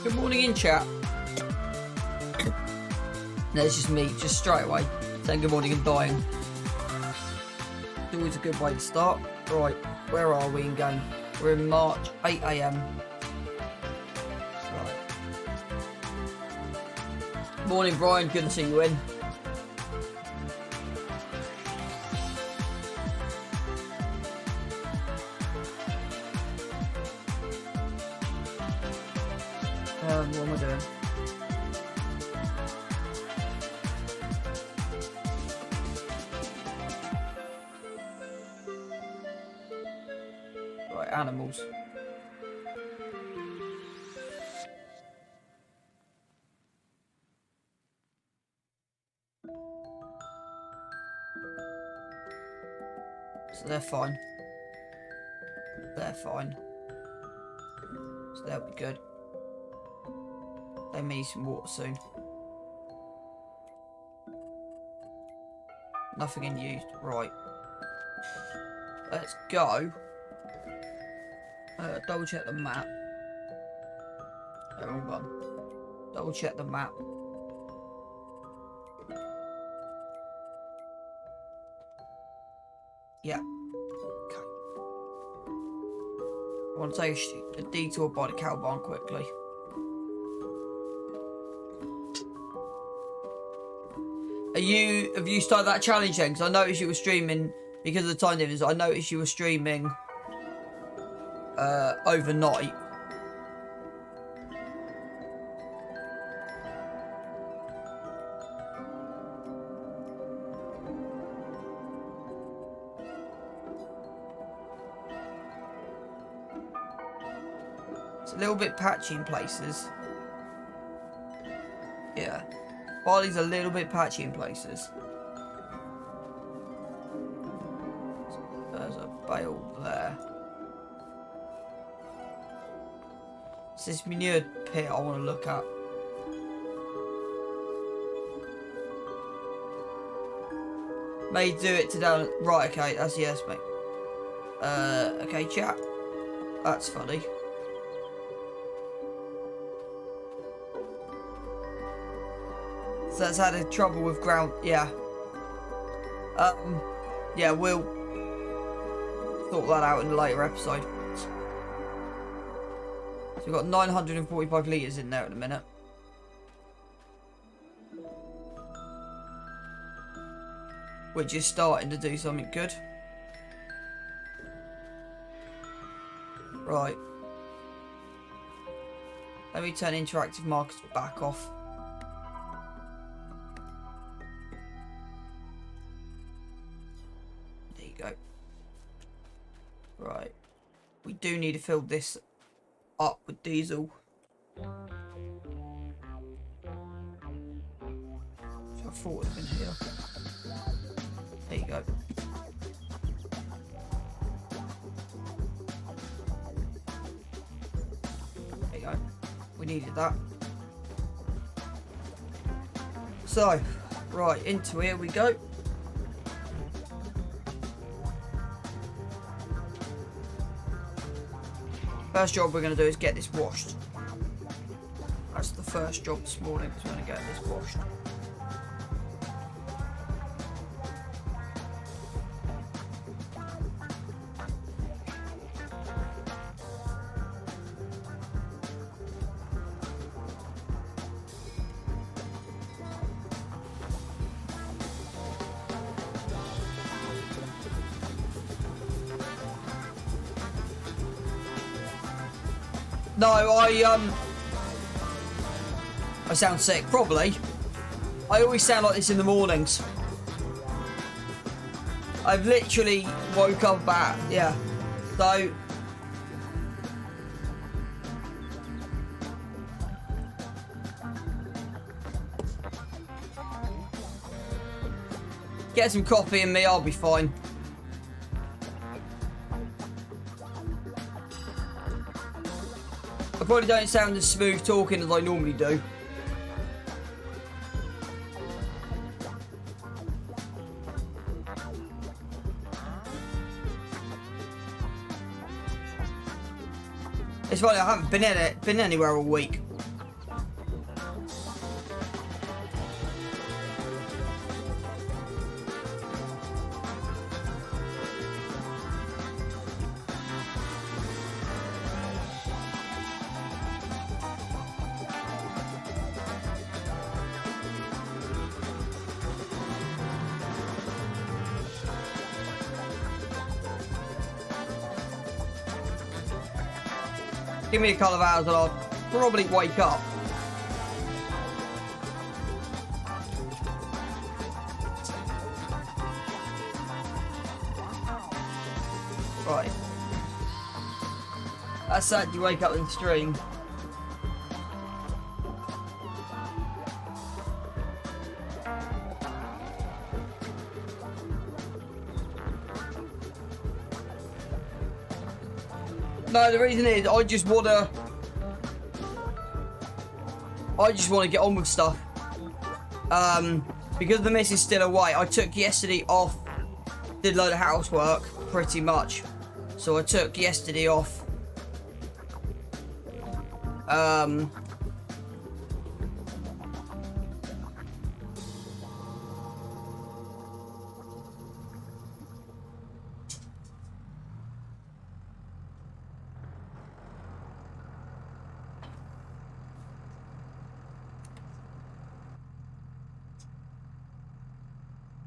Good morning in chat. There's just me, just straight away, saying good morning and dying. It's always a good way to start. Right, where are we in game? We're in March, 8 AM. Right. Morning Brian, good to see you in. What am I doing? Right, animals. So they're fine. They're fine. So that'll be good. They may need some water soon. Nothing in used. Right. Let's go. Double check the map. Hold on. Double check the map. Yeah. Okay. I want to take a detour by the cow barn quickly. Have you started that challenge then? Because I noticed you were streaming, because of the time difference, I noticed you were streaming overnight. It's a little bit patchy in places. Yeah. Barley's a little bit patchy in places. There's a bale there. It's this manure pit I want to look at. May do it to down. Right, okay, that's yes, mate. Okay, chat. That's funny. So that's had a trouble with ground, yeah. Yeah, we'll sort that out in a later episode. So we've got 945 litres in there at the minute. Which is starting to do something good. Right. Let me turn interactive markers back off. Go. Right. We do need to fill this up with diesel. So I thought it was in here. There you go. There you go. We needed that. So, right, into here we go. First job we're going to do is get this washed. That's the first job this morning, is we're going to get this washed. No, I sound sick, probably. I always sound like this in the mornings. I've literally woke up at, yeah. So, Get some coffee in me, I'll be fine. I probably don't sound as smooth talking as I normally do. It's funny, I haven't been anywhere all week. Give me a couple of hours and I'll probably wake up. Right. That's sad you wake up in stream. No, the reason is I just wanna get on with stuff. Because the miss is still away. I took yesterday off, did a load of housework, pretty much. So I took yesterday off.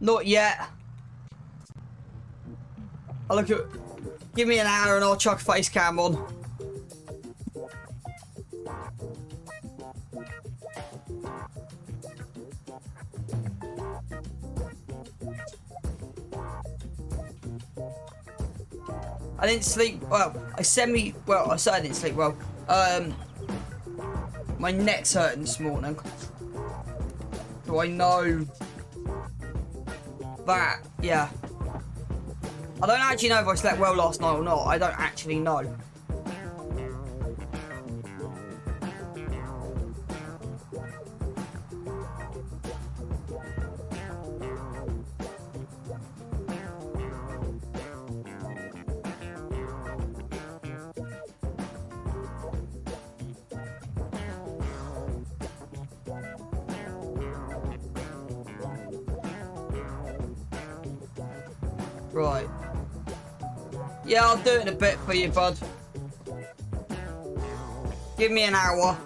Not yet. I'll look at. Give me an hour and I'll chuck a face cam on. I didn't sleep well. I say I didn't sleep well. My neck's hurting this morning. So I know that, yeah. I don't actually know if I slept well last night or not. I don't actually know. Right. Yeah, I'll do it in a bit for you, bud. Give me an hour.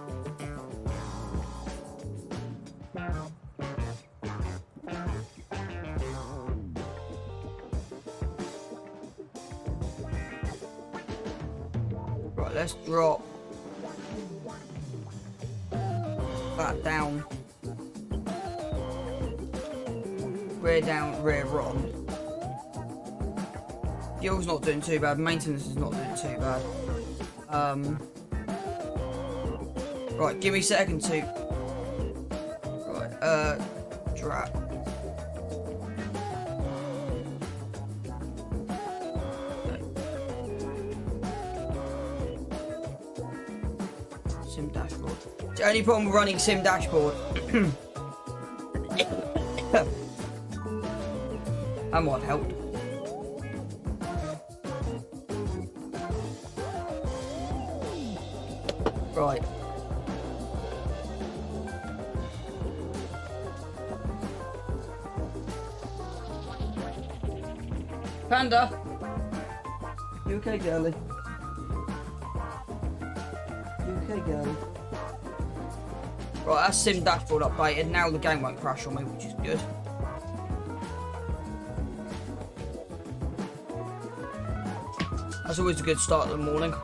Right, let's drop that down. Rear down, rear on. Fuel's not doing too bad. Maintenance is not doing too bad. Right, give me a second to. Right, drop. Okay. Sim dashboard. The only problem with running sim dashboard. That might help. Right. Panda! You okay, girlie? You okay, girlie? Right, that's sim dashboard updated. Now the game won't crash on me, which is good. That's always a good start of the morning.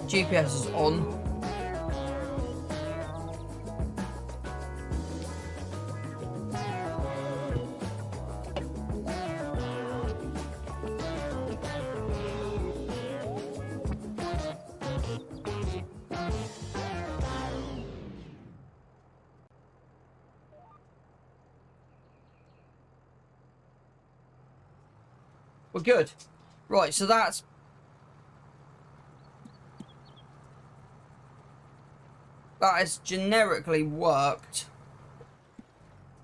GPS is on. We're good. Right, so that has generically worked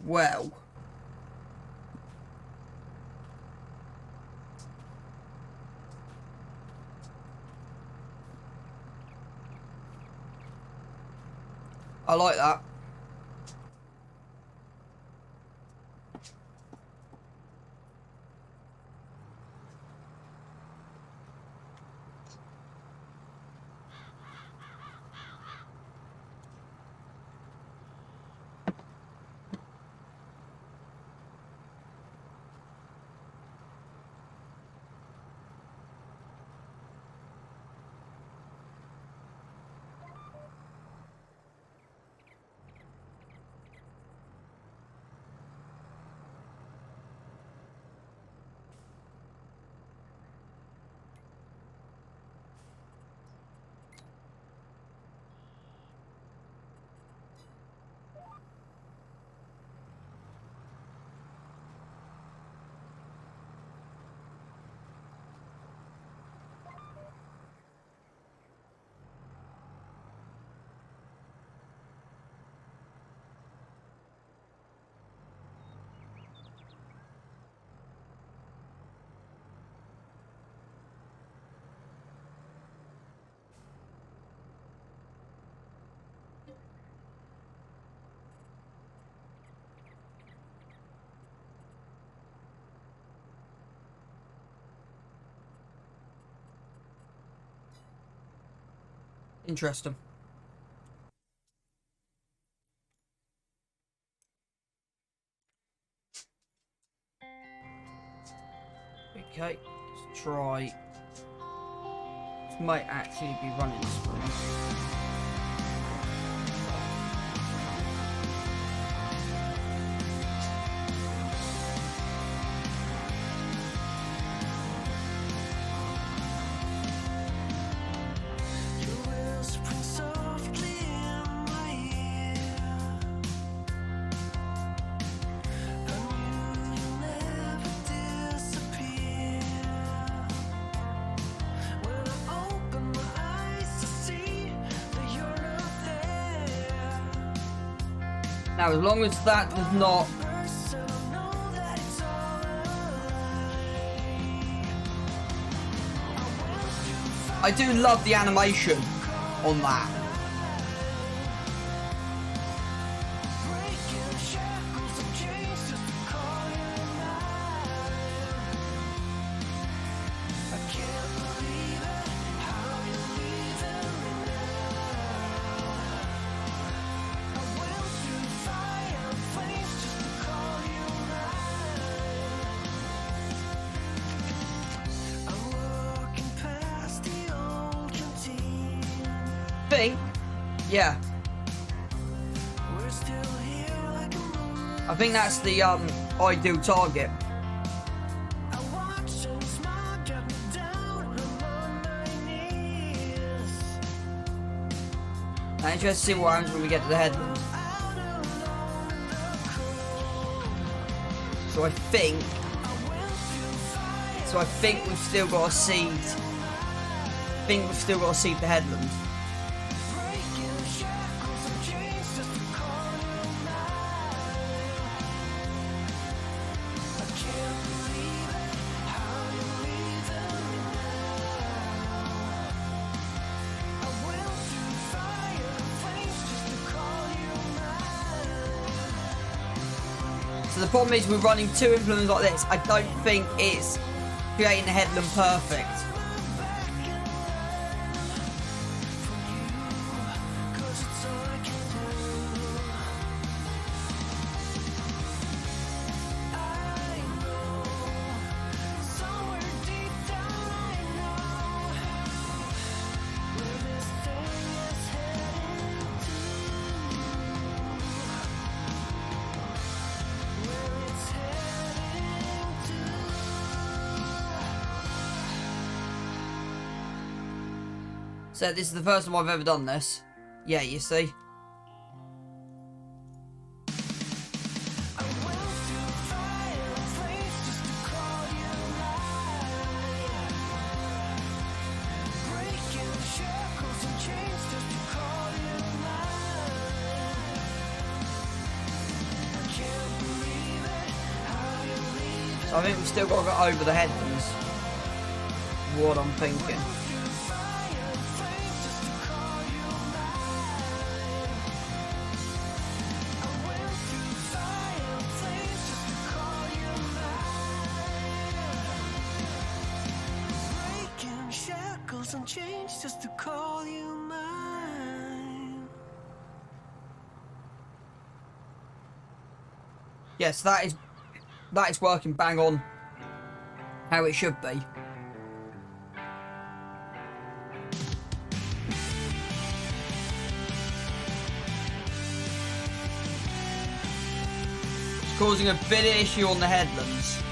well. I like that. Interesting. Okay, let's try. This might actually be running screen. Now, as long as that does not... I do love the animation on that. Yeah, I think that's the ideal target. I'm interested to see what happens when we get to the headland. So I think we've still got to seed. I think we've still got to seed the headland. So the problem is we're running two implements like this. I don't think it's creating the headland perfect. So this is the first time I've ever done this. Yeah, you see. So I think we've still got to go over the headlands. What I'm thinking. And change just to call you mine. Yes, that is working bang on how it should be. It's causing a bit of issue on the headlands.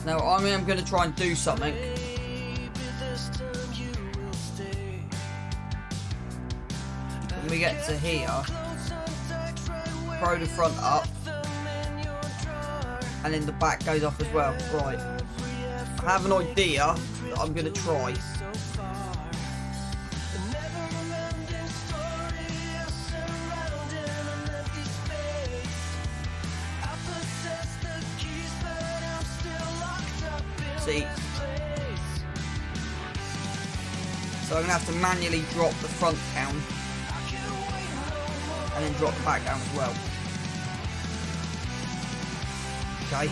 Now, I mean, I'm going to try and do something. When we get to here, throw the front up, and then the back goes off as well. Right. I have an idea that I'm going to try. See. So I'm going to have to manually drop the front down and then drop the back down as well. Okay.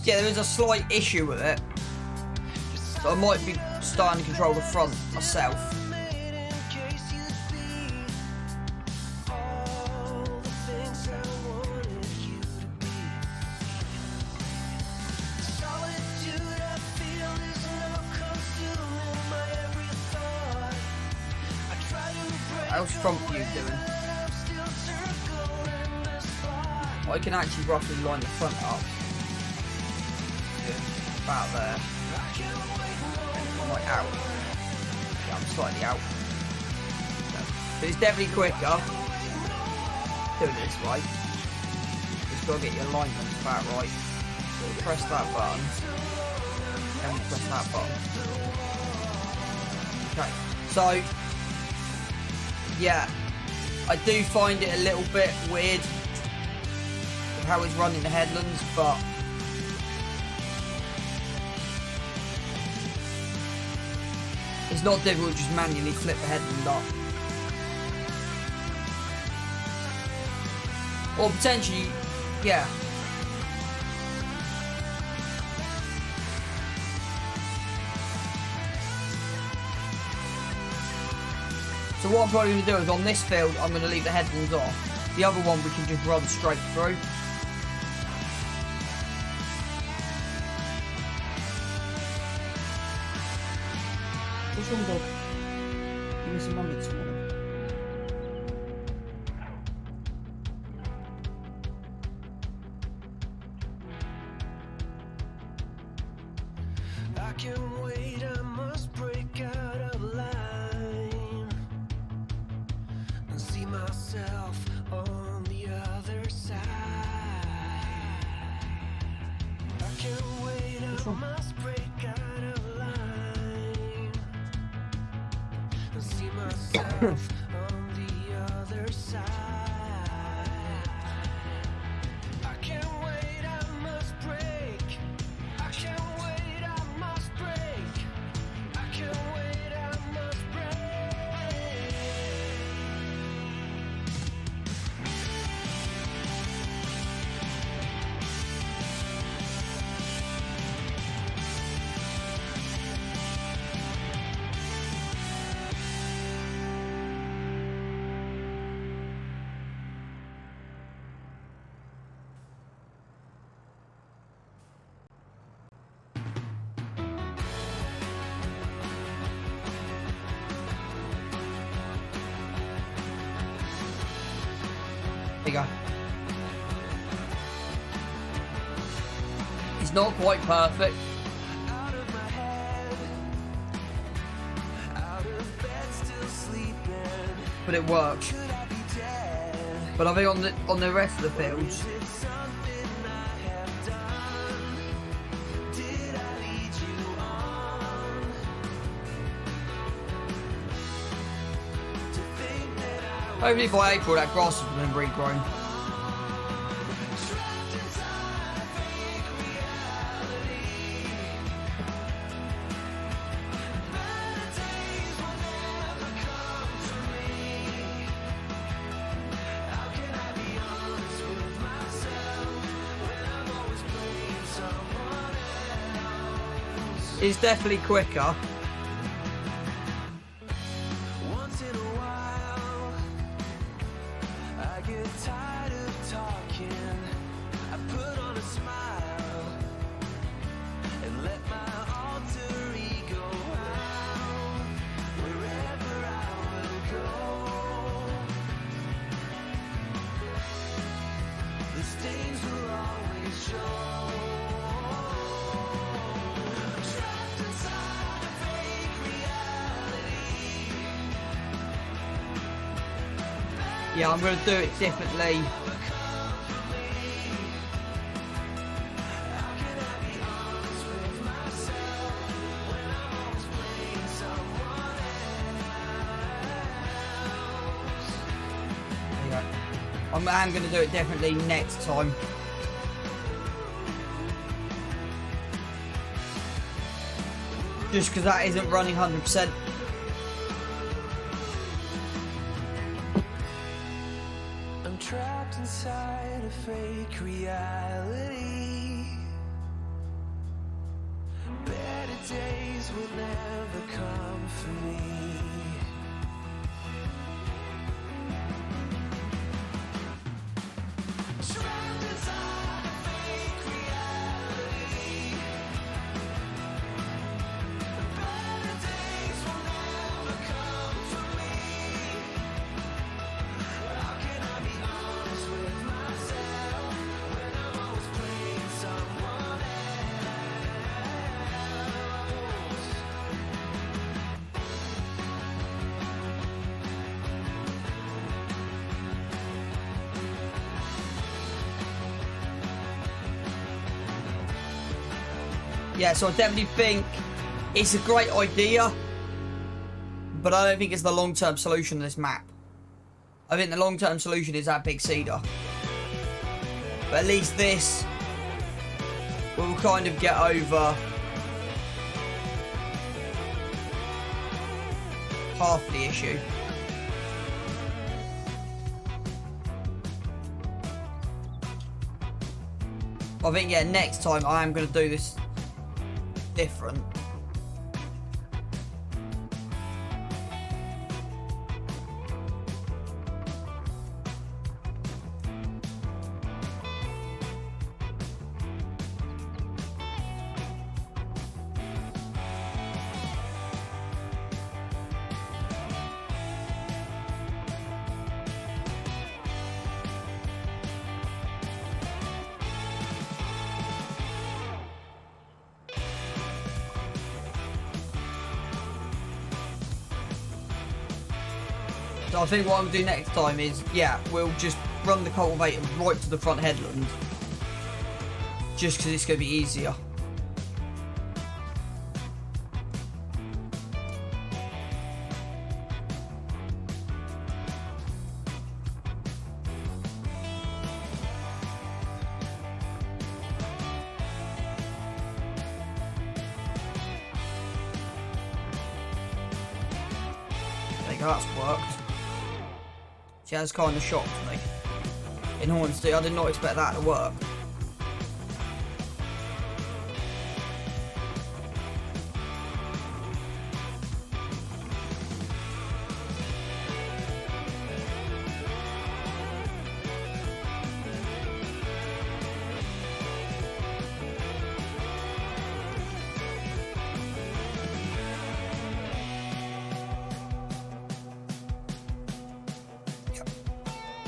Yeah, there is a slight issue with it, so I might be starting to control the front myself. How's front view doing? I can actually roughly line the front up. About there. Am I out? Yeah, I'm slightly out. But it's definitely quicker doing it this way. Just gotta get your alignment about right. So press that button. Then we press that button. Okay. So yeah, I do find it a little bit weird with how it's running the headlands, but it's not difficult to just manually flip the headland up. Or potentially, yeah. So what I'm probably going to do is on this field, I'm going to leave the headlands off. The other one we can just run straight through. What's wrong, dog? Give me some money this morning. I can't wait, I must break out of line and see myself on the other side. I can't wait, I must break out of line and see myself on the other side. I can't wait, I must break. I can't wait, I must break. I can't wait, I must break. not quite perfect, out of my head, out of bed, still sleeping. but it works. Could I be dead? But I think on the rest of the fields, It's something I have done. Did I lead you on to think that I hopefully by April that grass has been regrown. was trapped inside a fake reality? Better days will never come to me. How can I be honest with myself when I'm always playing someone else? It's definitely quicker. Once in a while, I get tired of talking. I put on a smile and let my alter ego out wherever I will go. The stains will always show. I'm trapped inside a fake reality. Yeah, I'm going to do it differently. There you go. I'm going to do it differently next time. Just because that isn't running 100%. I'm trapped inside a fake reality. Better days will never come for me. Trapped inside a fake reality. Better days will never come for me. How can I be honest with myself when I'm always playing someone else? Yeah, so I definitely think it's a great idea, but I don't think it's the long-term solution to this map. I think the long-term solution is that big cedar. But at least this will kind of get over half the issue. I think, yeah, next time I am going to do this different. So I think what I'm going to do next time is, yeah, we'll just run the cultivator right to the front headland. Just because it's going to be easier. There you go, that's worked. She has kind of shocked me. In honesty, I did not expect that to work.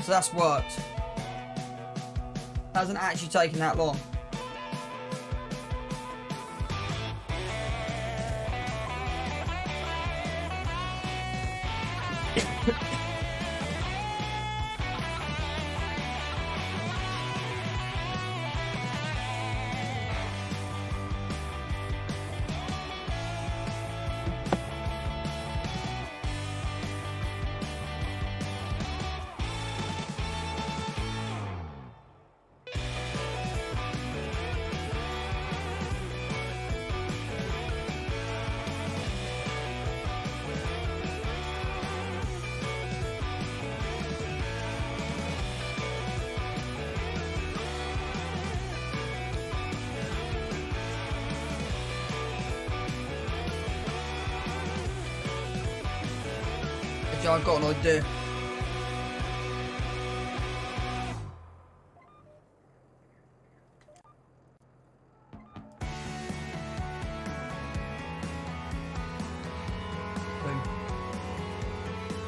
So that's worked. Hasn't actually taken that long. I've got an idea. Boom.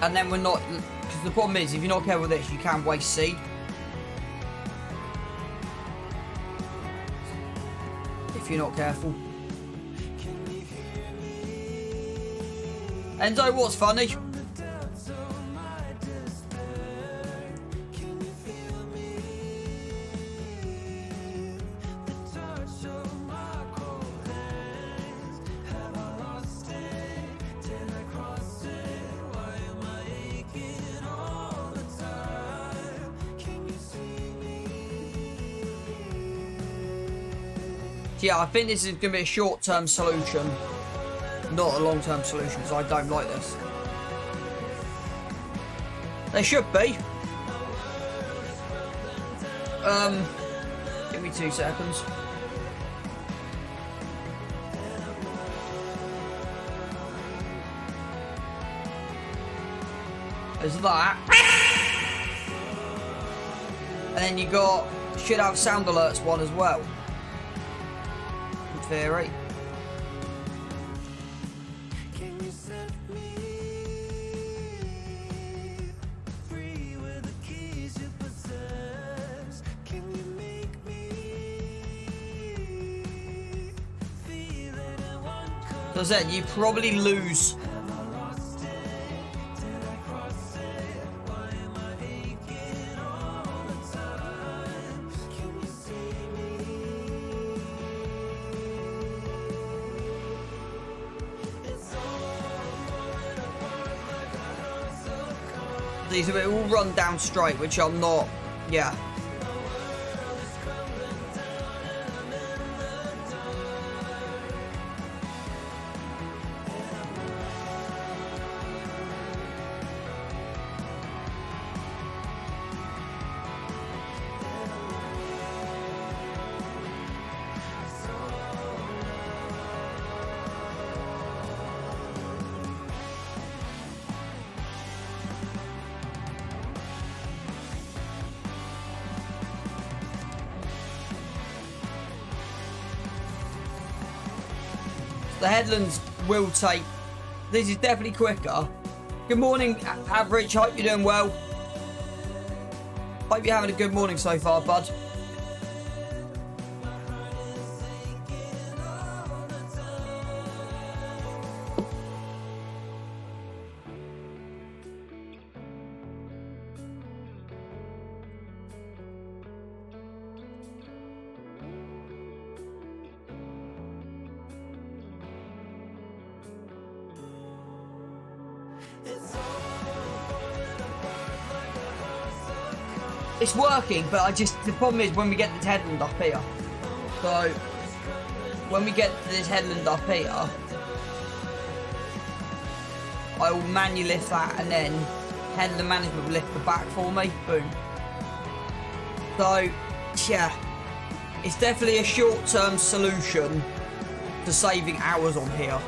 And then we're not, because the problem is, if you're not careful with this, you can waste seed. If you're not careful. Enzo, what's funny? Yeah, I think this is going to be a short-term solution, not a long-term solution, because I don't like this. They should be. Give me 2 seconds. There's that. And then you got, should have sound alerts one as well. Theory. So I said, you probably lose. These are all run down straight, which I'm not. Yeah. The headlands will take. This is definitely quicker. Good morning, Average. Hope you're doing well. Hope you're having a good morning so far, bud. It's working, but the problem is when we get this headland up here. So, when we get to this headland up here, I will manually lift that and then headland management will lift the back for me. Boom. So, yeah, it's definitely a short-term solution to saving hours on here.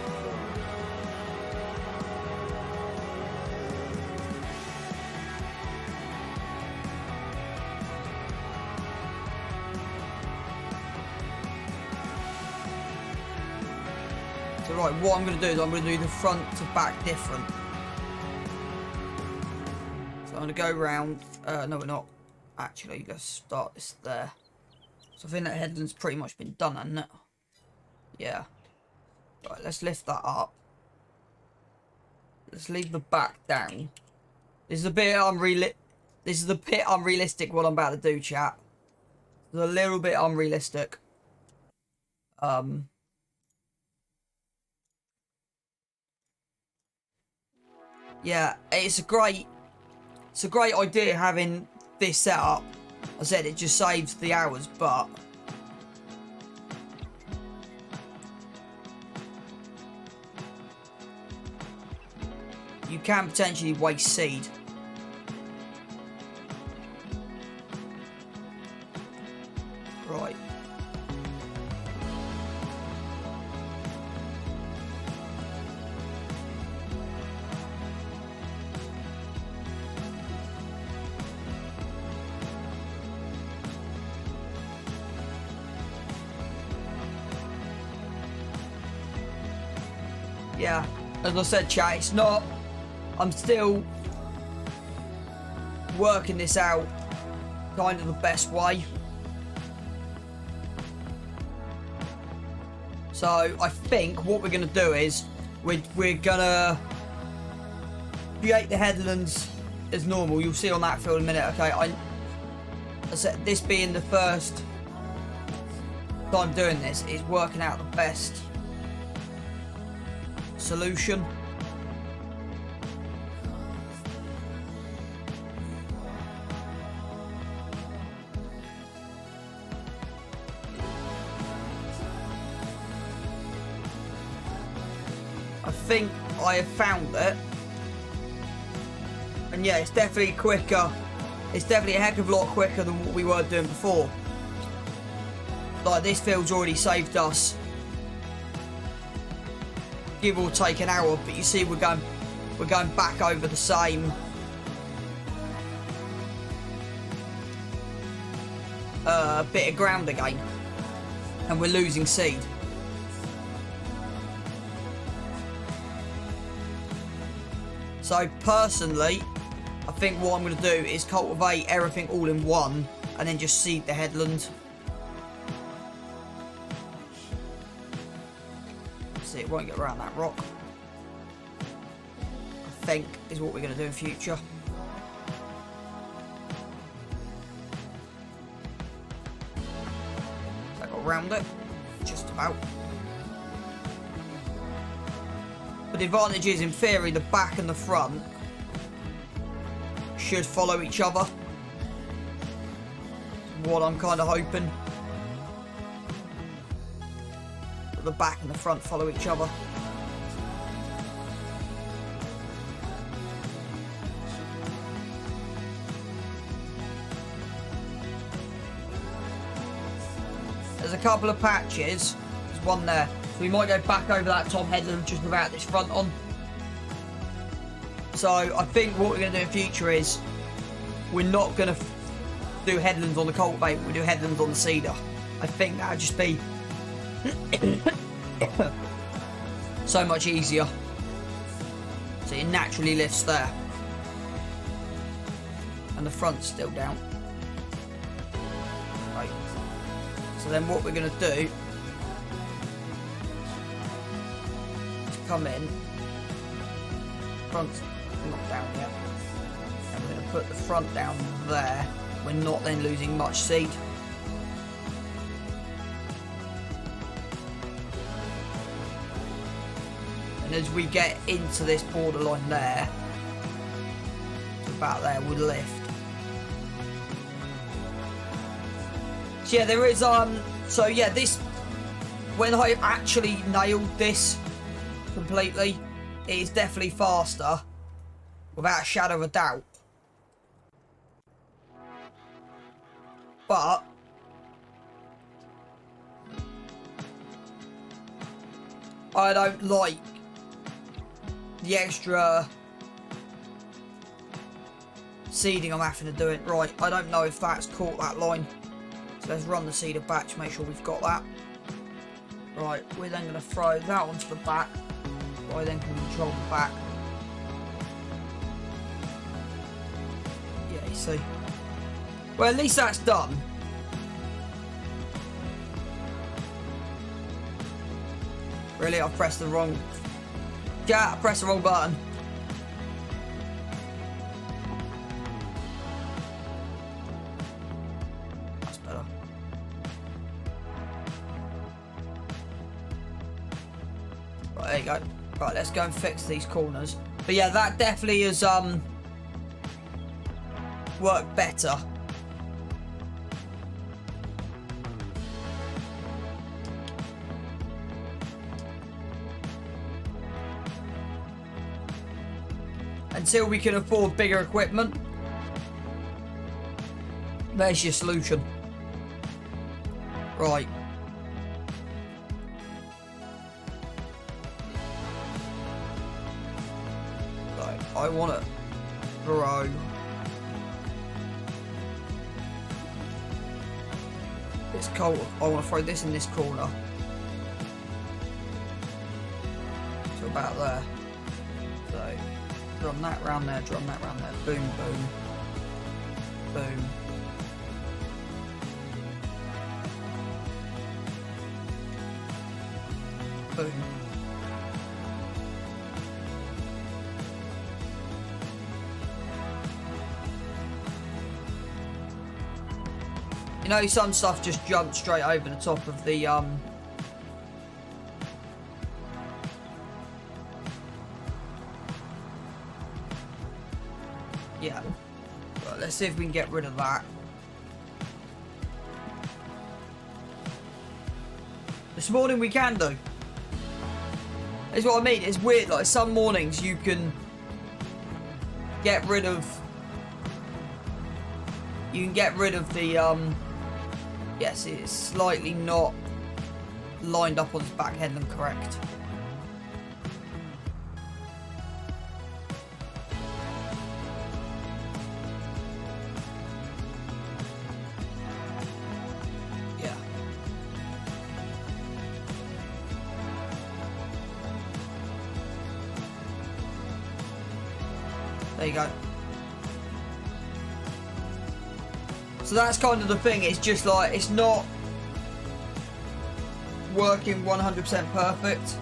So right, what I'm going to do is I'm going to do the front to back different. So I'm going to go round, no we're not, actually let's start this there. So I think that headland's pretty much been done, hasn't it? Yeah. Right, let's lift that up. Let's leave the back down. This is a bit unrealistic what I'm about to do, chat. It's a little bit unrealistic. Yeah, it's a great idea having this set up. I said it just saves the hours, but you can potentially waste seed. Right. Yeah, as I said, chat, it's not... I'm still working this out kind of the best way. So I think what we're going to do is we're going to create the headlands as normal. You'll see on that field in a minute. Okay, I said this being the first time doing this, is working out the best solution. I think I have found it, and yeah, it's definitely quicker. It's definitely a heck of a lot quicker than what we were doing before. Like, this field's already saved us, give or take, an hour, but you see we're going back over the same bit of ground again, and we're losing seed. So personally, I think what I'm going to do is cultivate everything all in one and then just seed the headland. See, it won't get around that rock. I think is what we're going to do in future. So I got around it, just about. But the advantage is, in theory, the back and the front should follow each other. What I'm kind of hoping. That the back and the front follow each other. There's a couple of patches. There's one there. So we might go back over that top headland just without this front on. So I think what we're going to do in future is we're not going to do headlands on the cultivator, we'll do headlands on the cedar. I think that would just be so much easier. So it naturally lifts there. And the front's still down. Right. So then what we're going to do, come in, front's not down yet, and we're going to put the front down there. We're not then losing much seed. And as we get into this borderline there, about there, we'll lift. So yeah, there is so yeah, this, when I actually nailed this completely, it is definitely faster, without a shadow of a doubt. But I don't like the extra seeding I'm having to do it. Right, I don't know if that's caught that line. So let's run the seeder back to make sure we've got that. Right, we're then going to throw that onto the back. I then can control the back. Yeah, you see. Well, at least that's done. Really, I've pressed the wrong... Yeah, I pressed the wrong button. There you go. Right, let's go and fix these corners. But yeah, that definitely has worked better. Until we can afford bigger equipment, there's your solution. Right. Right, I want to throw this coal. I want to throw this in this corner. So about there. So drum that round there, drum that round there. Boom, boom, boom. Boom. You know, some stuff just jumped straight over the top of the yeah. Well, let's see if we can get rid of that. This morning we can do. That's what I mean. It's weird. Like some mornings you can get rid of. You can get rid of the yes, it's slightly not lined up on its back headland correct. Yeah. There you go. So that's kind of the thing, it's just like, it's not working 100% perfect.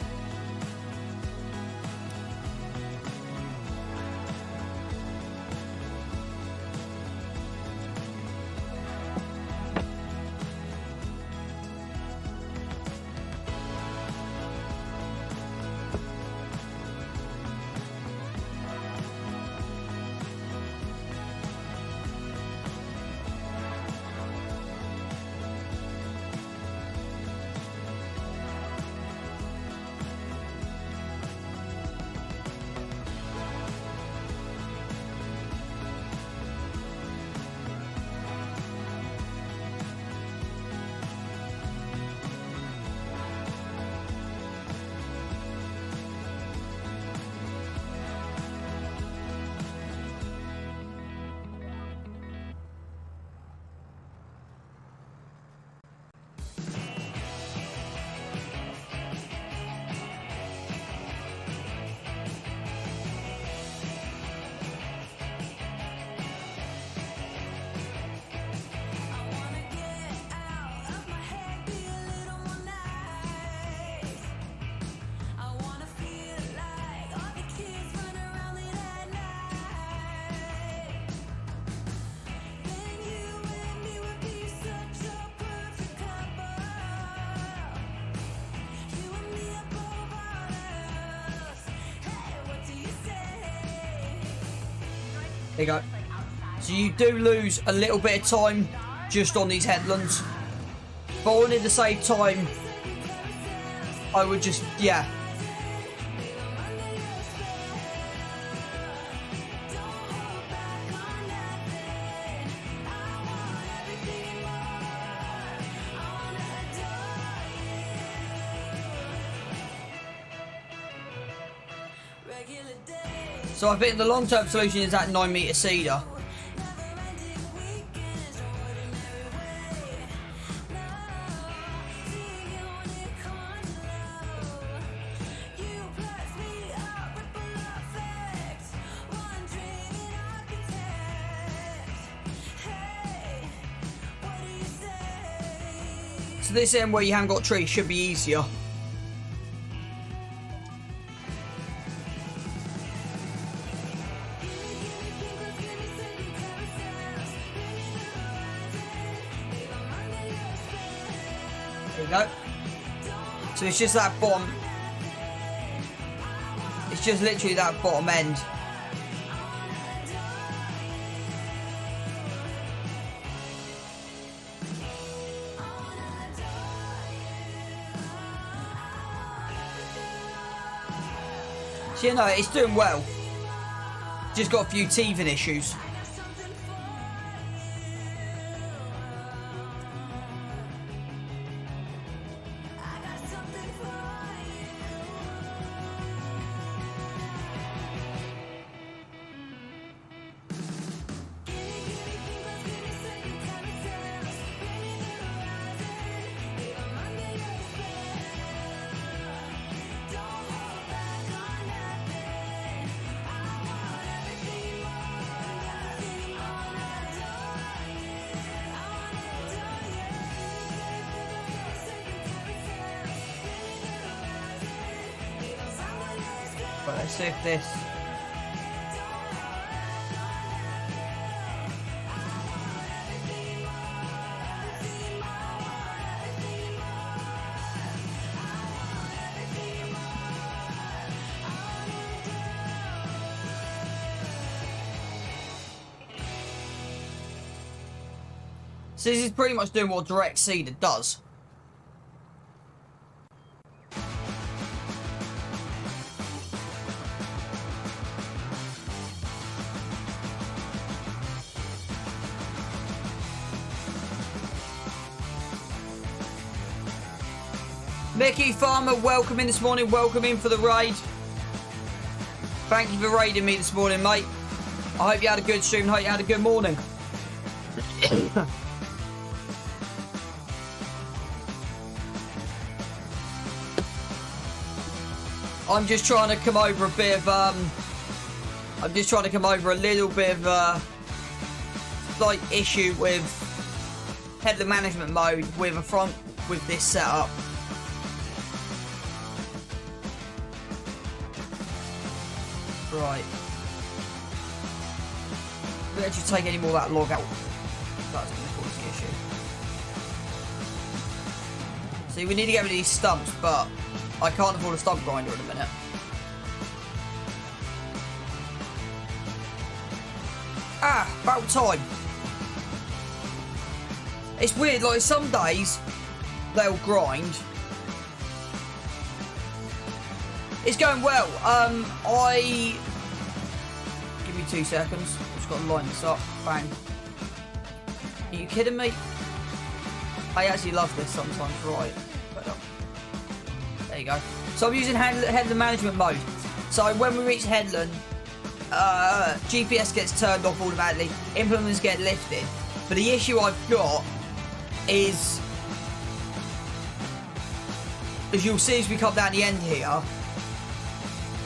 There you go. So you do lose a little bit of time just on these headlands. But I wanted to save time, I would just, yeah. So I think the long-term solution is that 9-metre cedar. So this end where you haven't got trees should be easier. There you go. So it's just that bottom It's just literally that bottom end. So, you know, it's doing well. Just got a few teething issues. But let's see if this... So this is pretty much doing what direct seeder does. Mickey Farmer, welcome in this morning. Welcome in for the raid. Thank you for raiding me this morning, mate. I hope you had a good stream. I hope you had a good morning. I'm just trying to come over a bit of, I'm just trying to come over a little bit of a slight issue with headland management mode with this setup. Right. We don't take any more of that log out. That's going to cause the issue. See, we need to get rid of these stumps, but I can't afford a stump grinder in a minute. Ah, about time. It's weird, like some days they'll grind. It's going well. Give me 2 seconds. Just got to line this up. Bang. Are you kidding me? I actually love this sometimes. Right. There you go. So I'm using headland management mode. So when we reach headland, GPS gets turned off automatically. Implements get lifted. But the issue I've got is, as you'll see as we come down the end here,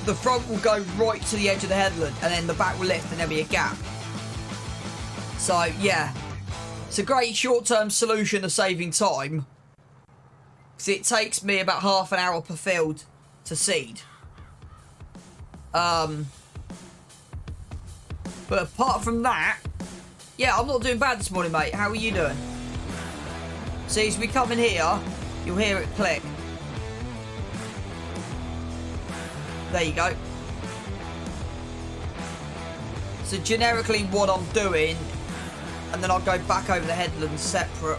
the front will go right to the edge of the headland and then the back will lift and there'll be a gap. So yeah, it's a great short-term solution of saving time, because it takes me about half an hour per field to seed. But apart from that, yeah, I'm not doing bad this morning, mate. How are you doing? See, as we come in here, you'll hear it click. There you go. So generically what I'm doing, and then I'll go back over the headland separate.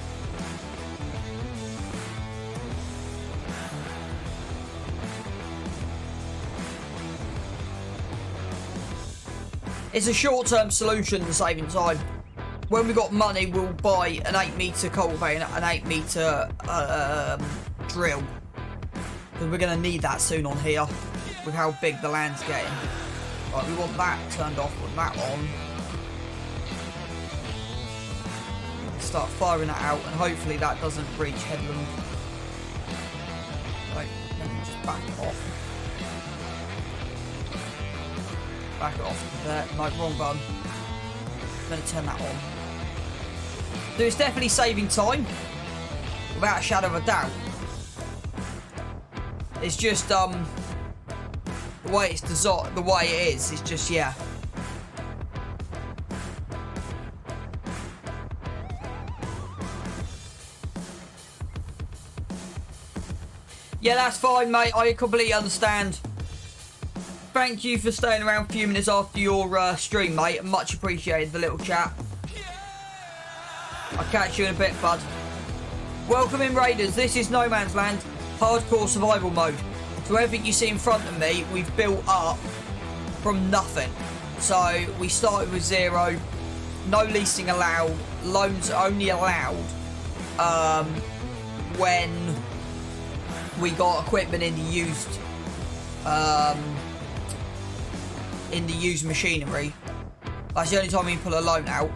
It's a short-term solution to saving time. When we got money, we'll buy an 8-metre cultivator and an 8-metre drill, because we're going to need that soon on here with how big the land's getting. Right, we want that turned off with that on. Start firing that out, and hopefully that doesn't reach headland. Right, let me just back it off. Back it off there. No, wrong button. I'm going to turn that on. So it's definitely saving time, without a shadow of a doubt. It's just the way it's designed, the way it is, it's just, yeah. Yeah, that's fine, mate. I completely understand. thank you for staying around a few minutes after your stream, mate. Much appreciated, the little chat. I'll catch you in a bit, bud. Welcome in, Raiders. This is No Man's Land, hardcore survival mode. So everything you see in front of me, we've built up from nothing. So we started with 0, no leasing allowed, loans only allowed when we got equipment in the used machinery. That's the only time we can pull a loan out.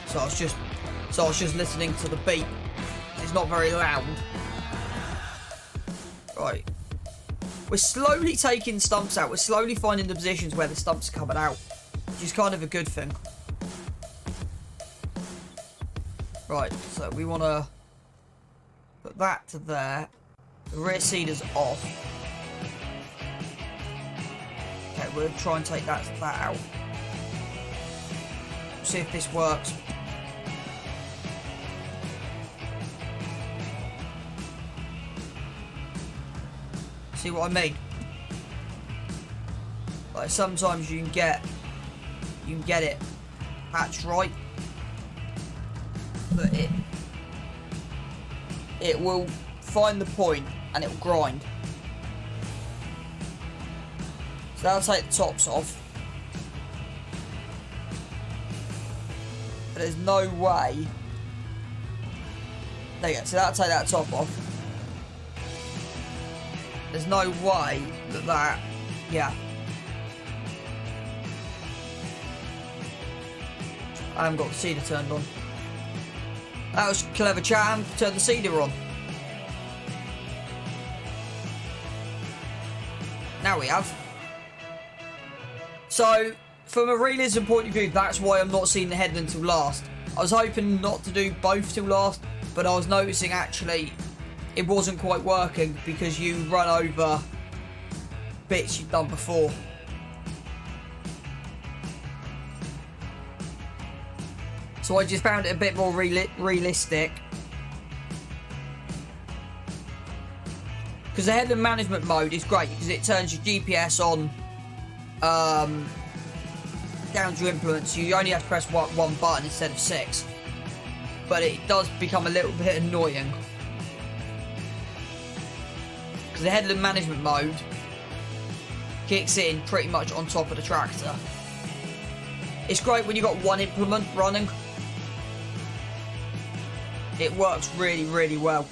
So I was just listening to the beat. It's not very loud. Right. We're slowly taking stumps out. We're slowly finding the positions where the stumps are coming out, which is kind of a good thing. Right, so we want to put that to there. The rear seeder's off. Okay, we'll try and take that out. See if this works. See what I mean? Like sometimes you can get it patched right, but it will find the point and it will grind. So that'll take the tops off. But there's no way. There you go. So that'll take that top off. There's no way that, yeah. I haven't got the seeder turned on. That was clever, chat. Turn the seeder on. Now we have. So, from a realism point of view, that's why I'm not seeing the headland till last. I was hoping not to do both till last, but I was noticing actually it wasn't quite working because you run over bits you've done before. So I just found it a bit more realistic. Because the headland management mode is great because it turns your GPS on down to implements. You only have to press one button instead of 6. But it does become a little bit annoying. Because the headland management mode kicks in pretty much on top of the tractor. It's great when you've got one implement running. It works really, really well.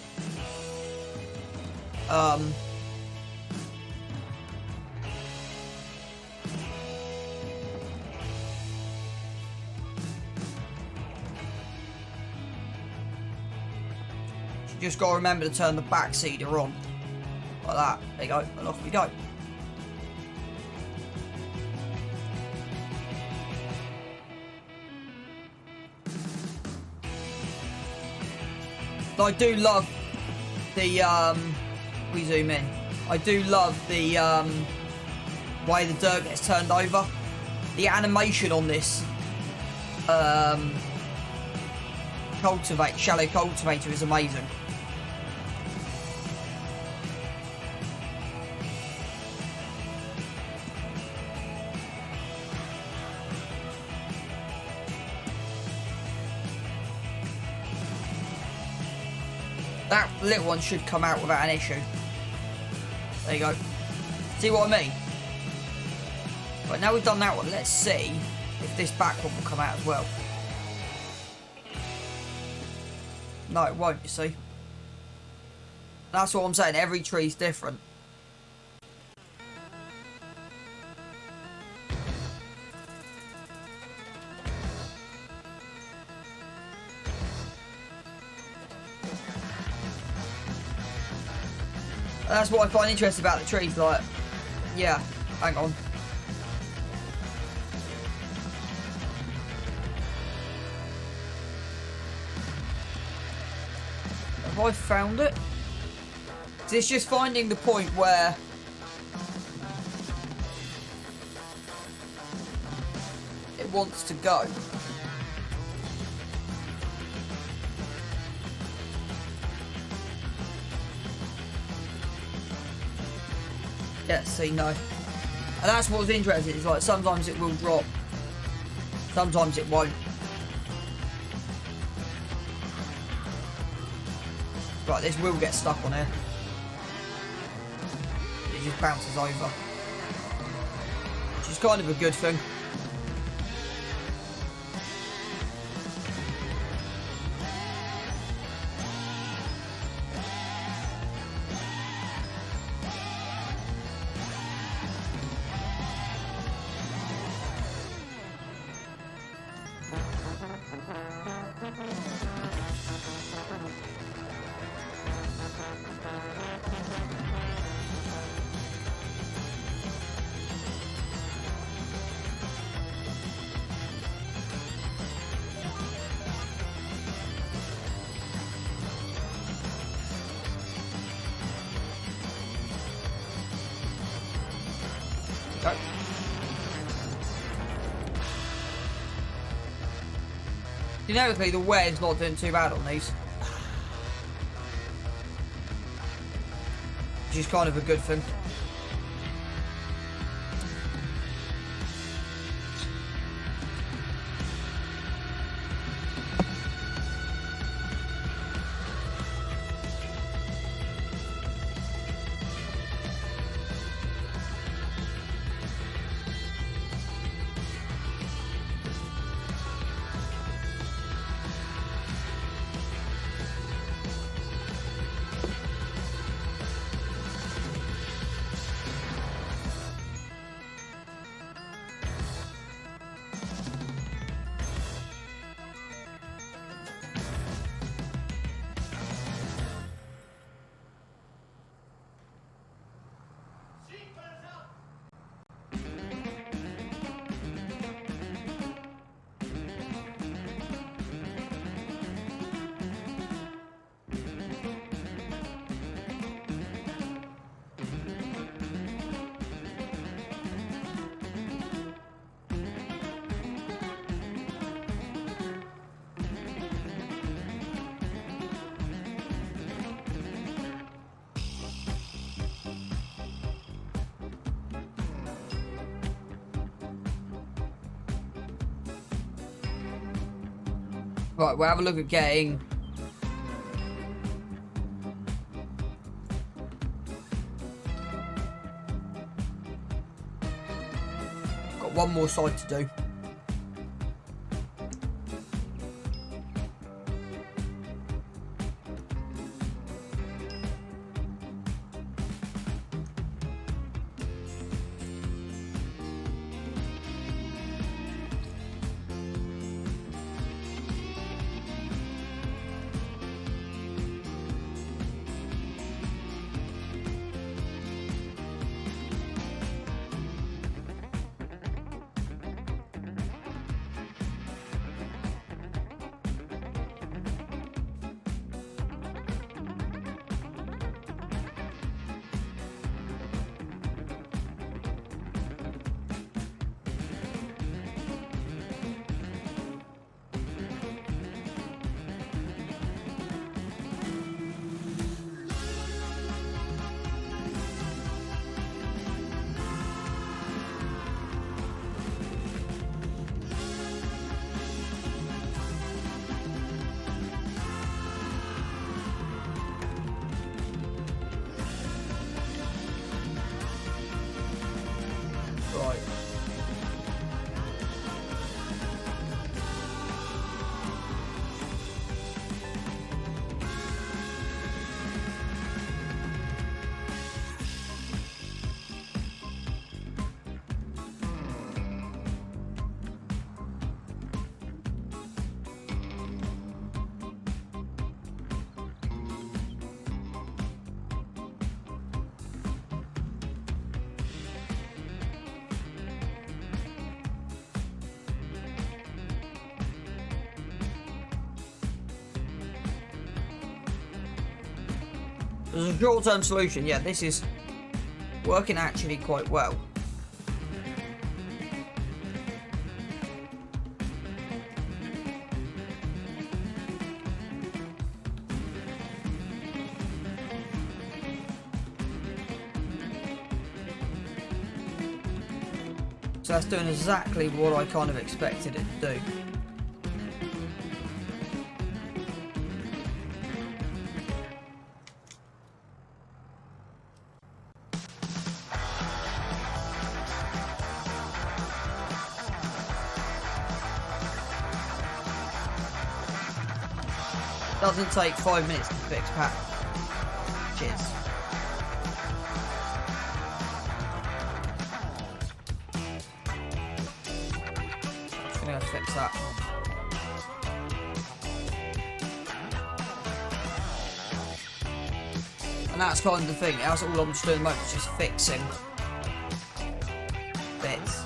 You just got to remember to turn the back seeder on. Like that. There you go. And off we go. I do love the we zoom in. I do love the way the dirt gets turned over. The animation on this shallow cultivator is amazing. That little one should come out without an issue. There you go. See what I mean? Right, now we've done that one, let's see if this back one will come out as well. No, it won't, you see. That's what I'm saying, every tree's different. That's what I find interesting about the trees, like, yeah, hang on. Have I found it? It's just finding the point where it wants to go. Yeah, see, no. And that's what was interesting. It's like sometimes it will drop, sometimes it won't. Right, this will get stuck on here. It just bounces over, which is kind of a good thing. Okay. Generically, the wear's not doing too bad on these, which is kind of a good thing. Right, we'll have a look at getting got one more side to do. Right. As a short-term solution, yeah, this is working actually quite well. So that's doing exactly what I kind of expected it to do. Doesn't take 5 minutes to fix Pat. Cheers. Just gonna go fix that. And that's kind of the thing. That's all I'm just doing at the moment, just fixing bits.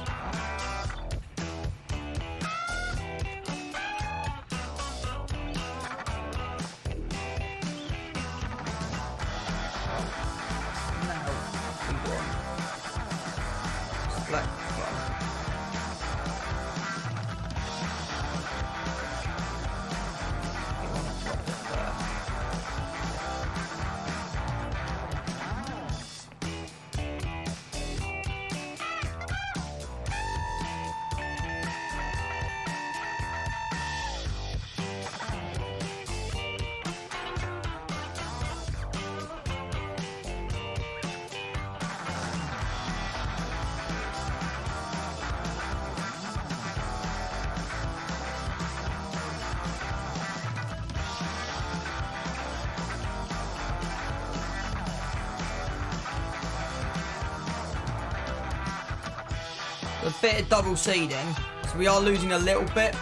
A bit of double seeding, so we are losing a little bit.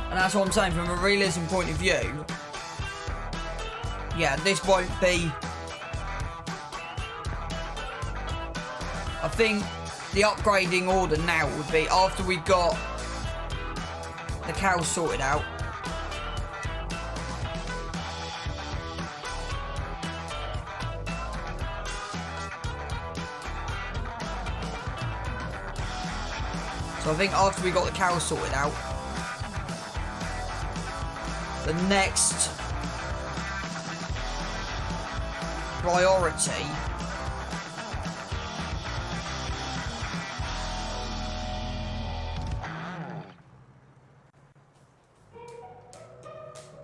And that's what I'm saying, from a realism point of view, yeah, this won't be... I think the upgrading order now would be after we got the cows sorted out. So I think after we got the cows sorted out, the next priority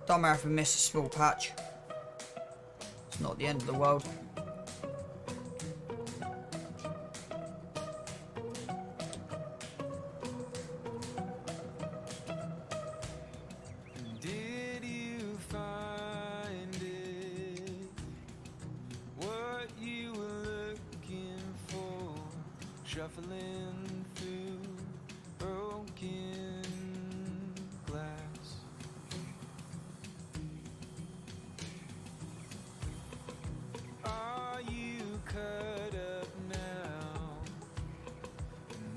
don't matter if we miss a small patch. It's not the end of the world. Shuffling through broken glass. Are you cut up now?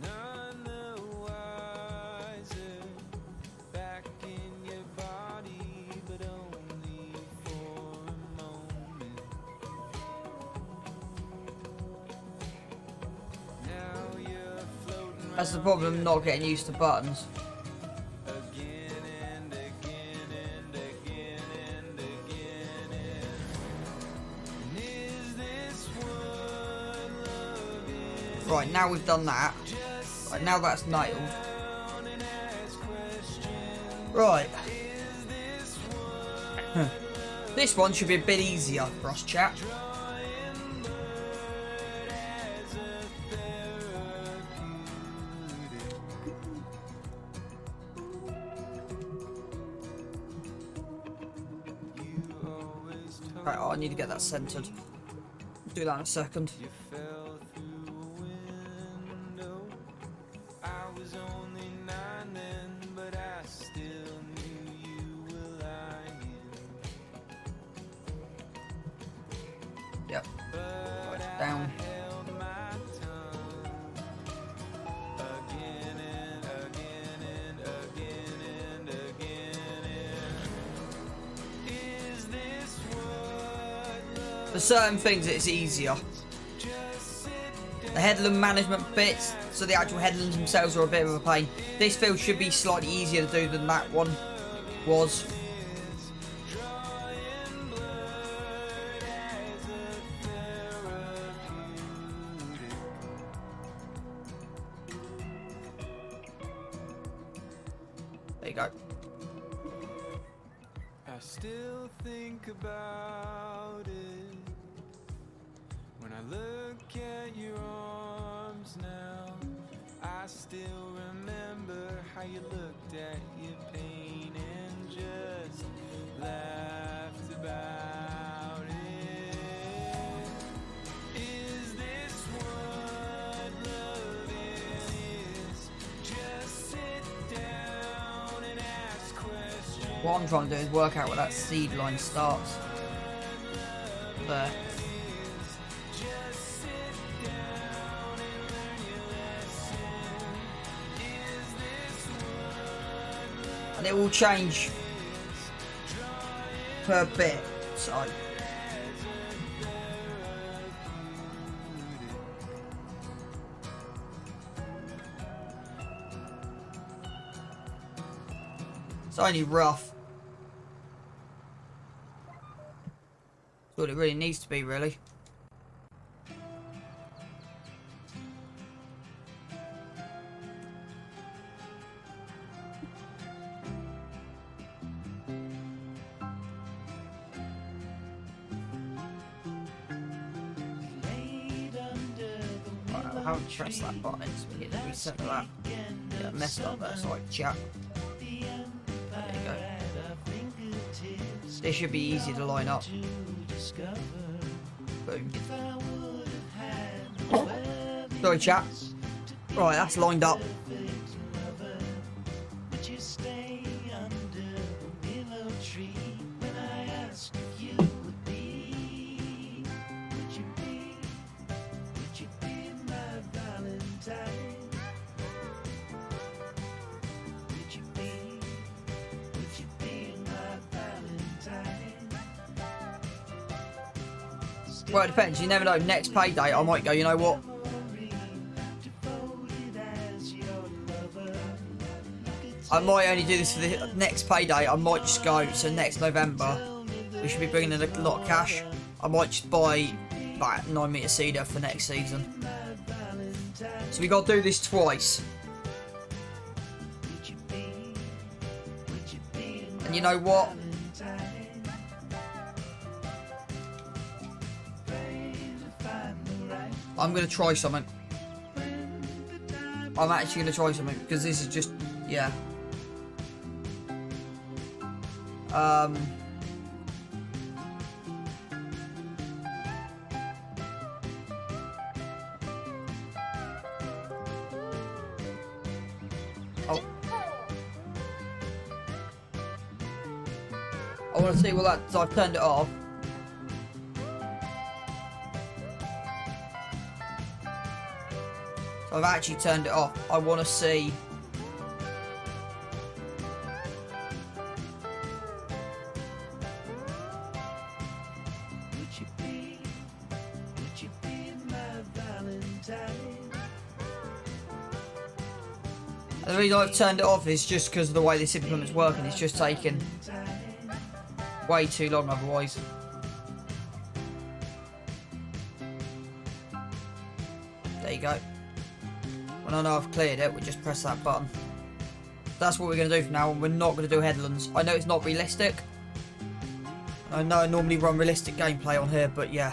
None the wiser. Back in your body, but only for a moment. That's the problem, not getting used to buttons. Right, now we've done that. Right, now that's nailed. Right. This one should be a bit easier for us, chat. Right, oh, I need to get that centered. Do that in a second. Yep. Right, down. For certain things it's easier. The headland management bits, so the actual headlands themselves are a bit of a pain. This field should be slightly easier to do than that one was. you go. I still think about it when I look at your arms now. I still remember how you looked at your pain and just laughed about it. Is this what loving is? Just sit down and ask questions. What I'm trying to do is work out where that seed line starts. There. And it will change per bit, so it's only rough. It's what it really needs to be, really. I haven't pressed that button, so we need to reset that. Yeah, messed up there, sorry, chat. There you go. This should be easy to line up. Boom. Sorry, chat. Right, that's lined up. Well, it depends. You never know. Next payday, I might go, you know what? I might only do this for the next payday. I might just go, so next November, we should be bringing in a lot of cash. I might just buy that 9-metre cedar for next season. So we got to do this twice. And you know what? I'm going to try something. I'm actually going to try something because this is just, yeah. Oh. I want to see what that, so I've turned it off. So I've actually turned it off. I want to see. And the reason I've turned it off is just because of the way this implement's working. It's just taking way too long otherwise. There you go. When I know I've cleared it, we just press that button. That's what we're going to do from now on. We're not going to do headlands. I know it's not realistic. I know I normally run realistic gameplay on here, but yeah.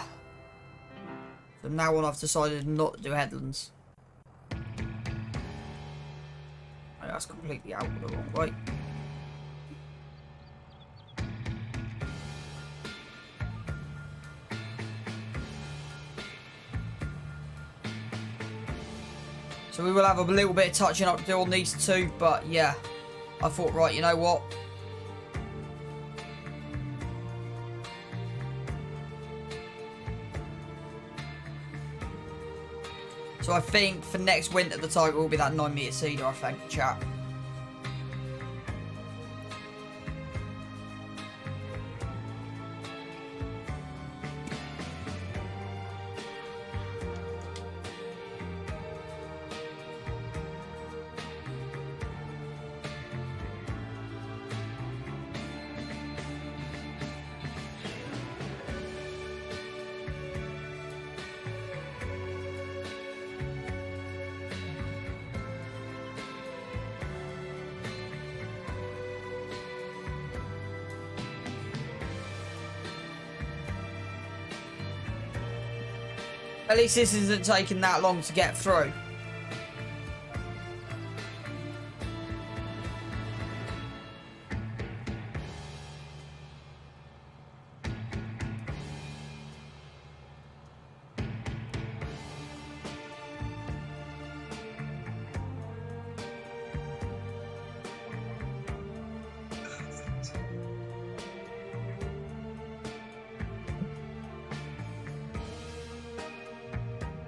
From now on, I've decided not to do headlands. That's completely out the wrong way. So we will have a little bit of touching up to do on these two, but yeah, I thought, right, you know what? So I think for next winter the target will be that 9-metre cedar, I think, chat. At least this isn't taking that long to get through.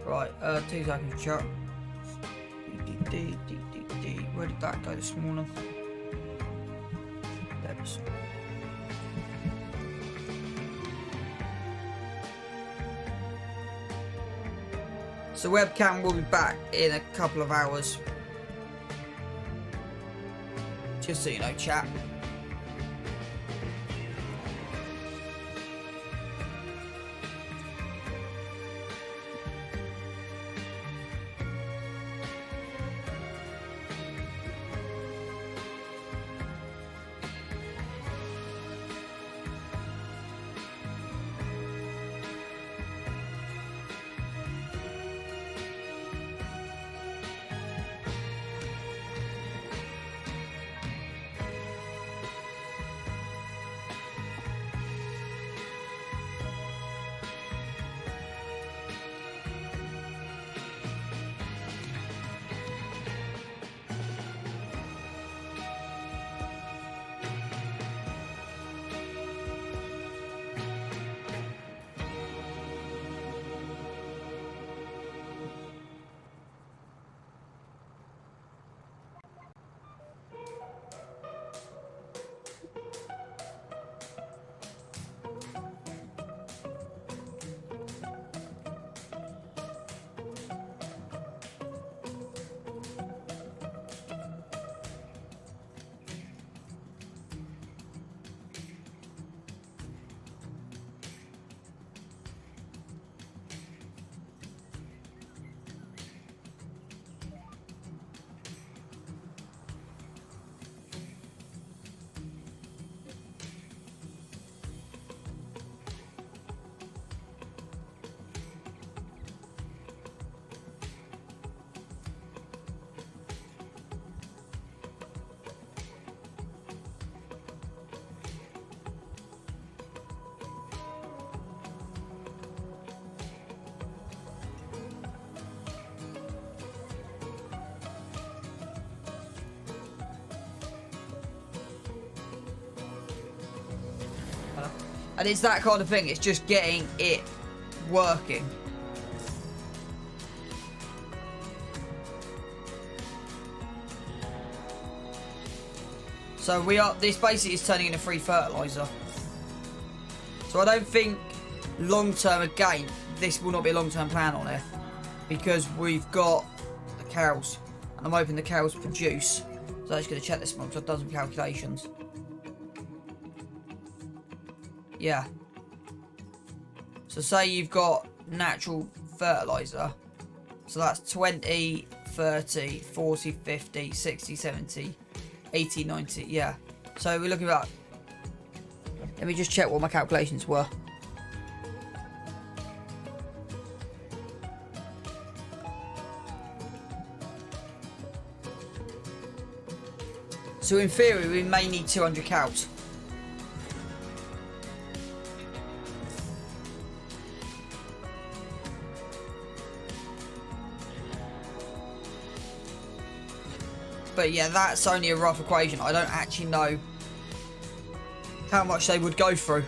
Right, 2 seconds, chat. Where did that go this morning? There it is. So webcam will be back in a couple of hours. Just so you know, chat. And it's that kind of thing, it's just getting it working. So this basically is turning into free fertilizer. So I don't think long term, again, this will not be a long term plan on it. Because we've got the cows. And I'm hoping the cows produce. So I'm just going to check this one because I've done some calculations. Yeah. So say you've got natural fertilizer. So that's 20, 30, 40, 50, 60, 70, 80, 90. Yeah. So we're looking at... Let me just check what my calculations were. So in theory, we may need 200 cows. But yeah, that's only a rough equation. I don't actually know how much they would go through.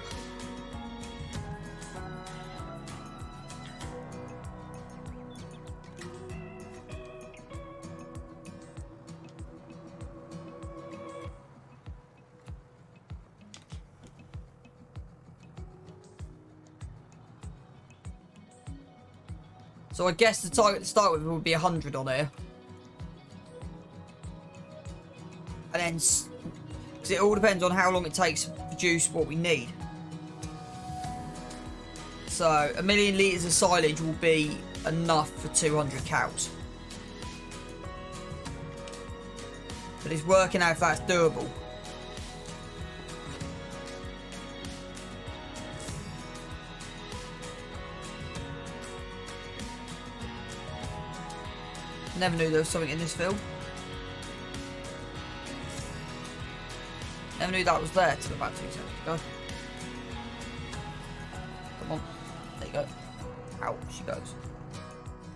So I guess the target to start with would be 100 on here. And then, because it all depends on how long it takes to produce what we need. So, 1 million litres of silage will be enough for 200 cows. But it's working out if that's doable. Never knew there was something in this field. Never knew that was there till about 2 seconds ago. Come on. There you go. Out she goes.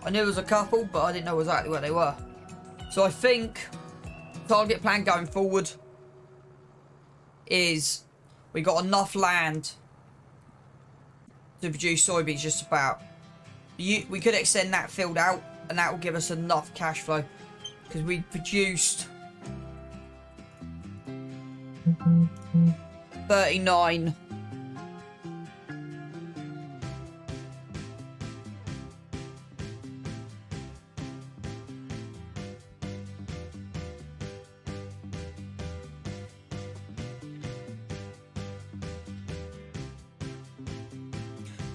I knew there was a couple, but I didn't know exactly where they were. So I think target plan going forward is we got enough land to produce soybeans just about. We could extend that field out and that will give us enough cash flow because we produced 39.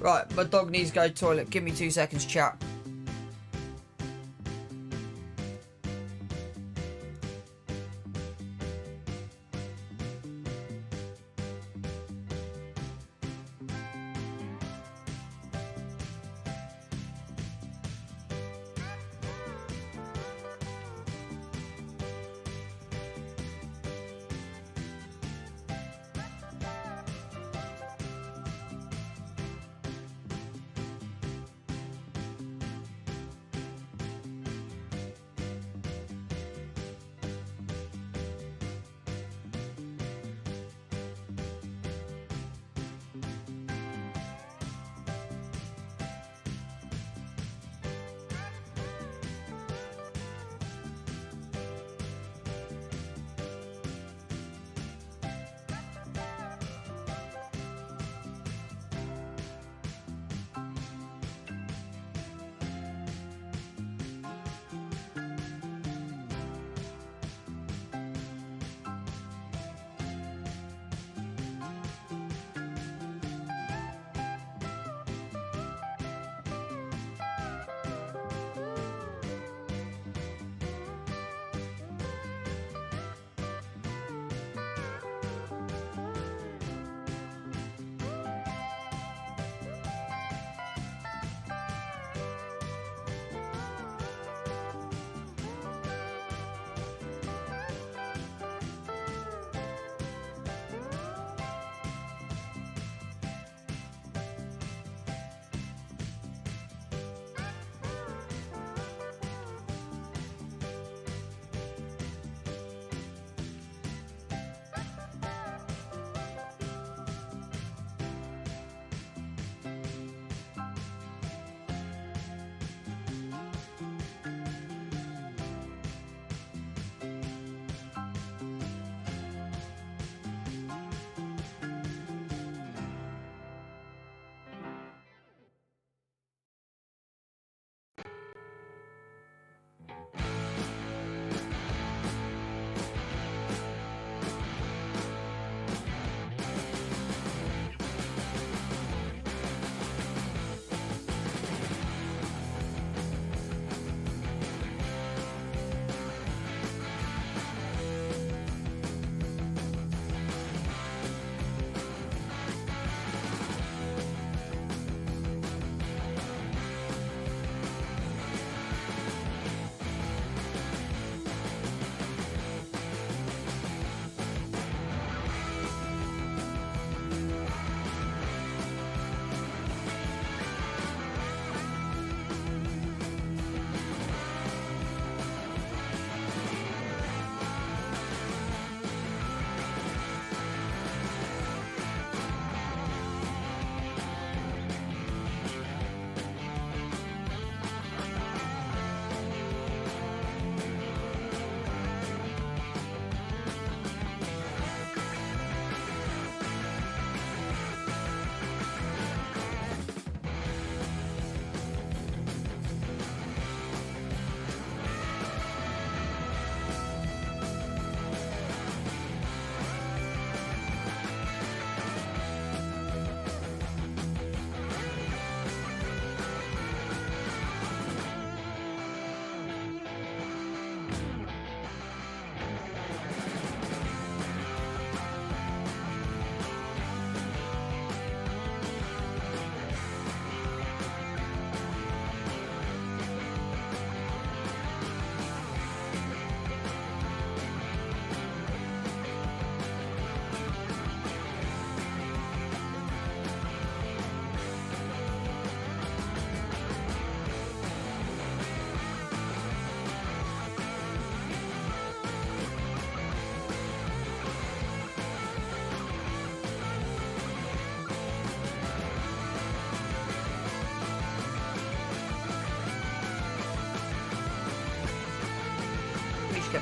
Right, my dog needs to go to the toilet. Give me 2 seconds, chat.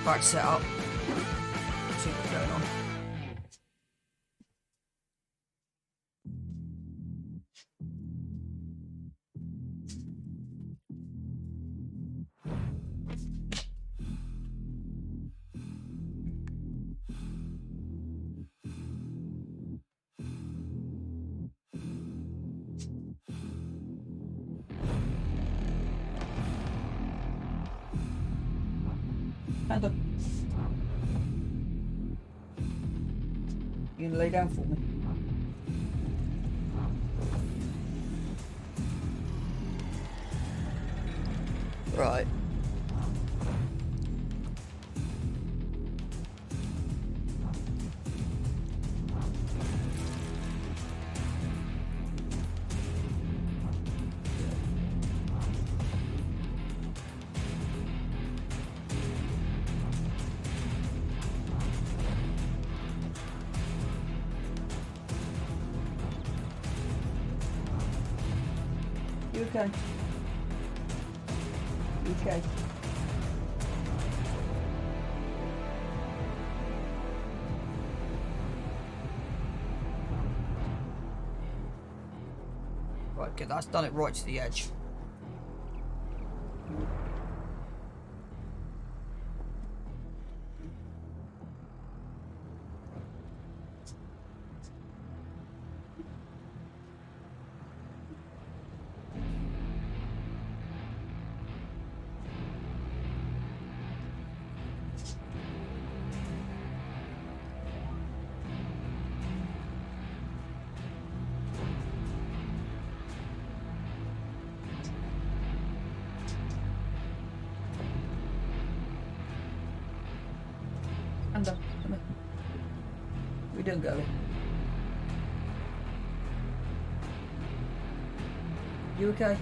get back set up. See what's going on. Hand up. You gonna lay down for me? Right. You okay? You okay? Right, okay, that's done it right to the edge. Come here. We don't go. You okay?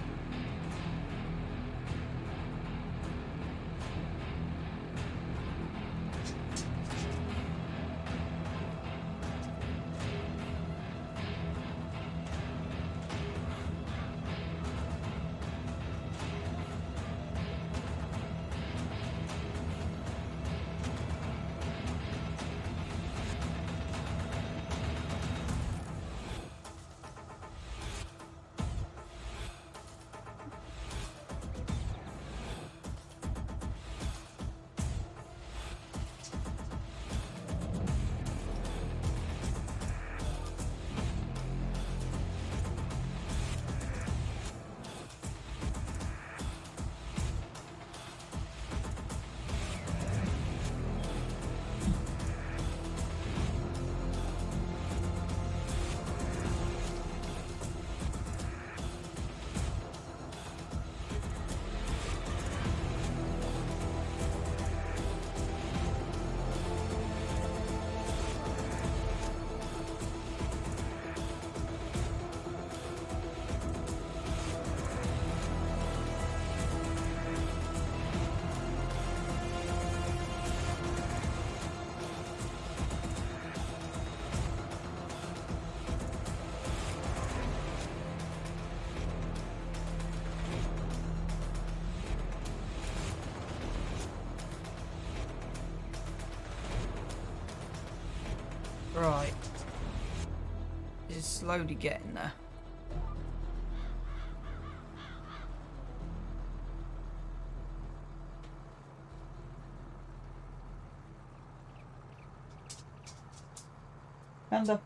Right. It's slowly getting there. Hands up.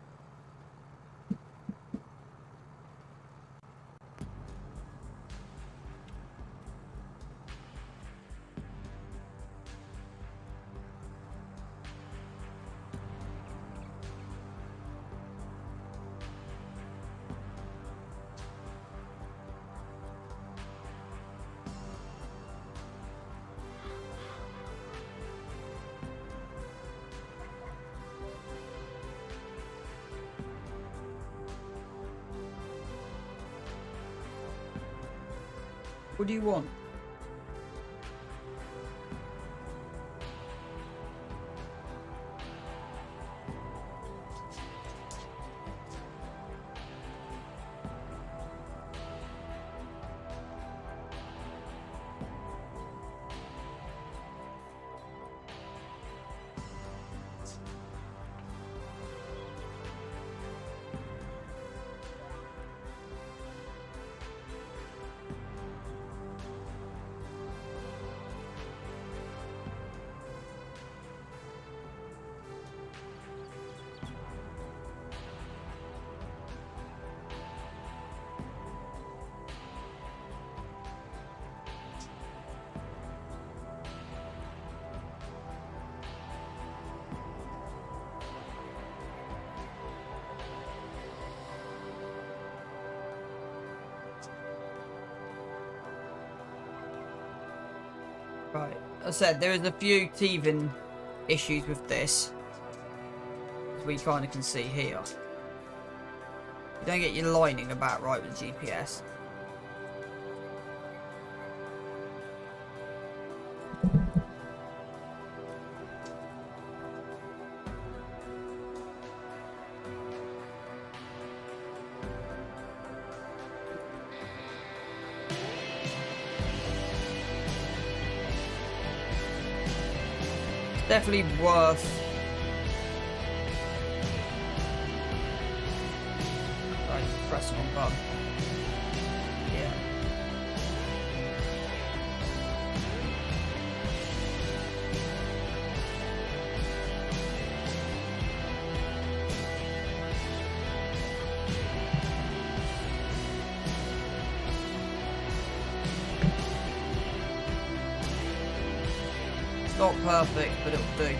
What do you want? Right, as I said, there is a few teething issues with this, as we kind of can see here. You don't get your lining about right with the GPS. Definitely worth pressing on button. Yeah. It's not perfect, but it'll do.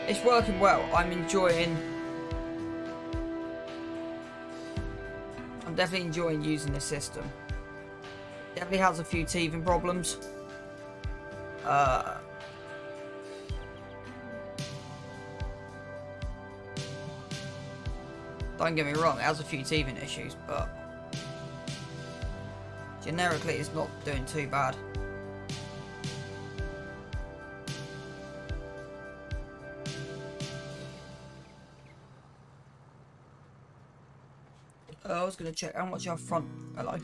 It's working well. I'm definitely enjoying using this system. Definitely has a few teething problems. Don't get me wrong, it has a few teething issues, but generically it's not doing too bad. I was going to check how much your front... Hello.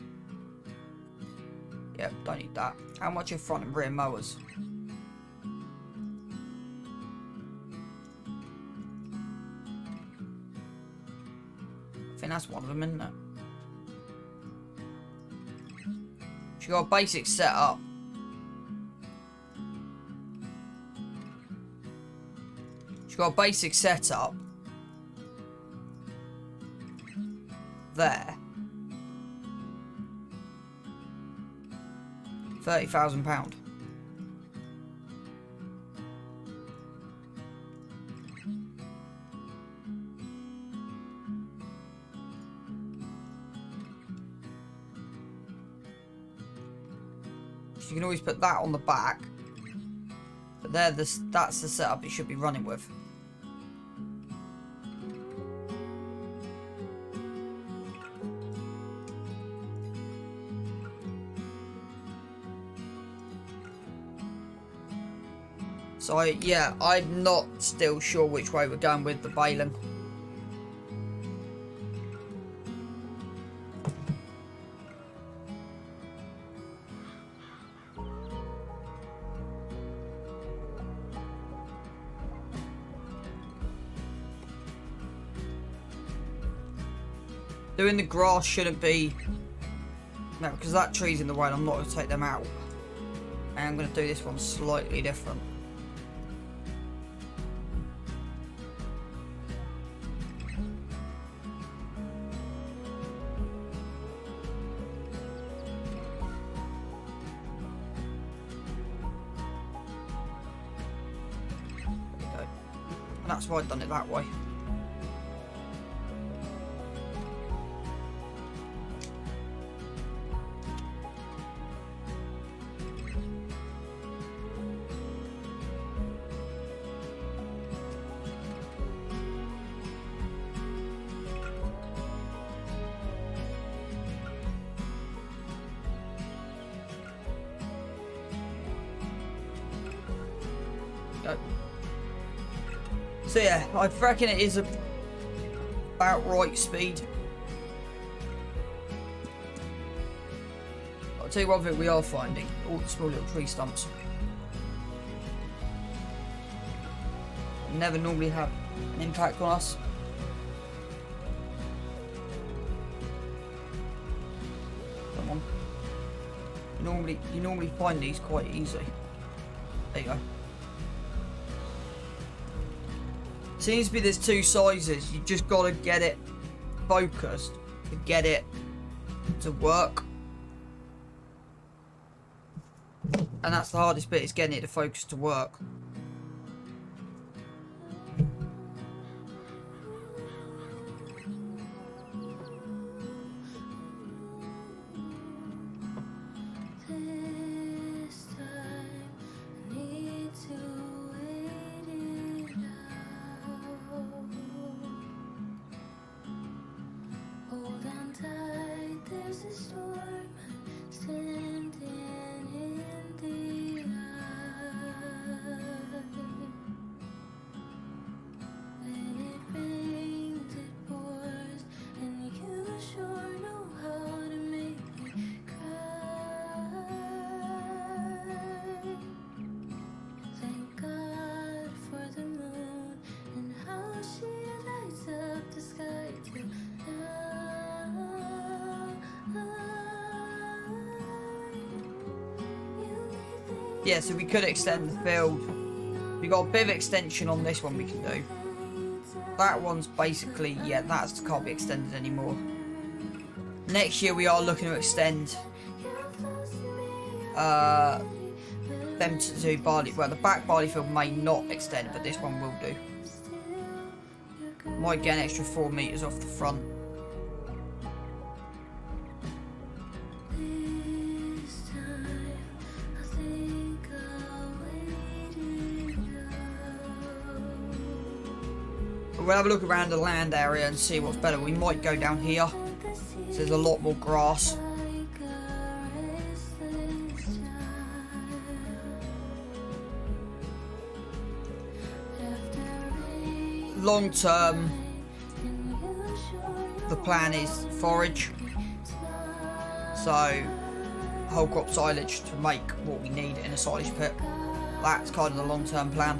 Yep, don't need that. How much your front and rear mowers? I think that's one of them, isn't it? She got a basic setup. She got a basic setup. There. £30,000. So you can always put that on the back, but that's the setup it should be running with. So yeah, I'm not still sure which way we're going with the baling. Doing the grass shouldn't be... No, because that tree's in the way and I'm not going to take them out. And I'm going to do this one slightly different. And that's why I've done it that way. Go. So yeah, I reckon it is about right speed. I'll tell you one thing we are finding, all the small little tree stumps never normally have an impact on us. You normally find these quite easy. There you go. Seems to be there's two sizes. You just got to get it focused to get it to work. And that's the hardest bit, is getting it to focus to work. Yeah, so we could extend the field. We got a bit of extension on this one we can do. That one's basically, yeah, that can't be extended anymore. Next year we are looking to extend them to barley. Well, the back barley field may not extend, but this one will do. Might get an extra 4 meters off the front. We'll have a look around the land area and see what's better. We might go down here, so there's a lot more grass. Long term, the plan is forage, so whole crop silage to make what we need in a silage pit. That's kind of the long term plan.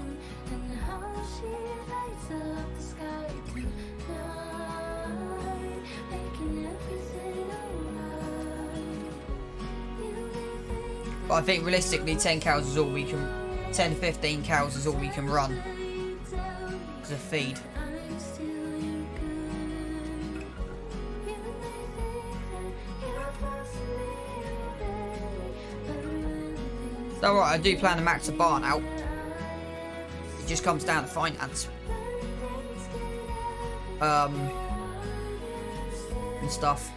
But I think realistically 10 cows is all we can, 10 to 15 cows is all we can run as a feed. So right, I do plan to max the barn out. It just comes down to finance. And stuff.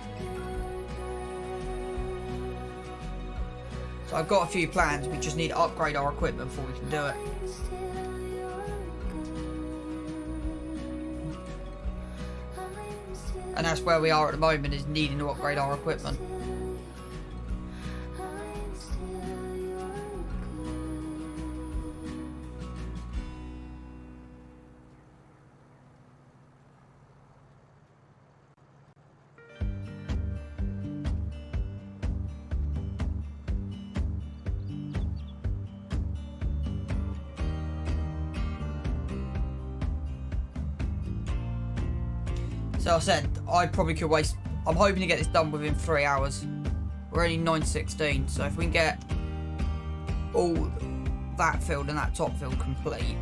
So I've got a few plans, we just need to upgrade our equipment before we can do it. And that's where we are at the moment, is needing to upgrade our equipment. So I said, I probably could waste, I'm hoping to get this done within 3 hours. We're only 9:16, so if we can get all that field and that top field complete.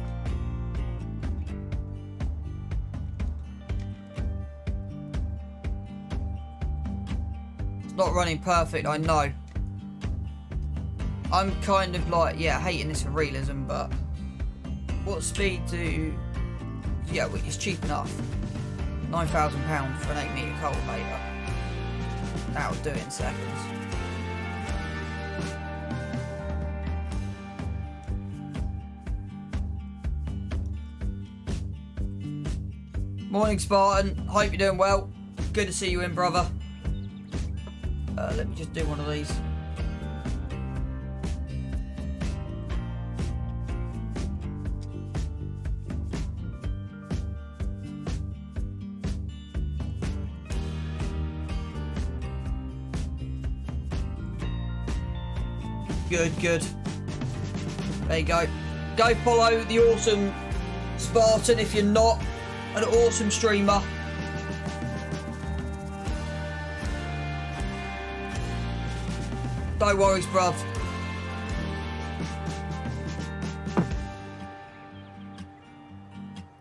It's not running perfect, I know. I'm kind of like, yeah, hating this for realism, but what speed do, yeah, well, it's cheap enough. £9,000 for an 8 metre cultivator. That'll do it in seconds. Morning, Spartan. Hope you're doing well. Good to see you in, brother. Let me just do one of these. Good. There you go. Go follow the awesome Spartan if you're not an awesome streamer. No worries, bruv.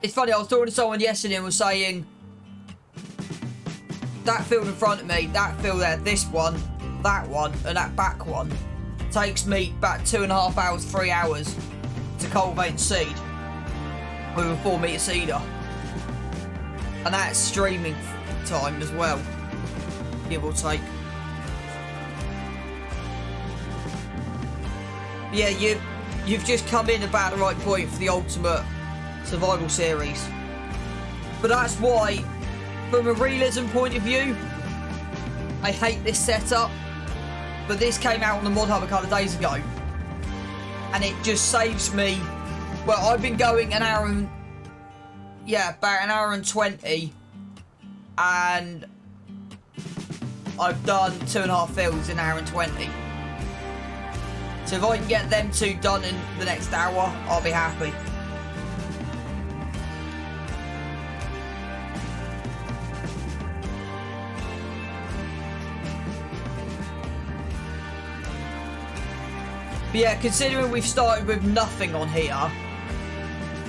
It's funny, I was talking to someone yesterday and was saying that field in front of me, that field there, this one, that one, and that back one takes me about 2.5 hours, 3 hours to cultivate and seed with a 4-metre seeder. And that's streaming time as well, give or take. Yeah, you've just come in about the right point for the ultimate survival series. But that's why, from a realism point of view, I hate this setup. But this came out on the mod hub a couple of days ago, and it just saves me. Well, I've been going about an hour and 20, and I've done 2.5 fields in an hour and 20. So if I can get them 2 done in the next hour, I'll be happy. But yeah, considering we've started with nothing on here,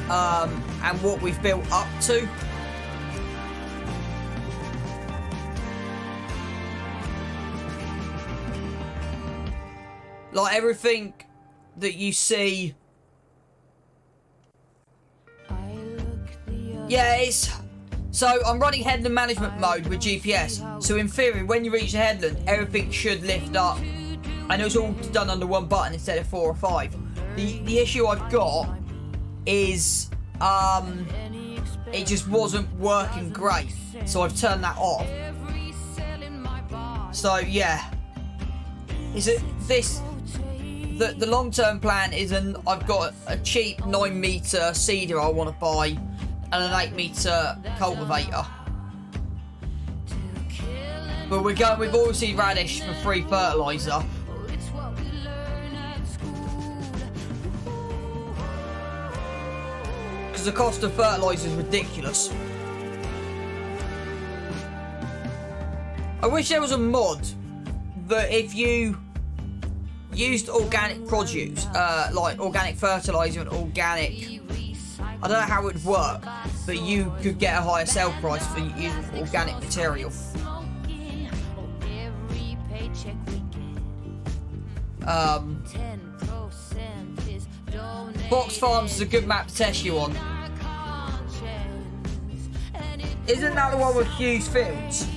and what we've built up to, like everything that you see, yeah, it's, so I'm running headland management mode with GPS, so in theory when you reach the headland everything should lift up, and it's all done under one button instead of 4 or 5. The issue I've got is it just wasn't working great, so I've turned that off. So yeah, the long-term plan is I've got a cheap 9-metre seeder I want to buy and an 8-metre cultivator. But we're going with oilseed radish for free fertiliser. Because the cost of fertiliser is ridiculous. I wish there was a mod that if you used organic produce, like organic fertiliser and organic, I don't know how it would work, but you could get a higher sale price for using organic material. Fox Farms is a good map to test you on. Isn't that the one with huge fields?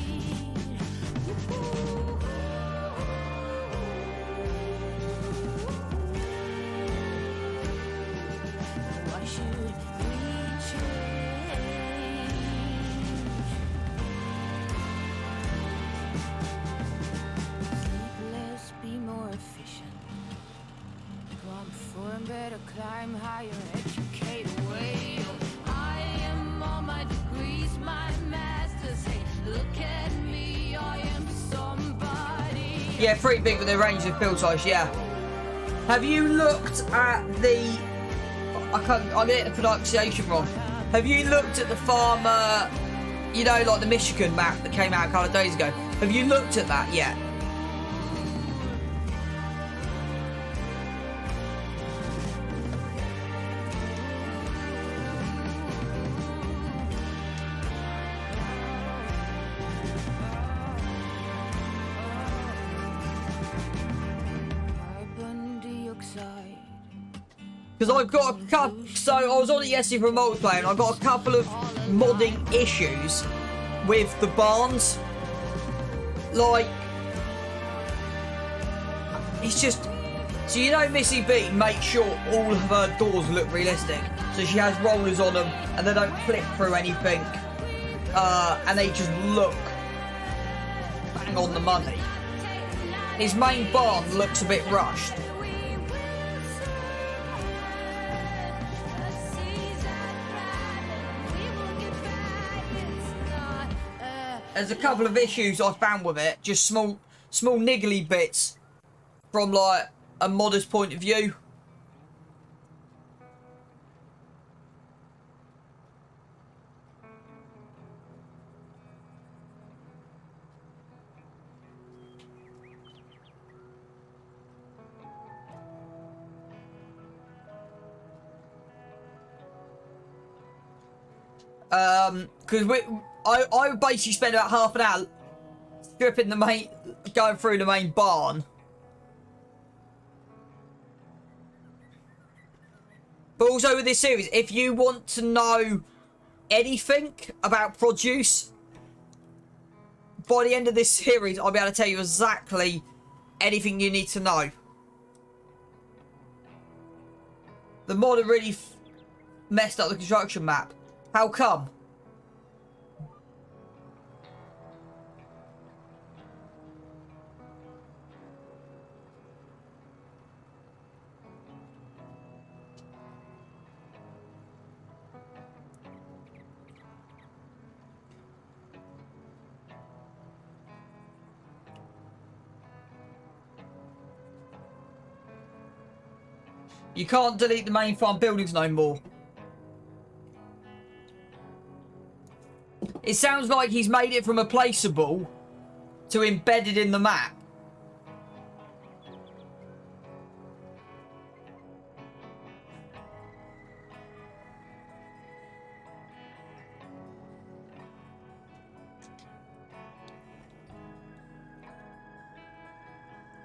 Yeah, pretty big with the range of field size, yeah. Have you looked at the... I'm getting the pronunciation wrong. Have you looked at the farmer, you know, like the Michigan map that came out a couple of days ago? Have you looked at that yet? Because I've got a couple, so I was on it yesterday for multiplayer, and I've got a couple of modding issues with the barns. Like, it's just, so you know Missy B makes sure all of her doors look realistic. So she has rollers on them, and they don't clip through anything, and they just look bang on the money. His main barn looks a bit rushed. There's a couple of issues I found with it, just small niggly bits from like a modder's point of view. Because I would basically spend about half an hour stripping the main, going through the main barn. But also with this series, if you want to know anything about produce, by the end of this series, I'll be able to tell you exactly anything you need to know. The mod really messed up the construction map. How come? You can't delete the main farm buildings no more. It sounds like he's made it from a placeable to embedded in the map.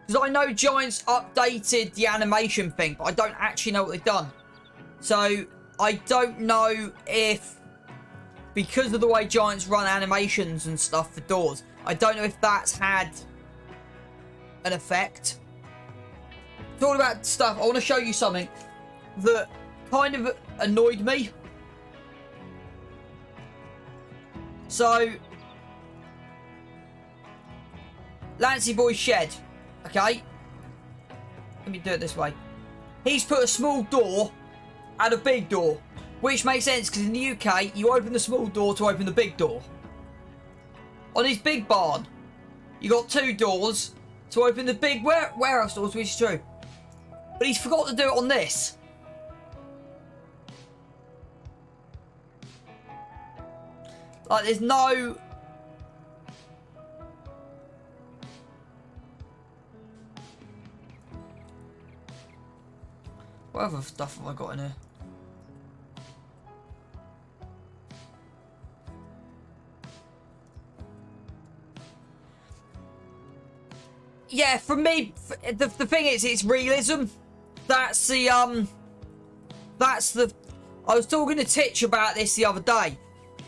Because I know Giants updated the animation thing, but I don't actually know what they've done. So, I don't know if, because of the way Giants run animations and stuff for doors, I don't know if that's had an effect. It's all about stuff. I want to show you something that kind of annoyed me. So, Lancey Boy's shed. Okay, let me do it this way. He's put a small door and a big door, which makes sense because in the UK you open the small door to open the big door. On his big barn, you got two doors to open the big warehouse doors, which is true. But he's forgot to do it on this. Like, there's no... What other stuff have I got in here? Yeah, for me, the thing is, it's realism. That's the, I was talking to Titch about this the other day.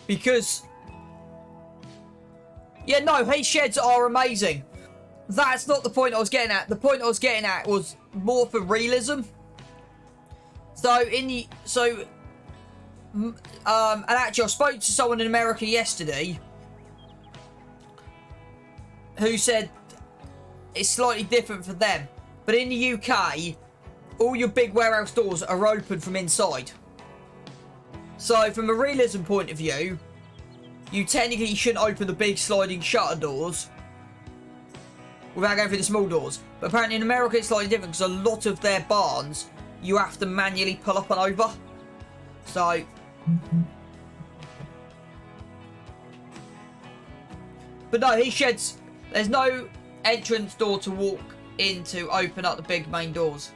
Because... Yeah, no, his sheds are amazing. That's not the point I was getting at. The point I was getting at was more for realism. So, and actually I spoke to someone in America yesterday who said it's slightly different for them. But in the UK, all your big warehouse doors are open from inside. So from a realism point of view, you technically shouldn't open the big sliding shutter doors without going through the small doors. But apparently in America it's slightly different because a lot of their barns you have to manually pull up and over. So... But no, he sheds... There's no entrance door to walk in to open up the big main doors.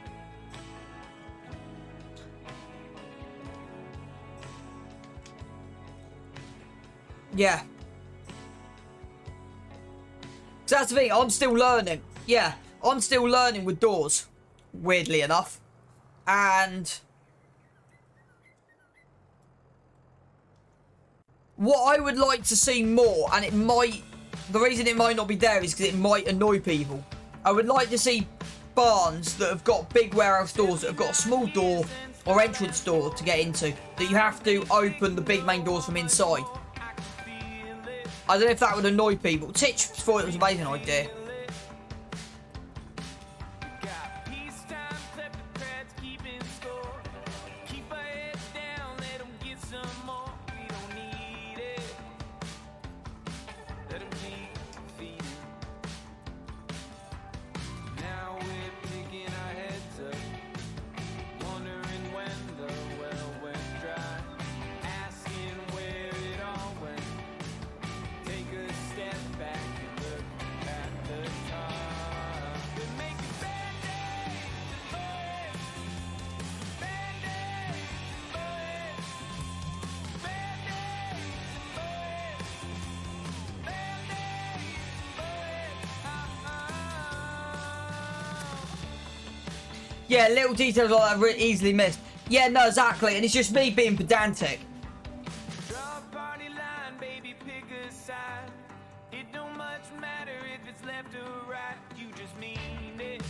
Yeah. So that's the thing, I'm still learning. Yeah, I'm still learning with doors. Weirdly enough. And what I would like to see more, and it might, the reason it might not be there is because it might annoy people. I would like to see barns that have got big warehouse doors that have got a small door or entrance door to get into, that you have to open the big main doors from inside. I don't know if that would annoy people. Titch thought it was an amazing idea. Yeah, little details like that are easily missed. Yeah, no, exactly. And it's just me being pedantic. Draw a party line, baby, pick a side. It don't much matter if it's left or right. You just mean it.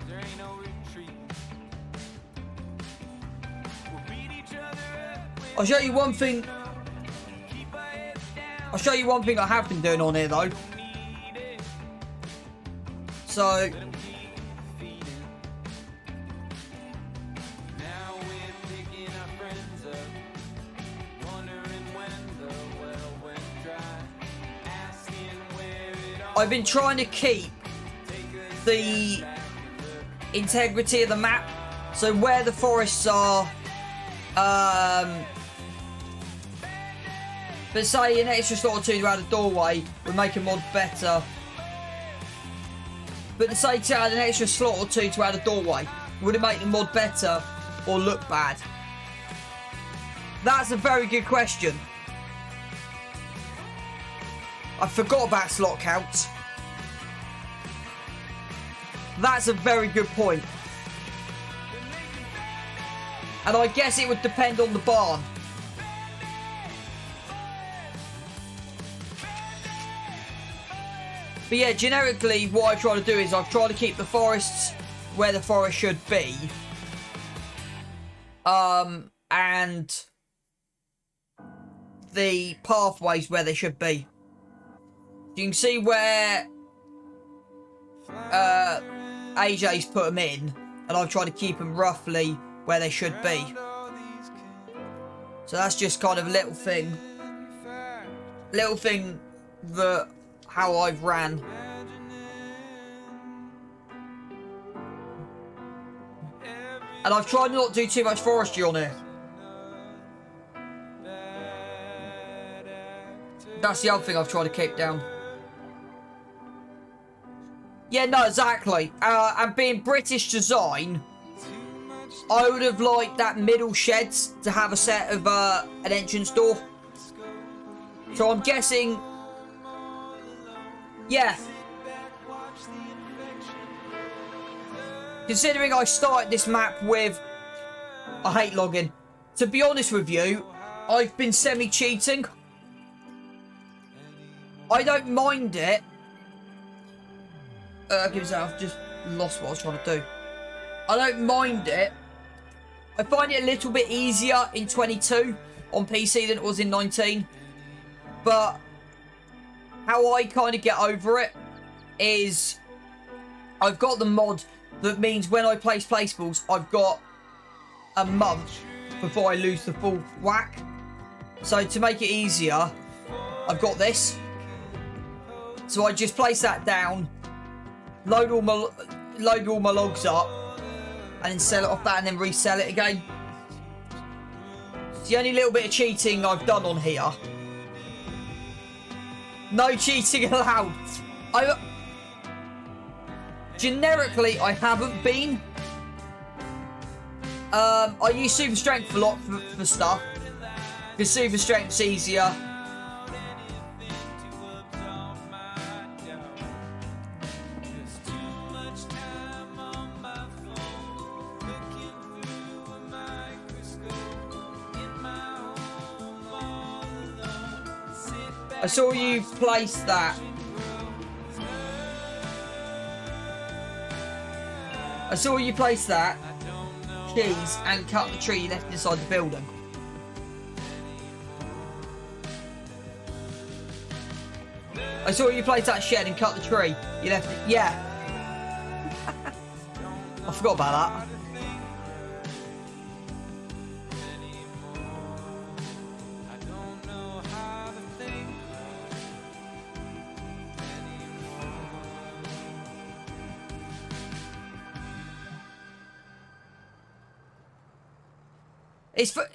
There ain't no retreat. We'll beat each other up with I'll show you one thing. keep our heads down. I'll show you one thing I have been doing on here though. Need it. So Let 'em keep feeding. Now we're picking our friends up, wondering when the well went dry, asking where it all I've been trying to keep the integrity of the map. So where the forests are, but say an extra slot or two to add a doorway would make a mod better. But to say to add an extra slot or two to add a doorway, would it make the mod better or look bad? That's a very good question. I forgot about slot counts. That's a very good point. And I guess it would depend on the barn. But yeah, generically what I try to do is I've tried to keep the forests where the forest should be. And the pathways where they should be. You can see where AJ's put them in, and I've tried to keep them roughly where they should be. So that's just kind of a little thing that how I've ran. And I've tried not to do too much forestry on here. That's the other thing I've tried to keep down. Yeah, no, exactly. And being British design, I would have liked that middle shed to have a set of an entrance door. So I'm guessing, yeah. Considering I started this map with, I hate logging. To be honest with you, I've been semi-cheating. I don't mind it. I've just lost what I was trying to do. I don't mind it. I find it a little bit easier in 22 on PC than it was in 19. But how I kind of get over it is I've got the mod that means when I place placeables, I've got a month before I lose the full whack. So to make it easier, I've got this. So I just place that down, load all my logs up, and then sell it off that and then resell it again. It's the only little bit of cheating I've done on here. No cheating allowed. Generically, I haven't been. I use super strength a lot for stuff, because super strength's easier. I saw you place that. I saw you place that keys and cut the tree you left inside the building. I saw you place that shed and cut the tree you left it. Yeah. I forgot about that.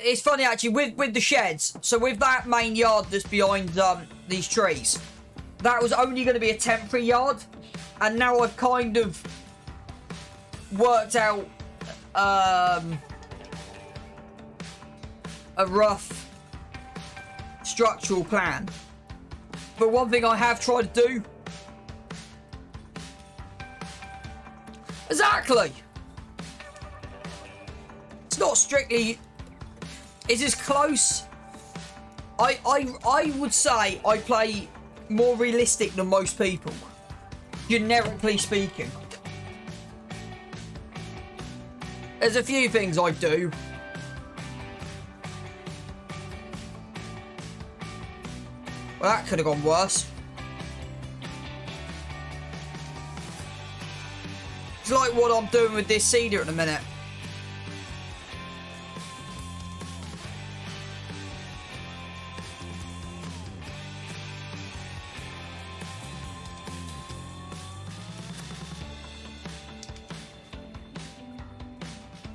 It's funny actually with the sheds. So with that main yard that's behind these trees, that was only going to be a temporary yard, and now I've kind of worked out a rough structural plan. But one thing I have tried to do. Huzzah! Exactly. It's not strictly. It's as close. I would say I play more realistic than most people, generically speaking. There's a few things I do. Well, that could have gone worse. It's like what I'm doing with this cedar in a minute.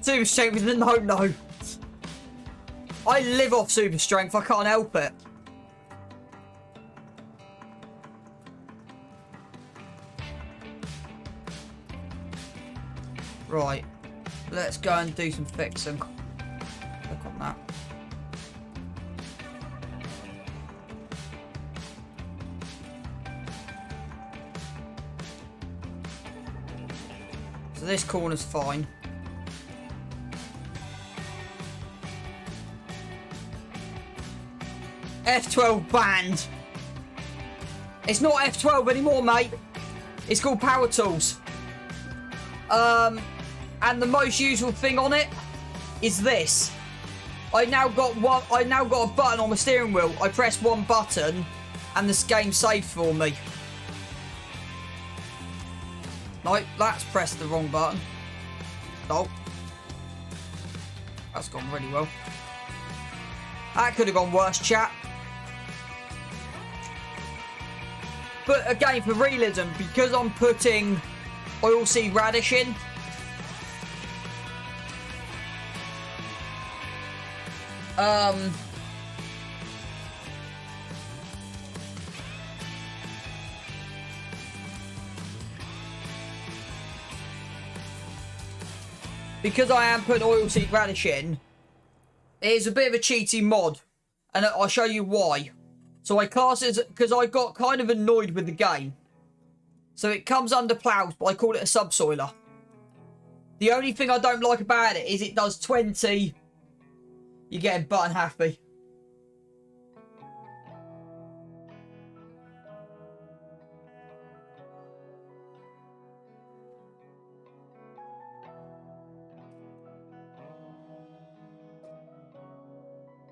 Super strength is a no. I live off super strength. I can't help it. Right. Let's go and do some fixing. Look on that. So this corner's fine. F12 banned. It's not F12 anymore, mate. It's called Power Tools. And the most useful thing on it is this. I now got a button on the steering wheel. I press one button, and this game saved for me. No, that's pressed the wrong button. No. That's gone really well. That could have gone worse, chat. But again, for realism, because I'm putting oilseed radish in, because I am putting oilseed radish in, it's a bit of a cheaty mod, and I'll show you why. So I class it as, because I got kind of annoyed with the game. So it comes under plows, but I call it a subsoiler. The only thing I don't like about it is it does 20. You're getting button happy.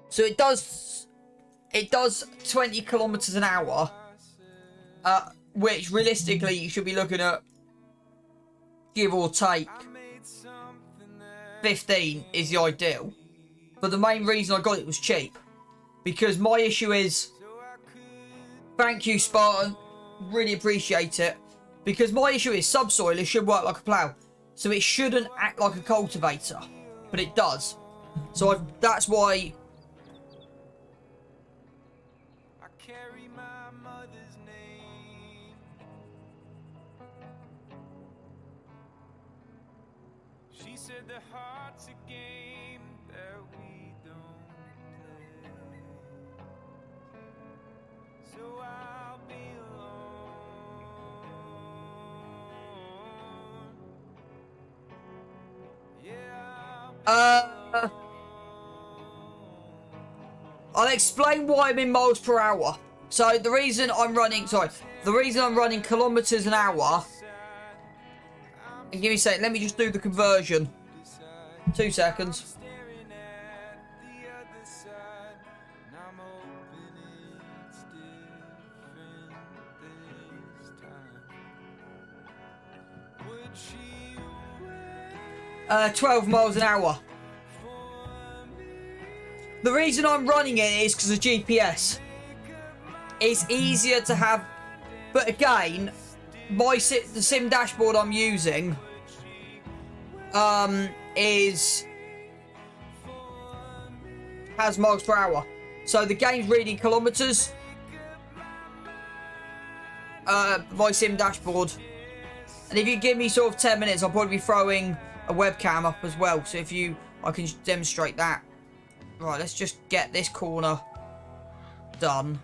So it does 20 kilometers an hour, which realistically you should be looking at, give or take, 15 is the ideal. But the main reason I got it was cheap. Because my issue is, thank you Spartan, really appreciate it. Because my issue is subsoilers should work like a plough. So it shouldn't act like a cultivator. But it does. So that's why... She said the heart's a game that we don't play, so I'll be alone. Yeah, I'll explain why I'm in miles per hour. So the reason I'm running kilometers an hour. And give me a sec, let me just do the conversion. 2 seconds. Uh, 12 miles an hour. The reason I'm running it is because of GPS. It's easier to have, but again, the sim dashboard I'm using has miles per hour, so the game's reading kilometers. My sim dashboard, and if you give me sort of 10 minutes, I'll probably be throwing a webcam up as well, so I can demonstrate that. Right, let's just get this corner done.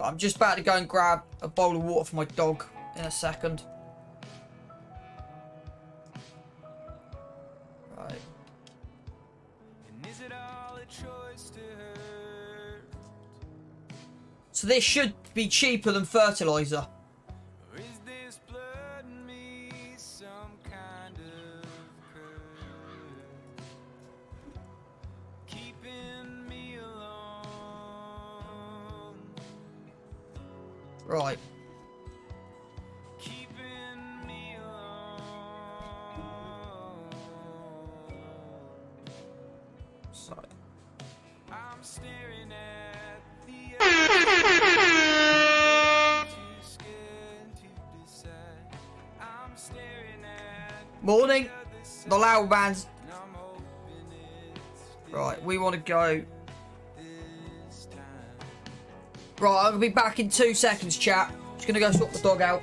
I'm just about to go and grab a bowl of water for my dog in a second. So this should be cheaper than fertilizer. Right. So. I'm staring at the morning. The loud bands. Right, we want to go. Right, I'm going to be back in 2 seconds, chat. Just going to go sort the dog out.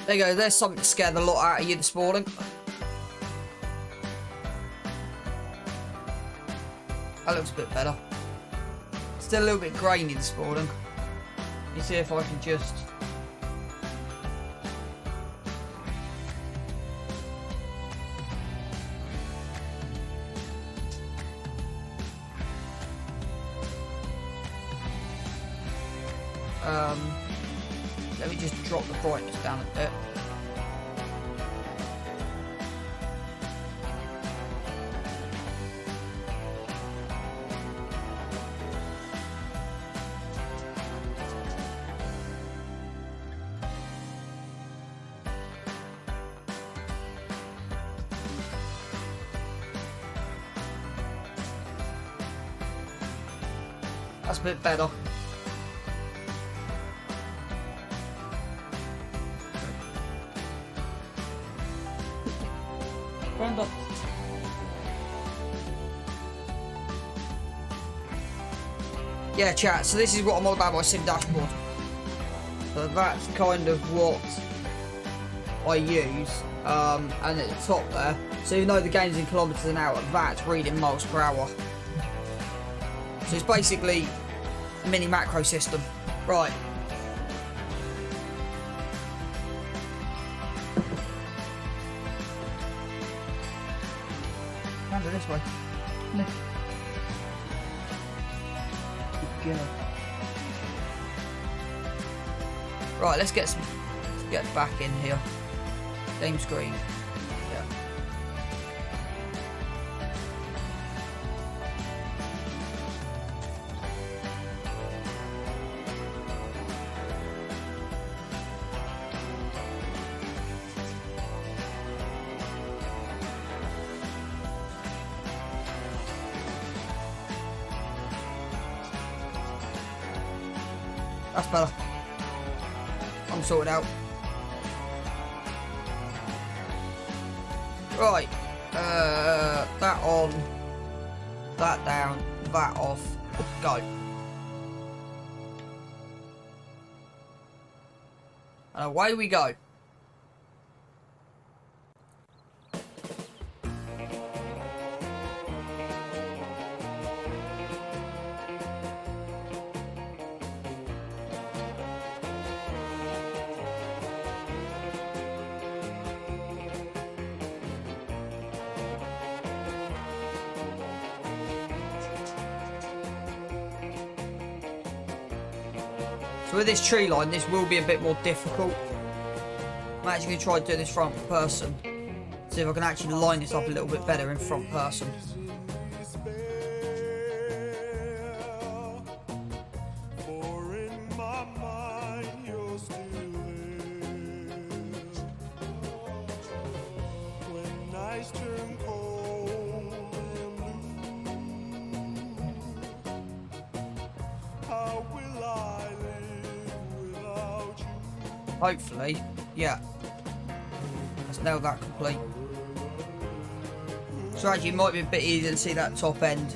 There you go, there's something to scare the lot out of you this morning. That looks a bit better. Still a little bit grainy this morning. Let me see if I can just... Let me just drop the brightness down a bit. That's a bit better. Yeah, chat, so this is what I'm all about, my sim dashboard. So that's kind of what I use. And at the top there, so even though the game's in kilometres an hour, that's reading miles per hour. So it's basically a mini macro system. Right. Can do this way. No. Good. Right, let's get back in here. Game screen. Yeah. That's better. I'm sorted out. Right. That on. That down. That off. Go. And away we go. So with this tree line, this will be a bit more difficult. I'm actually going to try to do this front person. See if I can actually line this up a little bit better in front person. Hopefully, yeah. Let's nail that complete. So actually it might be a bit easier to see that top end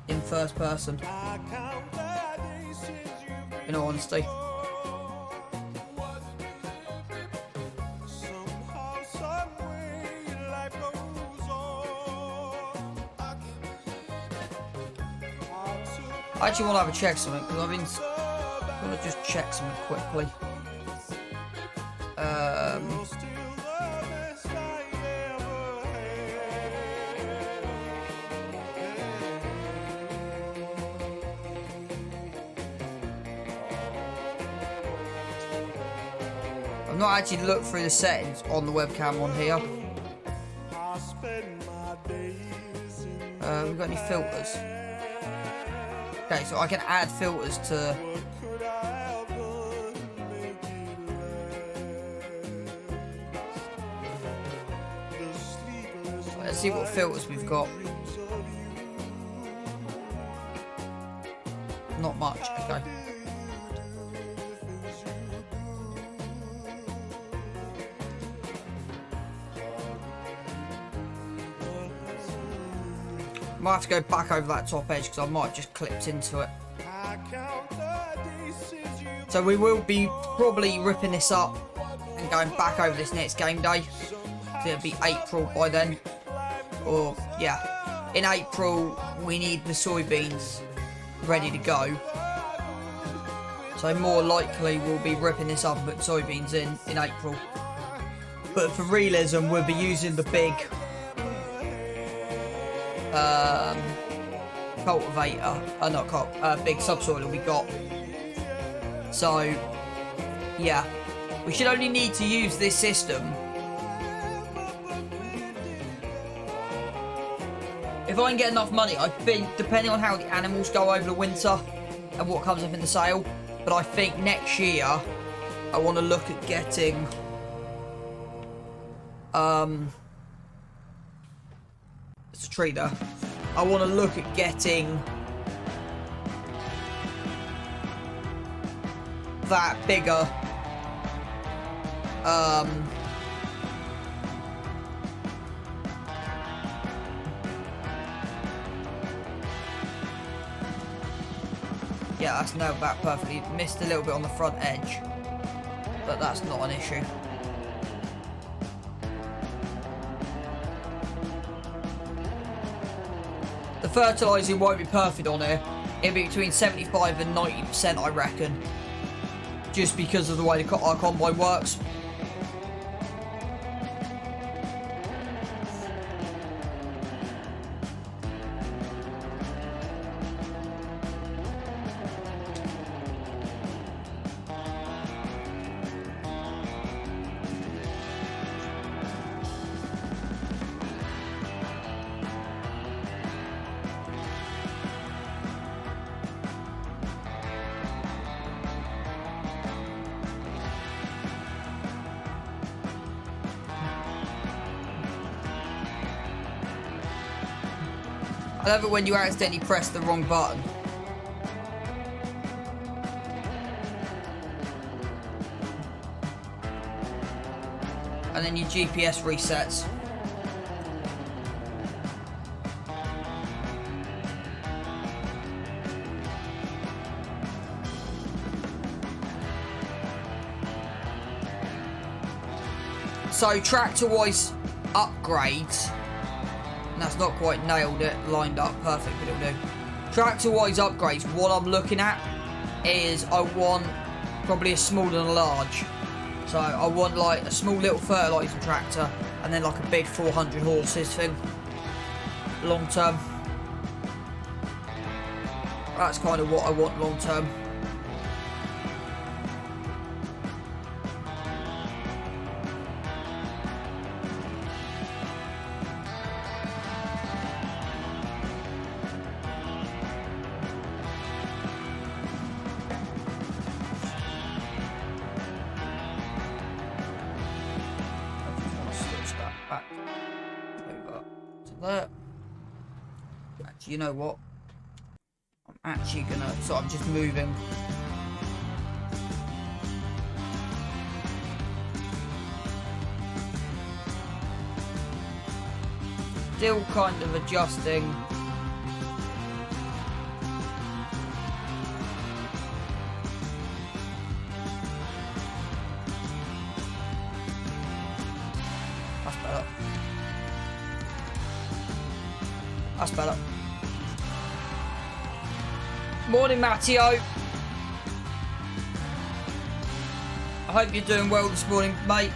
in first person, in all honesty. I actually want to have a check something because I'm going to just check something quickly. I've not actually looked through the settings on the webcam on here. We've got any filters? Okay, so I can add filters to. Let's see what filters we've got. Not much, okay. Might have to go back over that top edge because I might have just clipped into it. So we will be probably ripping this up and going back over this next game day. It'll be April by then. Or, yeah. In April, we need the soybeans ready to go. So more likely we'll be ripping this up and put soybeans in April. But for realism, we'll be using the big cultivator, not big subsoiler we got So, yeah. We should only need to use this system if I can get enough money. I think, depending on how the animals go over the winter and what comes up in the sale, but I think next year I want to look at getting it's a tree there. I want to look at getting that bigger yeah, that's nailed that perfectly. Missed a little bit on the front edge, but that's not an issue. The fertilising won't be perfect on here. It'll be between 75 and 90%, I reckon. Just because of the way our combine works. I love it when you accidentally press the wrong button. And then your GPS resets. So tractor-wise upgrades. And that's not quite nailed it, lined up perfect, but it'll do. Tractor-wise upgrades, what I'm looking at is I want probably a small and a large. So I want like a small little fertiliser tractor and then like a big 400 horses thing. Long term. That's kind of what I want long term. Actually, you know what? I'm actually gonna... So I'm just moving. Still kind of adjusting. That's better. That's better. Morning, Matteo. I hope you're doing well this morning, mate.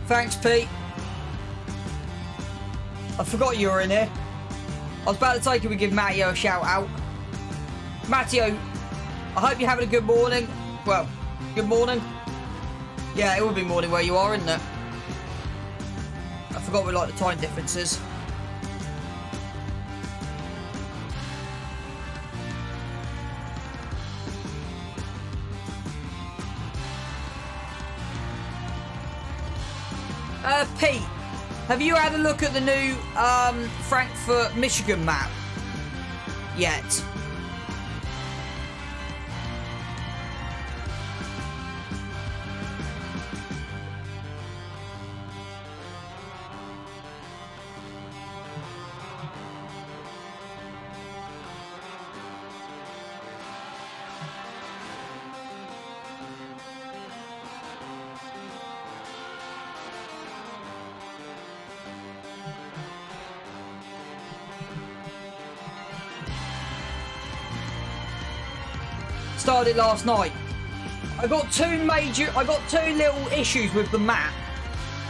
Thanks, Pete. I forgot you were in here. I was about to take it and give Matteo a shout out. Matteo, I hope you're having a good morning. Well, good morning. Yeah, it will be morning where you are, isn't it? I forgot we like the time differences. Pete, have you had a look at the new Frankfurt, Michigan map yet? Started last night. I got two little issues with the map.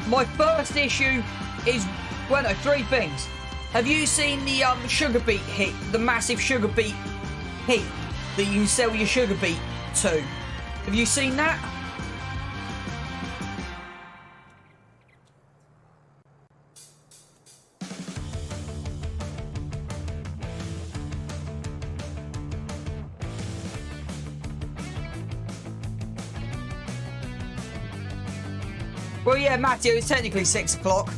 my first issue is, well, no, 3 things. Have you seen the sugar beet heat, the massive sugar beet heat that you can sell your sugar beet to? Have you seen that? Well, yeah, Matthew, it's technically 6 o'clock.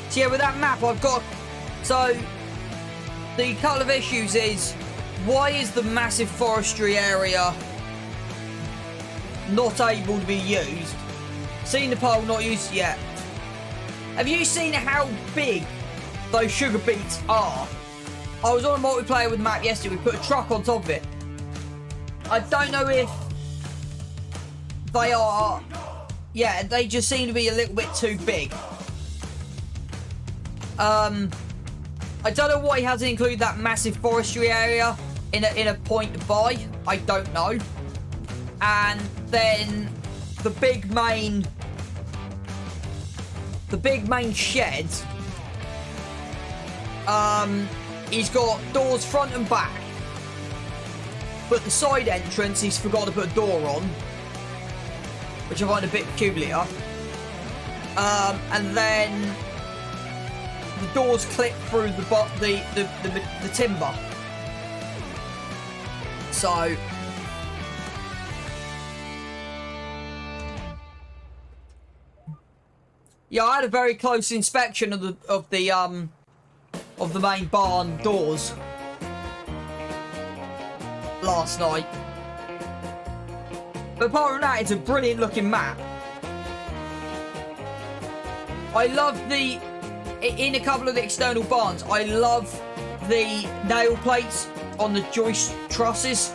So yeah, with that map, I've got... So, the couple of issues is, why is the massive forestry area not able to be used? Seen the pole, not used yet. Have you seen how big those sugar beets are? I was on a multiplayer with Matt yesterday. We put a truck on top of it. I don't know if they are... Yeah, they just seem to be a little bit too big. I don't know why he hasn't included that massive forestry area in a point to buy. I don't know. And then the big main shed. He's got doors front and back, but the side entrance he's forgot to put a door on, which I find a bit peculiar. And then the doors clip through the timber. So yeah, I had a very close inspection of the main barn doors last night. But apart from that, it's a brilliant looking map. I love in a couple of the external barns, I love the nail plates on the joist trusses.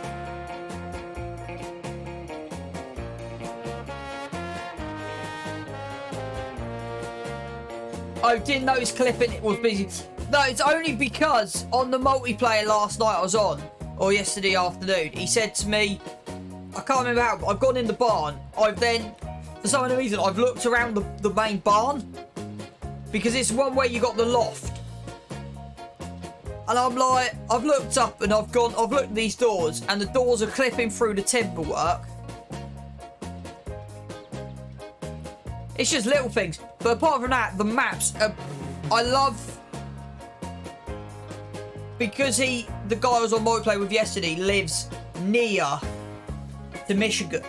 I didn't notice clipping, it was busy. No, it's only because on the multiplayer last night I was on, or yesterday afternoon, he said to me, I can't remember how, but I've gone in the barn. I've then, for some reason, I've looked around the main barn, because it's one where you got the loft. And I'm like, I've looked up and I've looked at these doors, and the doors are clipping through the timber work. It's just little things. But apart from that, the maps, I love, because the guy I was on multiplayer with yesterday lives near to Michigan.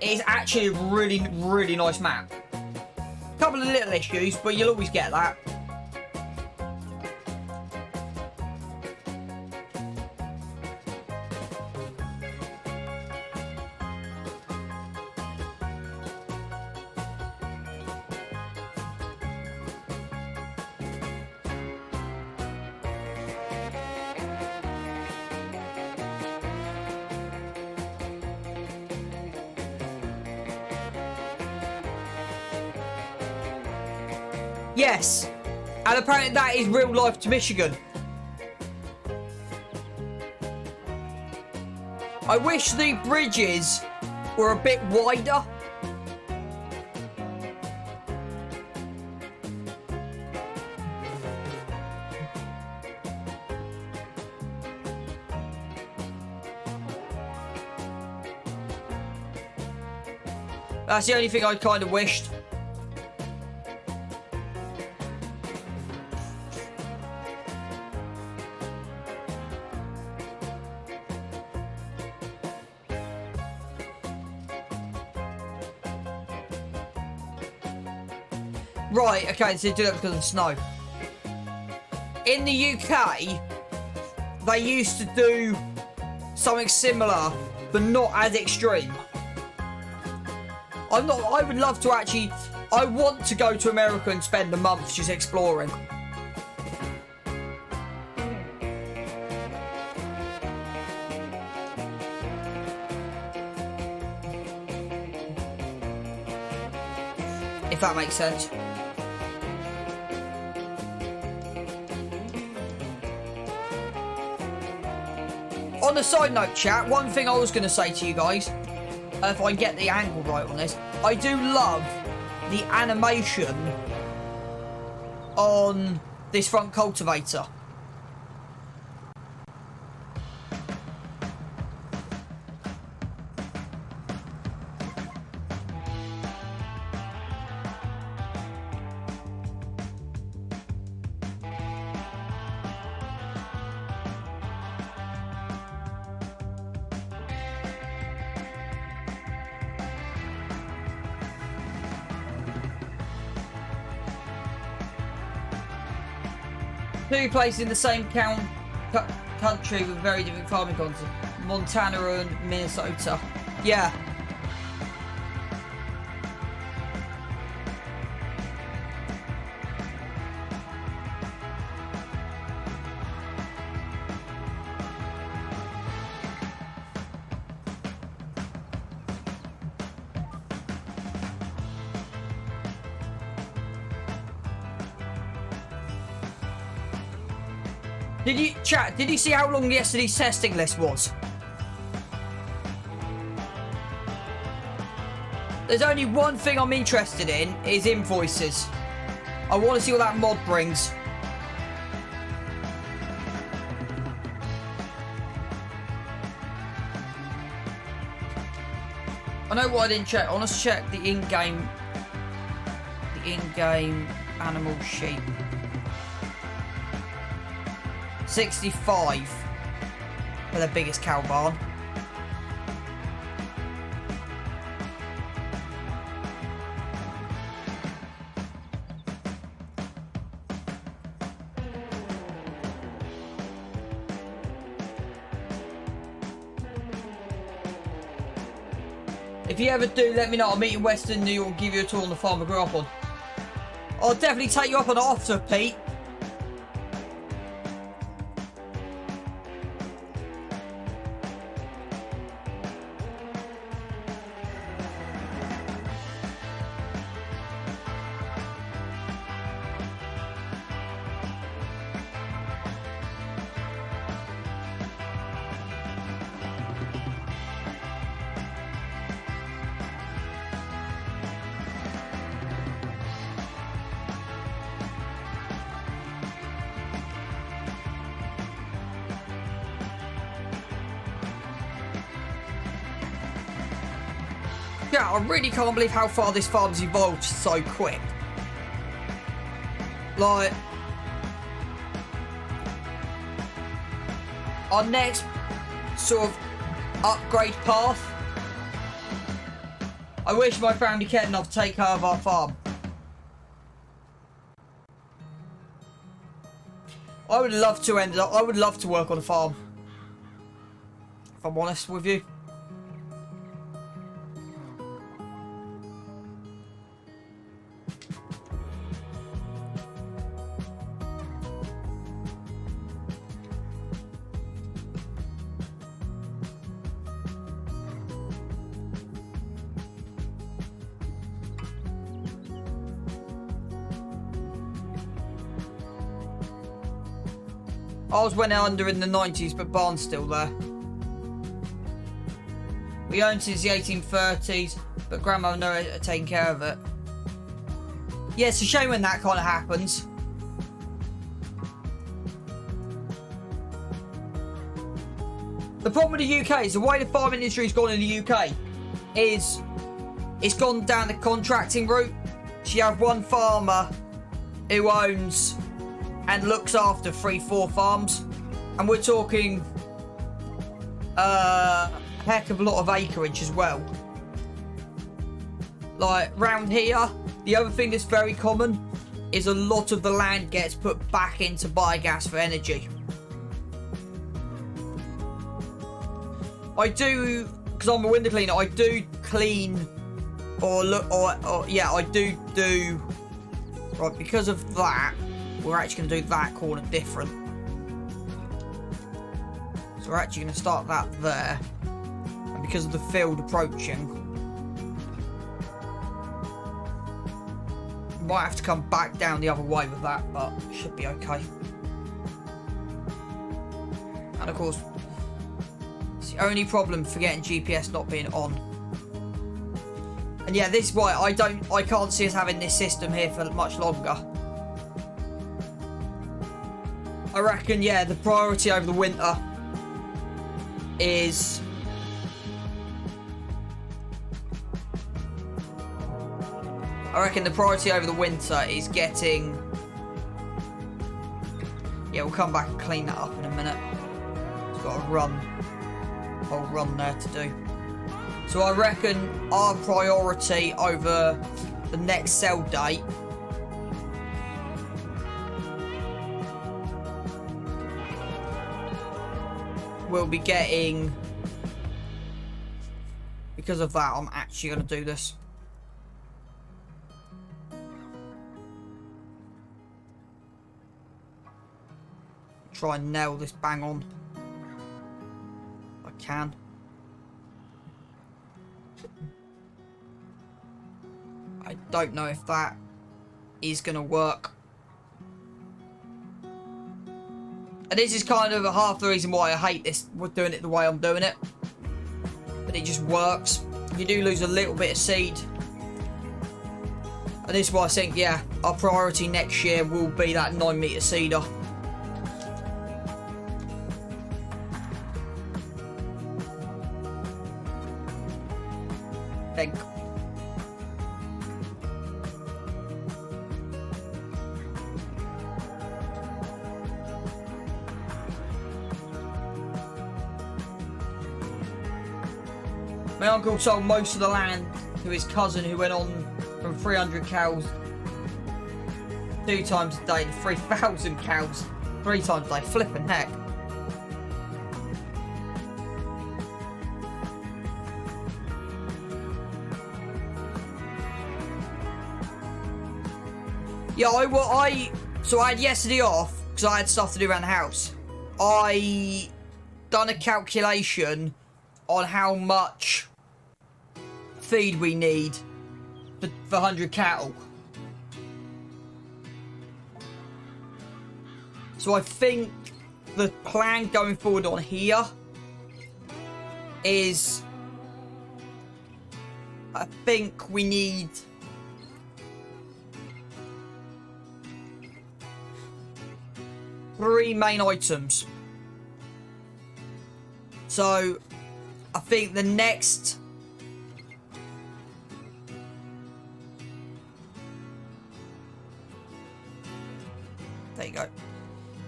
It's actually a really, really nice map. Couple of little issues, but you'll always get that. Yes, and apparently that is real life to Michigan. I wish the bridges were a bit wider. That's the only thing I kind of wished. Right, okay, so they do that because of snow. In the UK, they used to do something similar, but not as extreme. I would love to actually... I want to go to America and spend a month just exploring. If that makes sense. On a side note, chat, one thing I was going to say to you guys, if I get the angle right on this, I do love the animation on this front cultivator. Two places in the same country with very different farming concepts. Montana and Minnesota. Yeah. Did you see how long yesterday's testing list was? There's only one thing I'm interested in, is invoices. I want to see what that mod brings. I know what I didn't check. I want to check the in-game animal sheet. 65 for the biggest cow barn. If you ever do, let me know. I'll meet in Western New York, give you a tour on the farm I grew up on. I'll definitely take you up on an offer, Pete. Yeah, I really can't believe how far this farm's evolved so quick. Like, our next sort of upgrade path. I wish my family cared enough to take care of our farm. I would love to I would love to work on a farm. If I'm honest with you. Ours went under in the 90s, but barn's still there. We owned since the 1830s, but Grandma and Noah are taking care of it. Yeah, it's a shame when that kind of happens. The problem with the UK is the way the farm industry's gone in the UK is it's gone down the contracting route. So you have one farmer who owns and looks after 3-4 farms, and we're talking a heck of a lot of acreage as well. Like round here, The other thing that's very common is a lot of the land gets put back into biogas for energy. I do, because I'm a window cleaner, I do clean or yeah, I do right, because of that, we're actually going to do that corner different. So we're actually going to start that there. And because of the field approaching, might have to come back down the other way with that, but it should be okay. And of course, it's the only problem for getting GPS not being on. And yeah, this is why I can't see us having this system here for much longer. I reckon, yeah, the priority over the winter is getting... Yeah, we'll come back and clean that up in a minute. It's got a whole run there to do. So I reckon our priority over the next sell date will be getting... Because of that, I'm actually going to do this. Try and nail this bang on. If I can. I don't know if that is going to work. And this is kind of half the reason why I hate this. We're doing it the way I'm doing it. But it just works. You do lose a little bit of seed. And this is why I think, yeah, our priority next year will be that 9-metre seeder. Think. My uncle sold most of the land to his cousin, who went on from 300 cows 2 times a day to 3,000 cows 3 times a day. Flipping heck. Yeah, so I had yesterday off because I had stuff to do around the house. I done a calculation on how much feed we need for 100 cattle. So I think the plan going forward on here is, I think we need 3 main items. So I think the next there you go.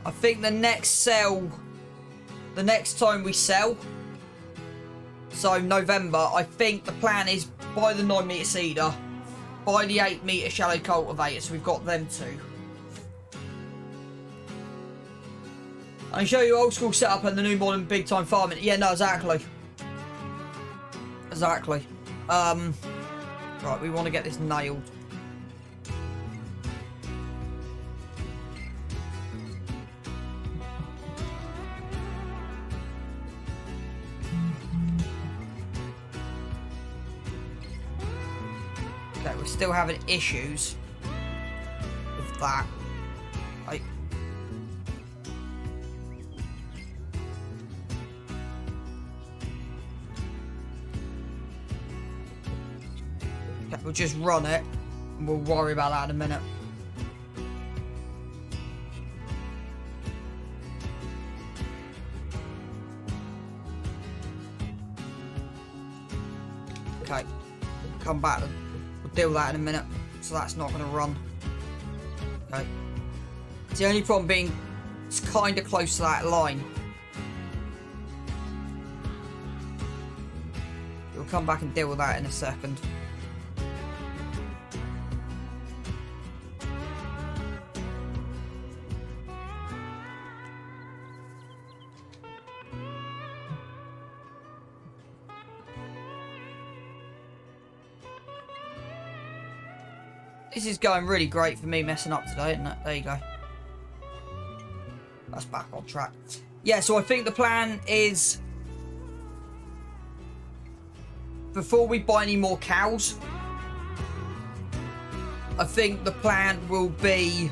I think the next time we sell, so November, I think the plan is buy the 9-metre seeder, buy the 8-metre shallow cultivator, so we've got them 2. I can show you old school setup and the new modern big time farming. Yeah, no, exactly. Exactly. Right, we want to get this nailed. Okay, we're still having issues with that. We'll just run it, and we'll worry about that in a minute. Okay, come back. We'll deal with that in a minute. So that's not going to run. Okay. It's the only problem being it's kind of close to that line. We'll come back and deal with that in a second. This is going really great for me messing up today, isn't it? There you go. That's back on track. Yeah, so I think the plan is, before we buy any more cows, I think the plan will be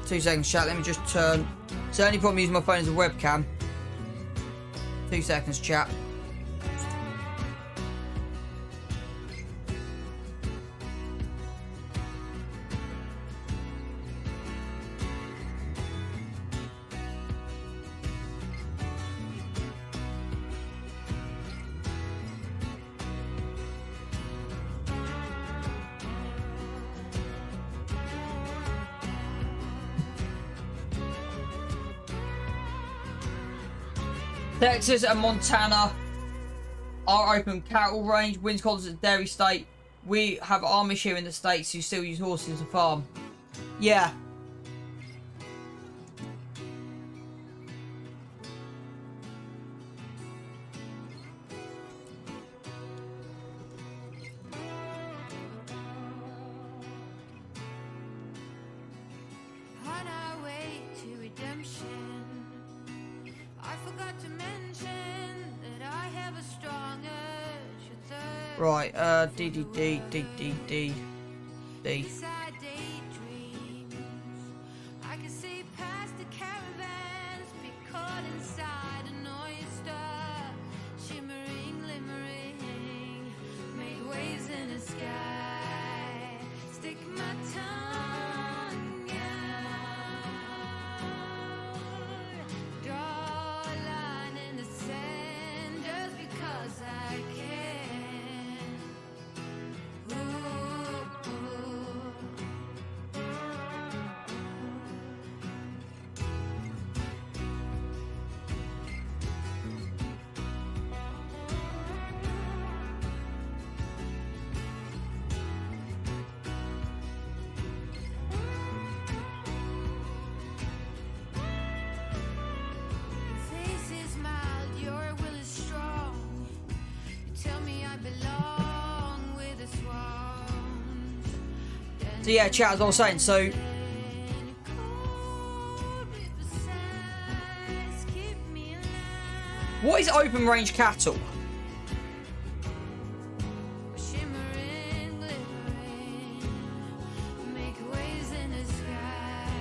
Two seconds, chat. Let me just turn. It's the only problem using my phone as a webcam. 2 seconds, chat. Texas and Montana are open cattle range. Wisconsin, dairy state. We have Amish here in the States who still use horses to farm. Yeah. On our way to redemption, I forgot to mention that I have a strong urge for thirst. Right, D. Beside daydreams, I can see past the caravans, be caught inside an oyster, shimmering, glimmering, made waves in the sky. Stick my tongue out, draw a line in the sand just because I can. Ooh. Your face is mild, your will is strong. You tell me I belong with the swans. So yeah, chat, as I was saying, so Then cold river sighs keep me alive. what is open range cattle? Shimmering, glimmering, make waves in the sky.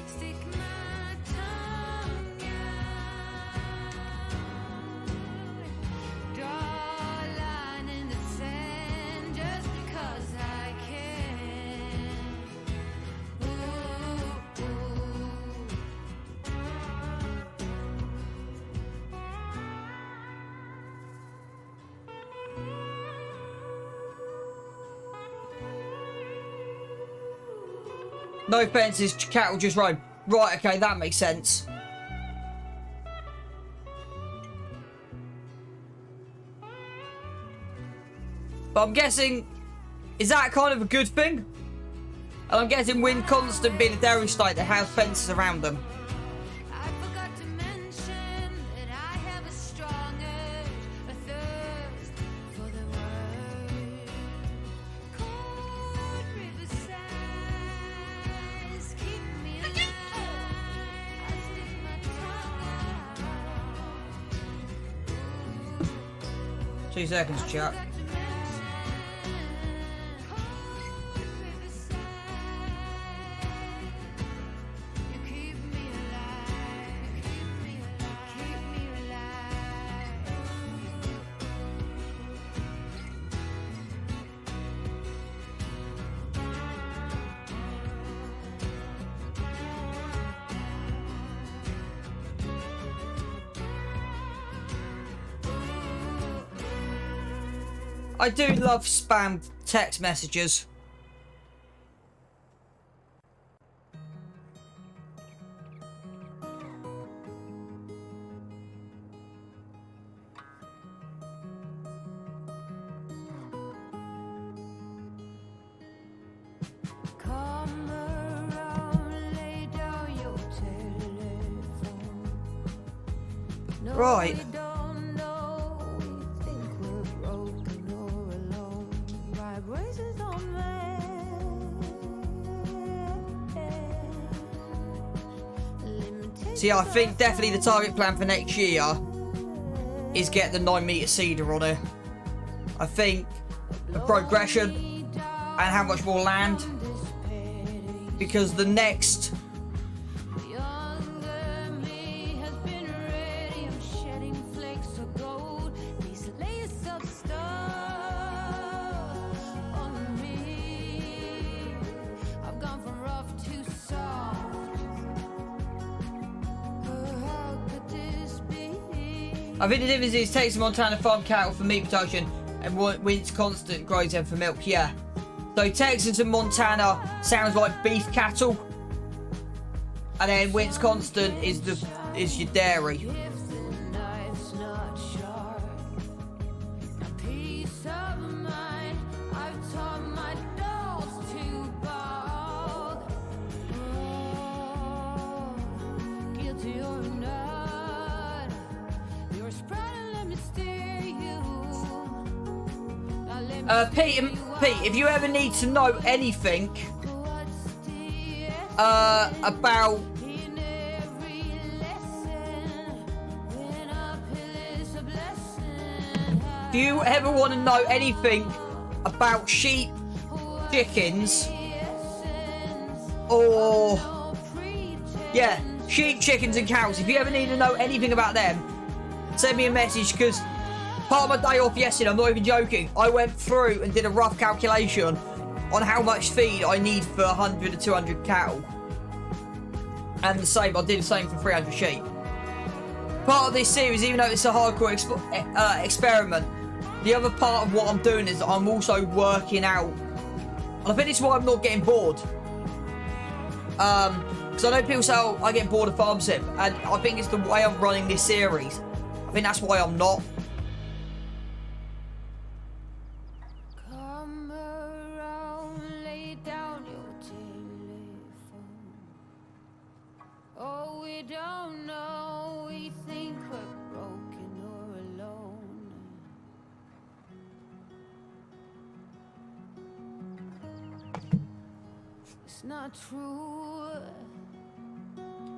Stick my tongue out, draw a line in the sand just because I can. Ooh, ooh. No fences, cattle just roam. Right, okay, that makes sense. But I'm guessing, is that kind of a good thing? And I'm guessing Wisconsin being a dairy state that has fences around them. I forgot to mention that I have a strong urge, a thirst for the word. Cold river sighs keep me alive. I stick my tongue out. 2 seconds, chat. Forgot to mention cold river sighs. You keep me alive, keep me alive, keep me alive. I do love spam text messages. Come Right. See, I think definitely the target plan for next year is get the 9-meter cedar on it. I think the progression and how much more land, because the next I think the difference is Texas Montana farm cattle for meat production and Wins Constant grows them for milk. Yeah. So Texas and Montana sounds like beef cattle, and then Wins Constant is your dairy. Pete, if you ever need to know anything about if you ever want to know anything about sheep, chickens, or yeah, sheep, chickens and cows, if you ever need to know anything about them, send me a message, because part of my day off yesterday, I'm not even joking, I went through and did a rough calculation on how much feed I need for 100 to 200 cattle. And the same, I did the same for 300 sheep. Part of this series, even though it's a hardcore experiment, the other part of what I'm doing is I'm also working out. And I think this is why I'm not getting bored. Because I know people say, oh, I get bored of farm sim. And I think it's the way I'm running this series. I think that's why I'm not. Don't know, we think we're broken or alone. It's not true.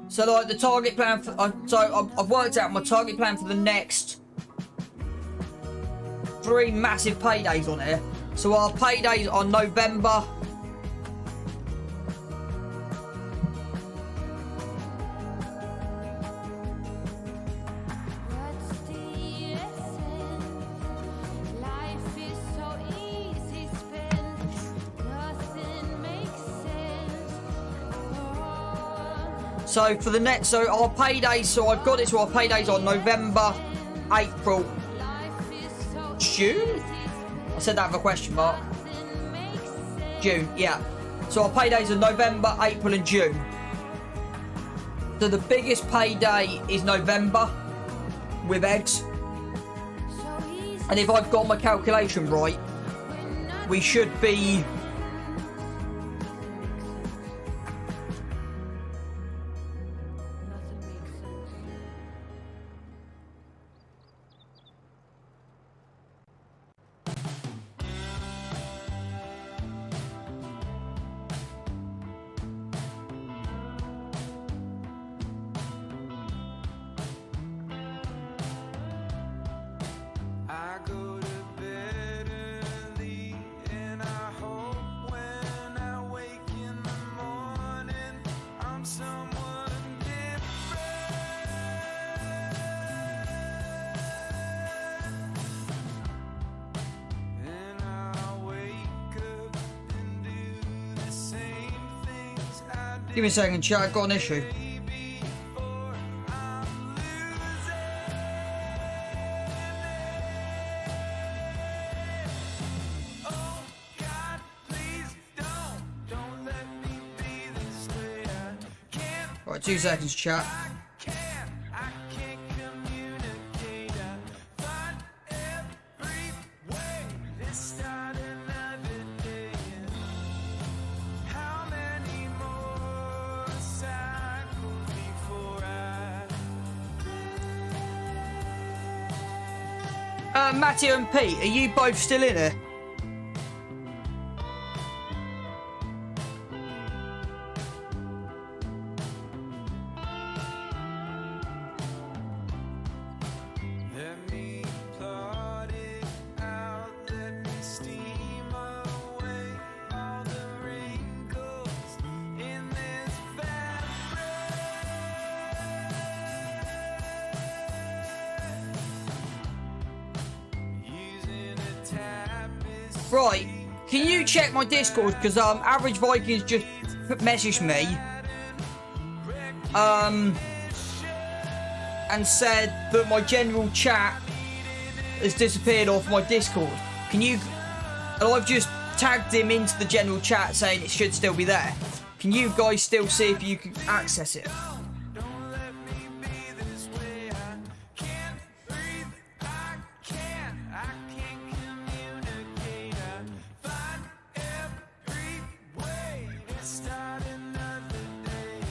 So like the target plan for, I've worked out my target plan for the next 3 massive paydays on here. So our paydays are November. So for the next, so our paydays, so I've got it, so our paydays are November, April, June? I said that with a question mark. June, yeah. So our paydays are November, April and June. So the biggest payday is November with eggs. And if I've got my calculation right, we should be... Give me a second, chat, I've got an issue. Right, 2 seconds, chat. Matthew and Pete, are you both still in it? Let me plot it out, let me steam away all the wrinkles in this fabric. Using a tapestry. Right, can you check my Discord? Because Average Vikings just messaged me. And said that my general chat has disappeared off my Discord. Can you... And I've just tagged him into the general chat saying it should still be there. Can you guys still see if you can access it? Don't let me be this way. I can't breathe. I can't communicate. I find every way to start another day.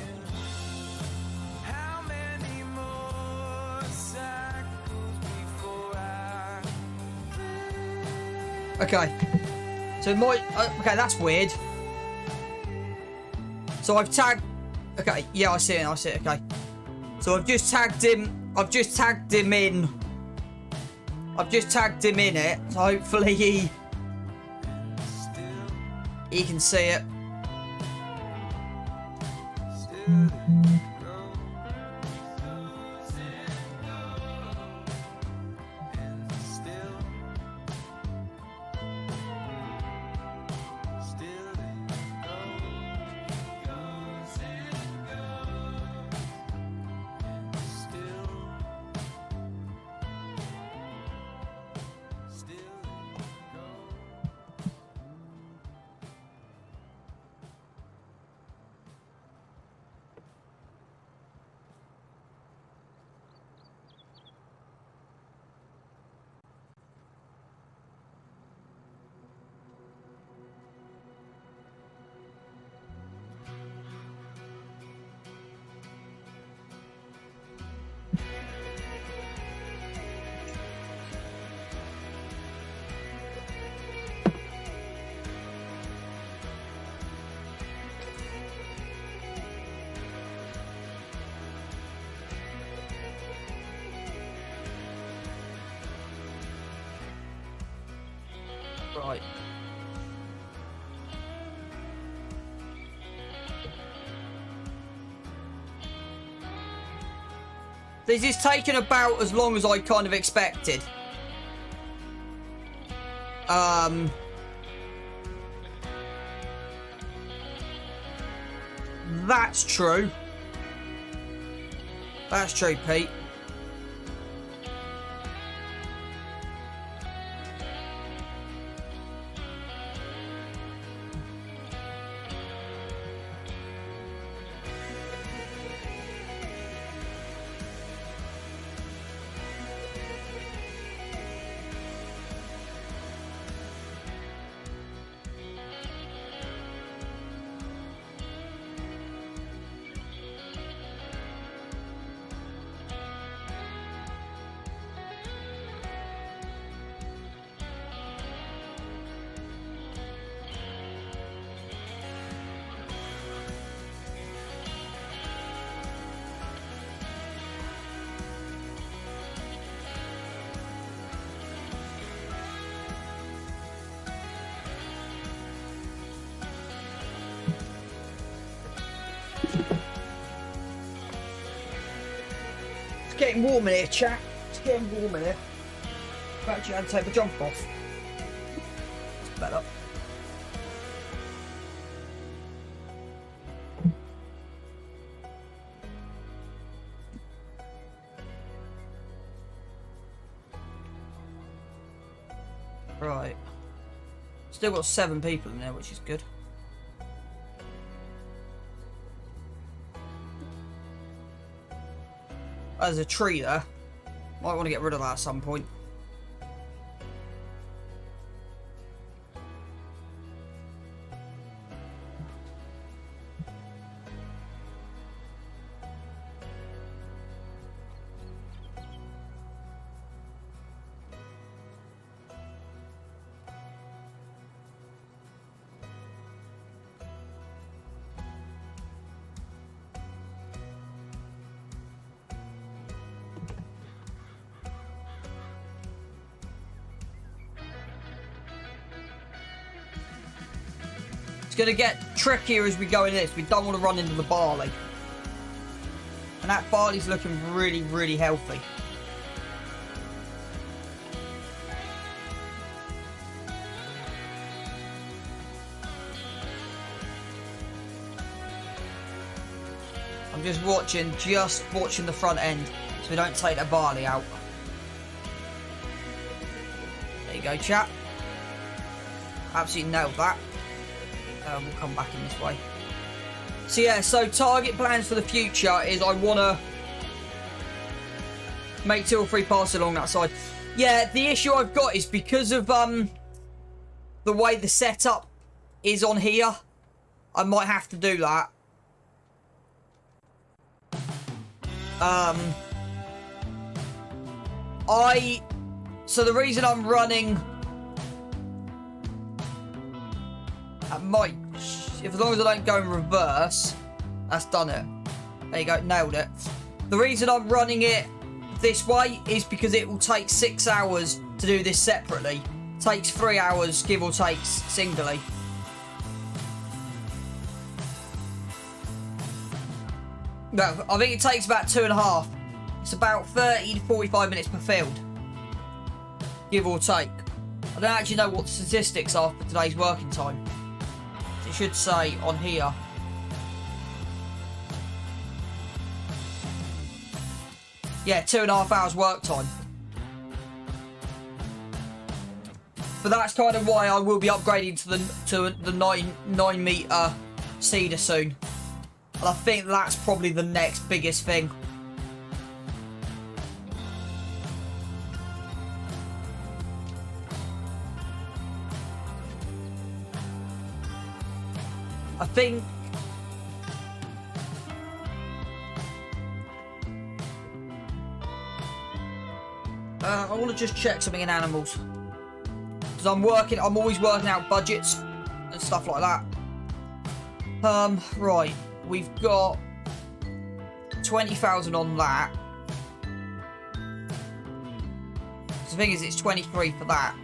How many more cycles before I Okay. So my... okay, that's weird. So I've tagged... Okay, yeah, I see it, okay. So I've just tagged him in... I've just tagged him in it, so hopefully he can see it. Right. This is taking about as long as I kind of expected. That's true. That's true, Pete. It's getting warm in here, chat. It's getting warm in here. I've actually had to take the jump off. It's better. Right. Still got 7 people in there, which is good. There's a tree there. Might want to get rid of that at some point. It's going to get trickier as we go into this. We don't want to run into the barley. And that barley's looking really, really healthy. I'm just watching the front end so we don't take the barley out. There you go, chat. Absolutely nailed that. We'll come back in this way. So yeah, so target plans for the future is I want to make 2 or 3 passes along that side. Yeah, the issue I've got is because of the way the setup is on here, I might have to do that. So the reason I'm running, I might, if as long as I don't go in reverse, that's done it. There you go, nailed it. The reason I'm running it this way is because it will take 6 hours to do this separately. It takes 3 hours, give or take, singly. No, I think it takes about 2.5. It's about 30 to 45 minutes per field, give or take. I don't actually know what the statistics are for today's working time. It should say on here. Yeah, 2.5 hours work time. But that's kind of why I will be upgrading to the 9 meter seeder soon. And I think that's probably the next biggest thing. I think I want to just check something in animals, because I'm always working out budgets and stuff like that. Right, we've got 20,000 on that. The thing is, it's 23 for that.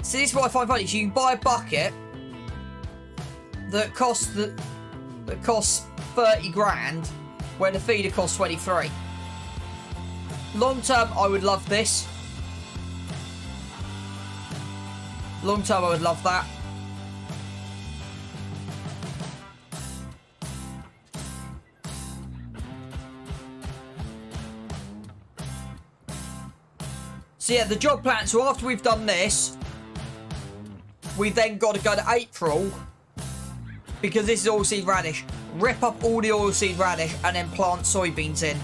So this is what I find funny. So you can buy a bucket that costs 30 grand when the feeder costs 23. Long term, I would love this. Long term, I would love that. So yeah, the job plan. So after we've done this, we've then got to go to April, because this is oilseed radish. Rip up all the oilseed radish and then plant soybeans in.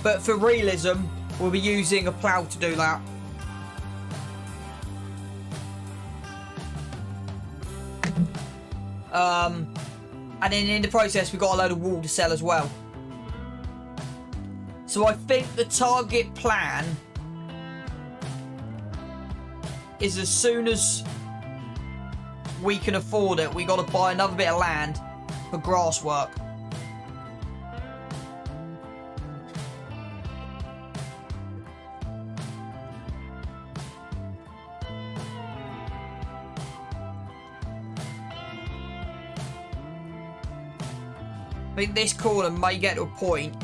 But for realism, we'll be using a plough to do that. And then in the process, we've got a load of wool to sell as well. So I think the target plan is, as soon as we can afford it, we got to buy another bit of land for grass work. I think this corner may get to a point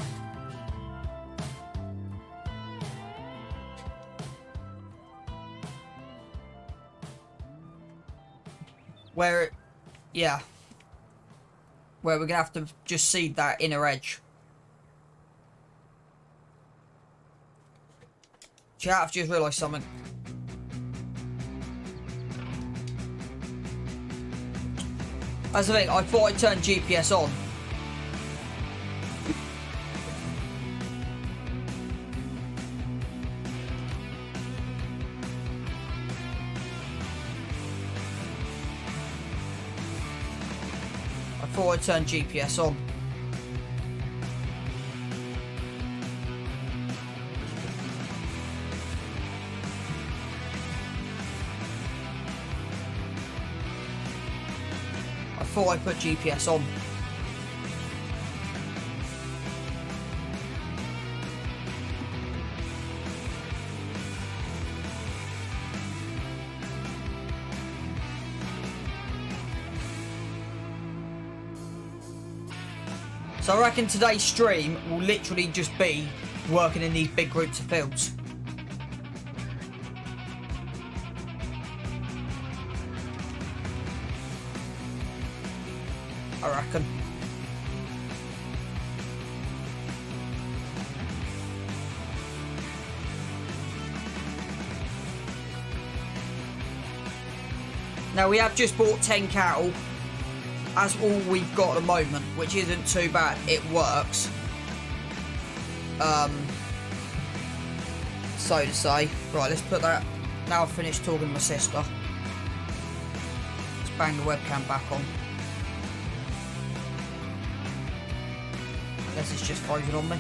where, yeah, where we're going to have to just seed that inner edge. Chat, I've just realised something. That's the thing, I thought I'd turn GPS on. Before I turn GPS on. I thought I put GPS on. So I reckon today's stream will literally just be working in these big groups of fields. I reckon. Now we have just bought 10 cattle. That's all we've got at the moment, which isn't too bad. It works. So to say. Right, let's put that. Now I've finished talking to my sister. Let's bang the webcam back on. Unless it's just frozen on me.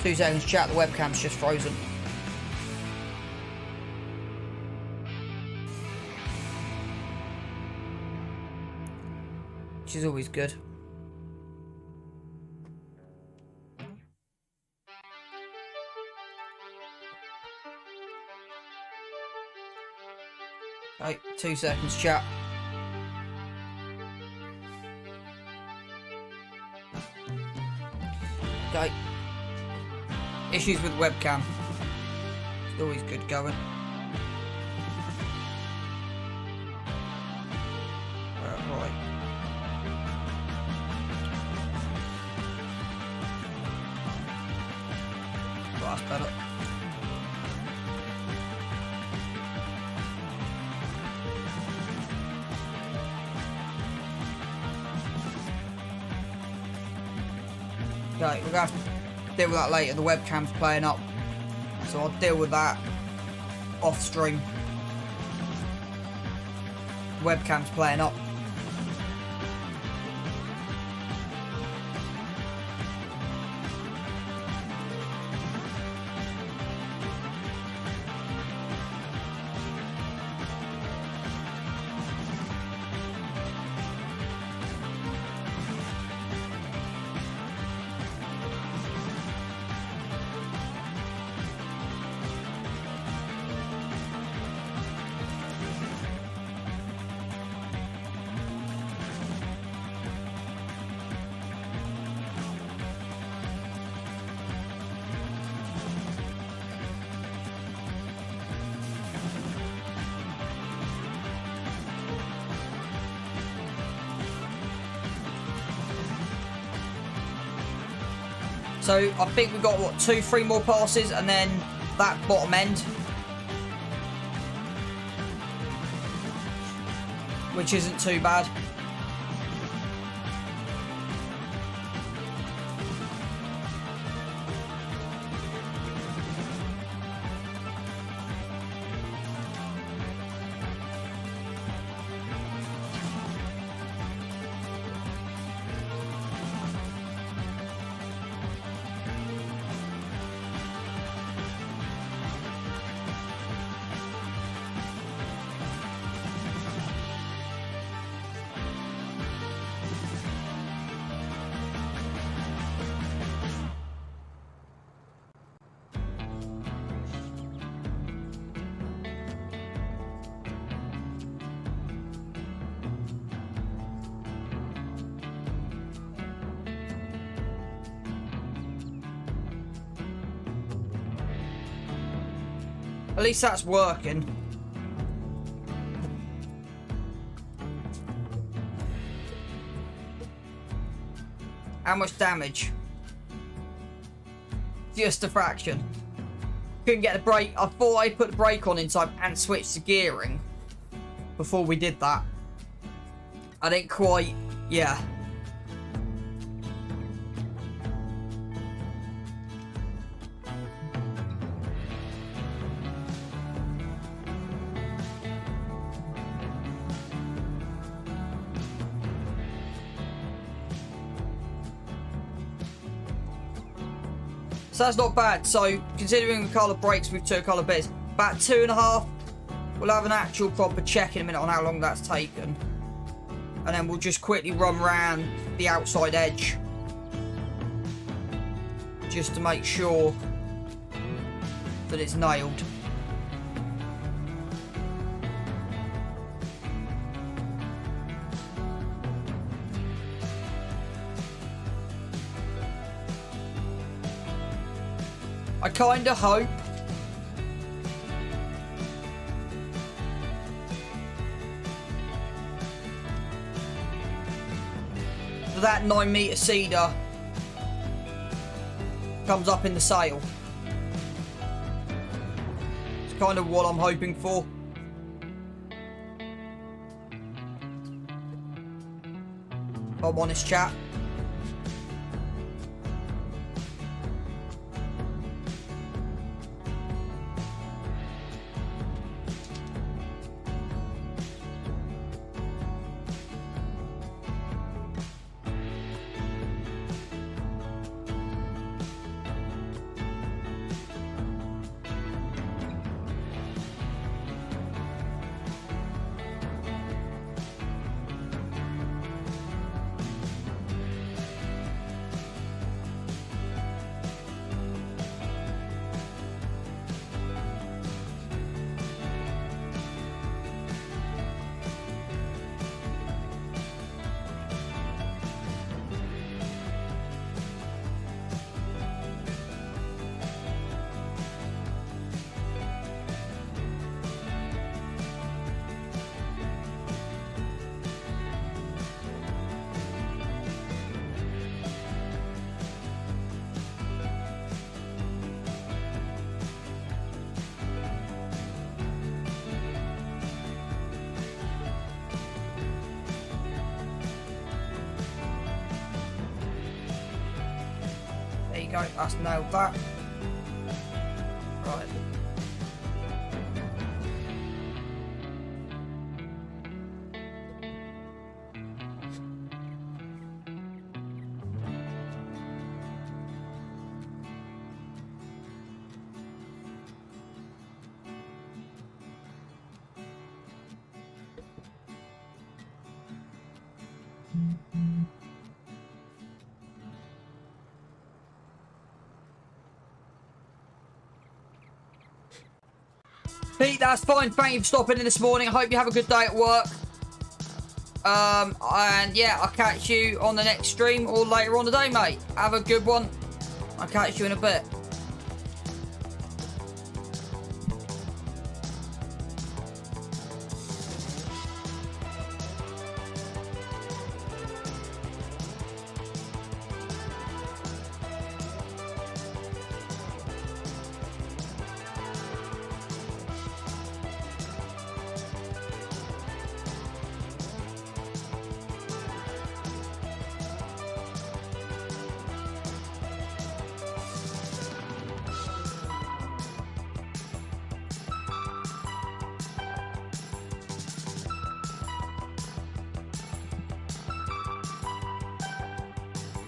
2 seconds, chat. The webcam's just frozen. Which is always good. Right, 2 seconds, chat. Okay. Issues with webcam. It's always good going. Right. That's better. Okay, we're gonna have to deal with that later. The webcam's playing up, so I'll deal with that off stream. Webcam's playing up. So I think we've got, what, 2-3 more passes and then that bottom end. Which isn't too bad. At least that's working. How much damage? Just a fraction. Couldn't get the brake. I thought I put the brake on in time and switched to gearing before we did that. I didn't quite, yeah. So that's not bad. So considering the colour brakes with 2 colour bits, about 2.5. We'll have an actual proper check in a minute on how long that's taken. And then we'll just quickly run around the outside edge. Just to make sure that it's nailed. I kind of hope that 9-metre cedar comes up in the sail. It's kind of what I'm hoping for. If I'm honest, chat. There you go, that's nailed that. Right. Pete, that's fine. Thank you for stopping in this morning. I hope you have a good day at work. And yeah, I'll catch you on the next stream or later on today, mate. Have a good one. I'll catch you in a bit.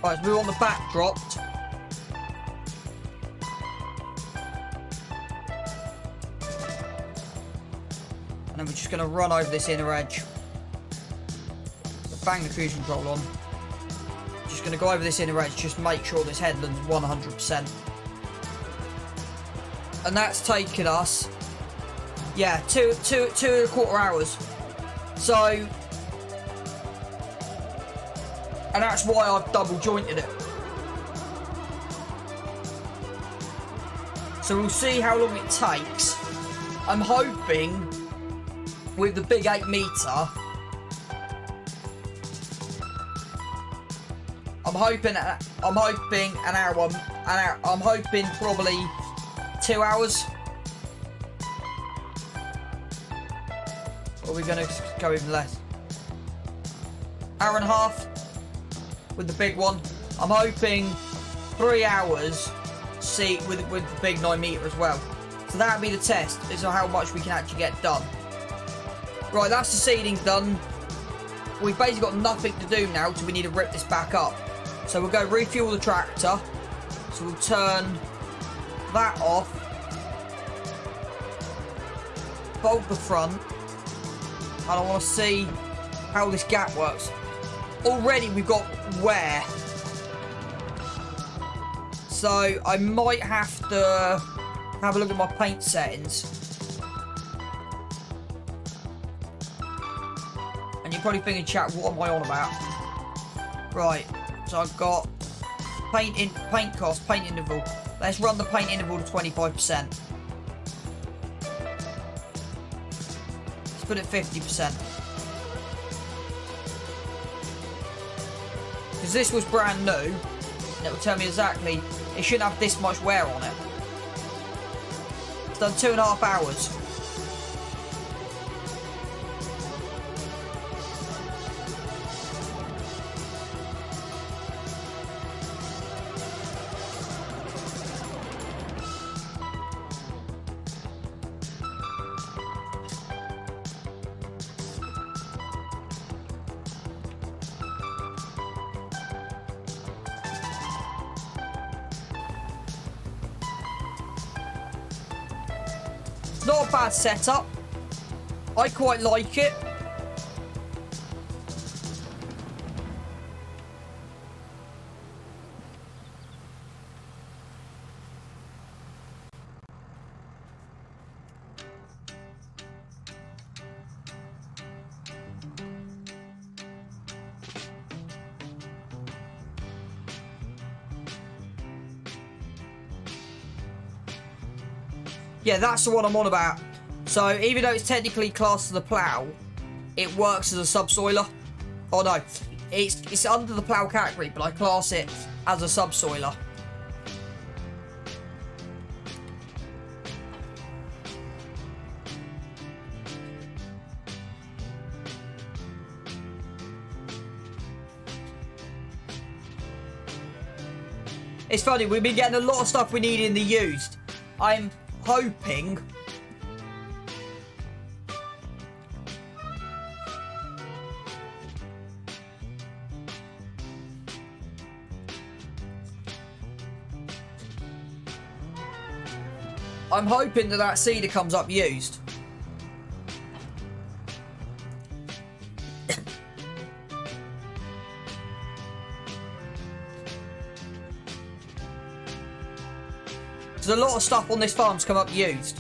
Right, so we're on the backdropped. And then we're just going to run over this inner edge. Bang the cruise control on. Just going to go over this inner edge, just make sure this headland's 100%. And that's taken us, yeah, two and a quarter hours. So, and that's why I've double jointed it. So we'll see how long it takes. I'm hoping with the big 8 metre, I'm hoping an hour. I'm hoping probably 2 hours. Or are we going to go even less? Hour and a half. With the big one, I'm hoping 3 hours. See with the big 9 metre as well. So that'll be the test. Is how much we can actually get done. Right, that's the seeding done. We've basically got nothing to do now till we need to rip this back up. So we'll go refuel the tractor. So we'll turn that off. Bolt the front. And I want to see how this gap works. Already we've got wear. So I might have to have a look at my paint settings. And you're probably thinking, chat, what am I on about? Right, so I've got paint cost, paint interval. Let's run the paint interval to 25%. Let's put it 50%. Because this was brand new, and it will tell me exactly it shouldn't have this much wear on it. It's done 2.5 hours. Not a bad setup. I quite like it. Yeah, that's the one I'm on about. So, even though it's technically classed as a plough, it works as a subsoiler. Oh no, it's under the plough category, but I class it as a subsoiler. It's funny, we've been getting a lot of stuff we need in the used. I'm hoping that cedar comes up used. There's a lot of stuff on this farm's come up used.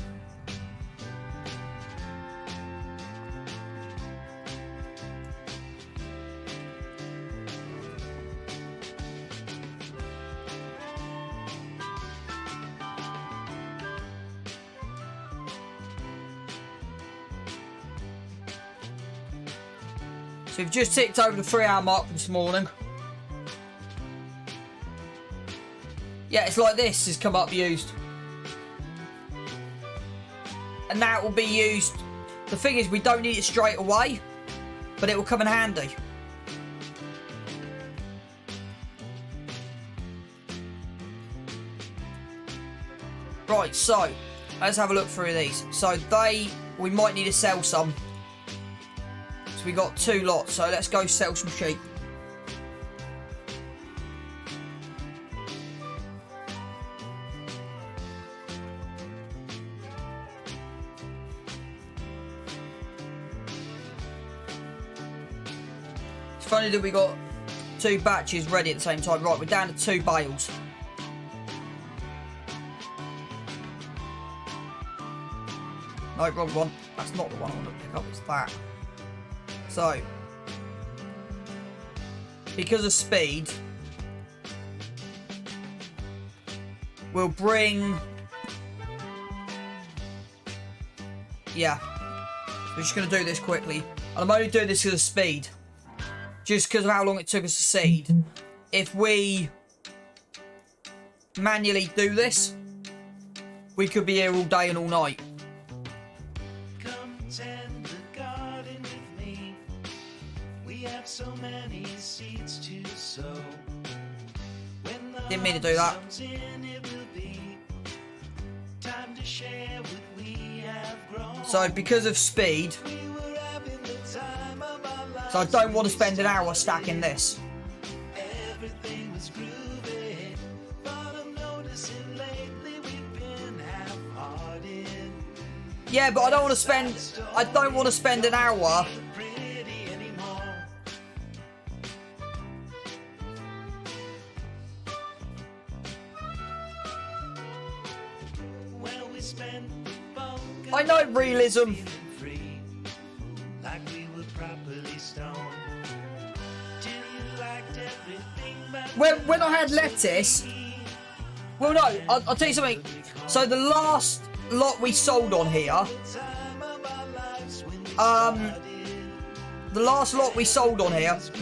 So we've just ticked over the 3-hour mark this morning. Yeah, it's like this has come up used. And that will be used. The thing is, we don't need it straight away, but it will come in handy. Right, so let's have a look through these. So we might need to sell some. So we got 2 lots, so let's go sell some sheep. It's funny that we got 2 batches ready at the same time. Right, we're down to 2 bales. No, wrong one. That's not the one I want to pick up, it's that. So, because of speed, we'll bring... Yeah. We're just going to do this quickly. And I'm only doing this because of speed. Just because of how long it took us to seed. If we manually do this, we could be here all day and all night. So many seeds to sow. Didn't mean to do that. So because of speed, so I don't want to spend an hour stacking this. Yeah, but I don't want to spend an hour I know realism. When I had lettuce, Well, no, I'll tell you something. So the last lot we sold on here,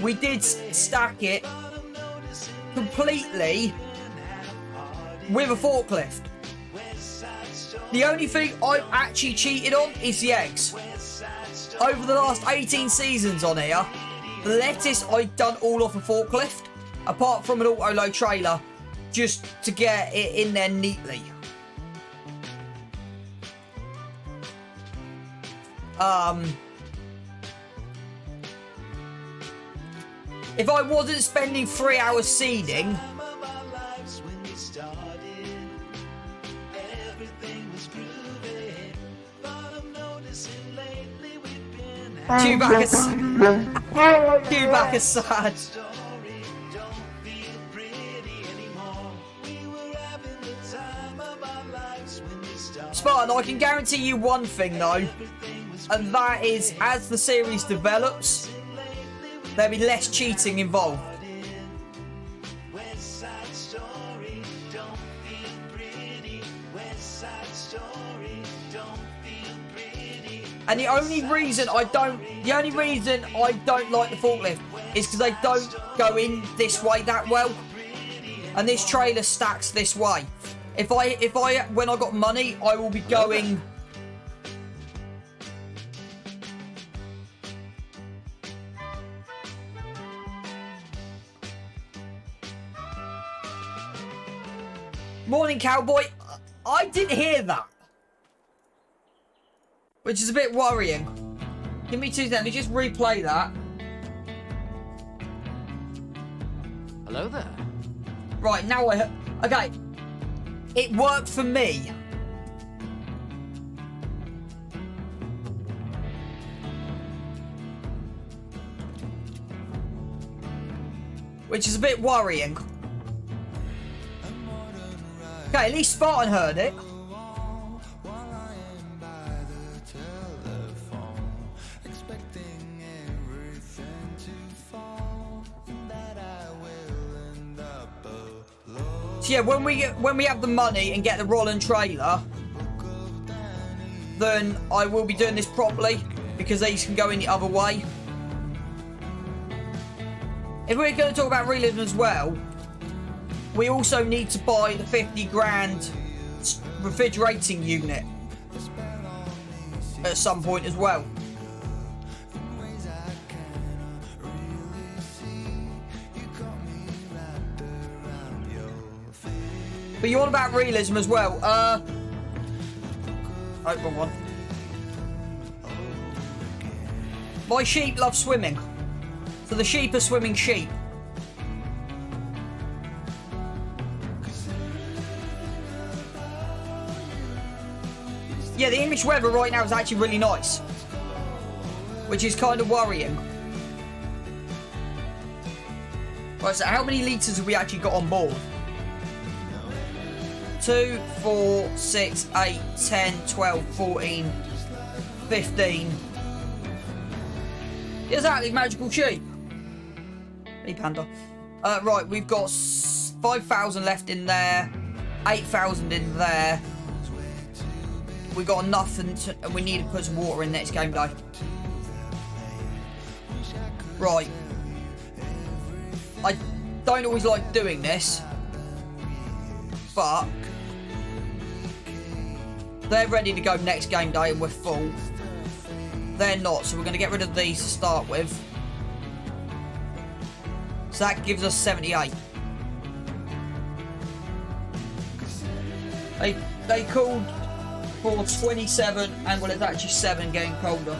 we did stack it completely with a forklift. The only thing I've actually cheated on is the eggs. Over the last 18 seasons on here, the lettuce I've done all off a forklift, apart from an auto-load trailer, just to get it in there neatly. If I wasn't spending 3 hours seeding, Chewbacca's sad. Spartan, I can guarantee you one thing though, and that is, as the series develops, there'll be less cheating involved. And the only reason I don't like the forklift is because they don't go in this way that well, and this trailer stacks this way. If I when I got money, I will be going. Morning, cowboy. I didn't hear that, which is a bit worrying. Give me 2 seconds. Let me just replay that. Hello there. Right, now okay. It worked for me. Which is a bit worrying. Okay, at least Spartan heard it. So yeah, when we have the money and get the rolling trailer, then I will be doing this properly, because these can go in the other way. If we're going to talk about realism as well, we also need to buy the 50 grand refrigerating unit at some point as well. But you want about realism as well. Oh, wrong one. My sheep love swimming. So the sheep are swimming sheep. Yeah, the English weather right now is actually really nice, which is kind of worrying. Right, so how many litres have we actually got on board? 2, 4, 6, 8, 10, 12, 14, 15. Exactly, magical sheep. Hey, panda. Right, we've got 5,000 left in there, 8,000 in there. We got nothing, and we need to put some water in next game day. Right. I don't always like doing this, but they're ready to go next game day and we're full. They're not, so we're going to get rid of these to start with. So that gives us 78. They called for 27, and well, it's actually 7 getting colder.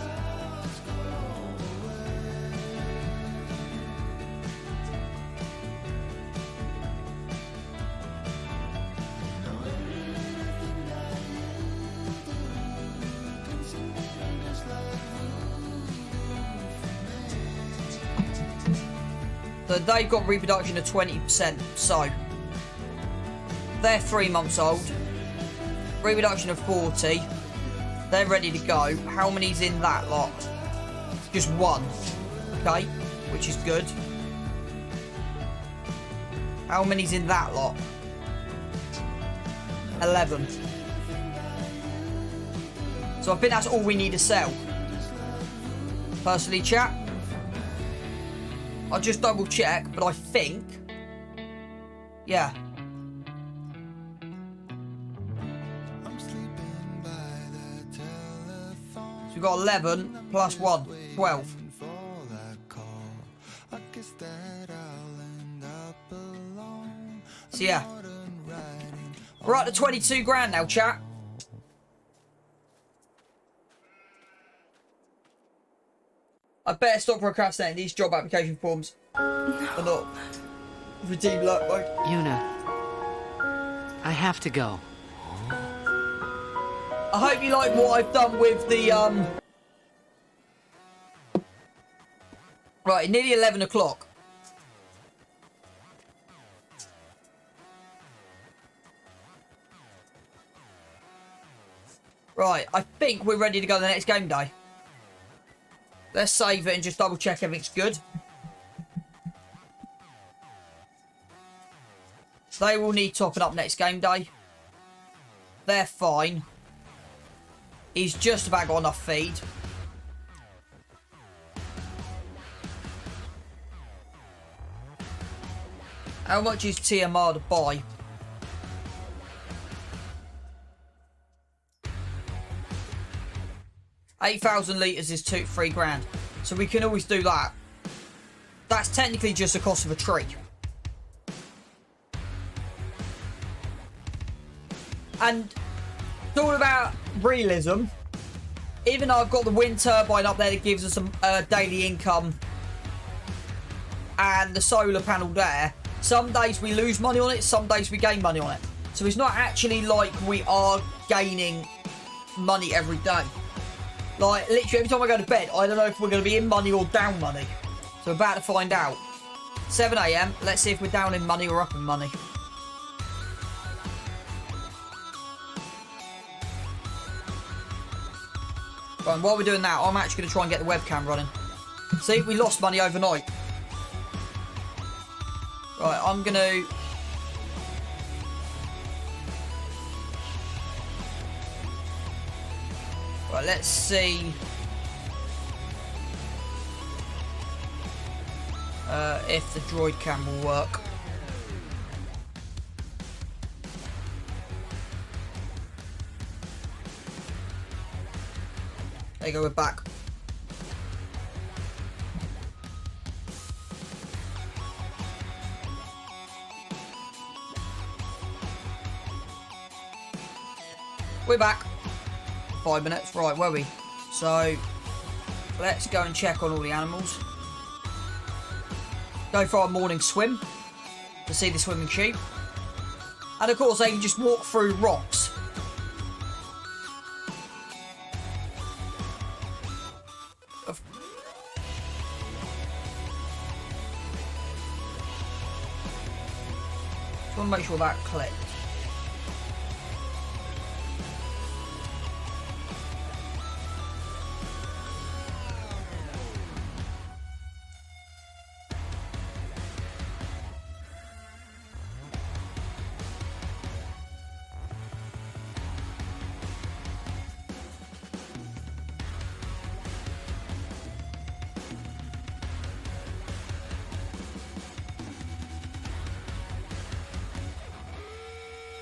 So they've got reproduction of 20%, so they're 3 months old. Reproduction of 40. They're ready to go. How many's in that lot? Just 1. Okay, which is good. How many's in that lot? 11. So I think that's all we need to sell. Personally, chat. I'll just double check, but I think... Yeah. So we've got 11 plus 1, 12. So yeah. We're up to 22 grand now, chat. I better stop procrastinating. These job application forms are not redeem luck mode. Yuna, I have to go. I hope you like what I've done with the Right, nearly 11 o'clock. Right, I think we're ready to go the next game day. Let's save it and just double check everything's good. They will need topping up next game day. They're fine. He's just about got enough feed. How much is TMR to buy? $8,000 litres is 3 grand. So we can always do that. That's technically just the cost of a tree. And it's all about realism. Even though I've got the wind turbine up there that gives us some daily income and the solar panel there, some days we lose money on it, some days we gain money on it. So it's not actually like we are gaining money every day. Like, literally every time I go to bed, I don't know if we're going to be in money or down money. So we're about to find out. 7 AM, let's see if we're down in money or up in money. Right, and while we're doing that, I'm actually going to try and get the webcam running. See, we lost money overnight. Right, I'm going to... Right, let's see... if the droid cam will work. There you go, we're back. We're back. 5 minutes. Right, where are we? So, let's go and check on all the animals. Go for our morning swim to see the swimming sheep. And of course, they can just walk through rocks. Just want to make sure that clicked.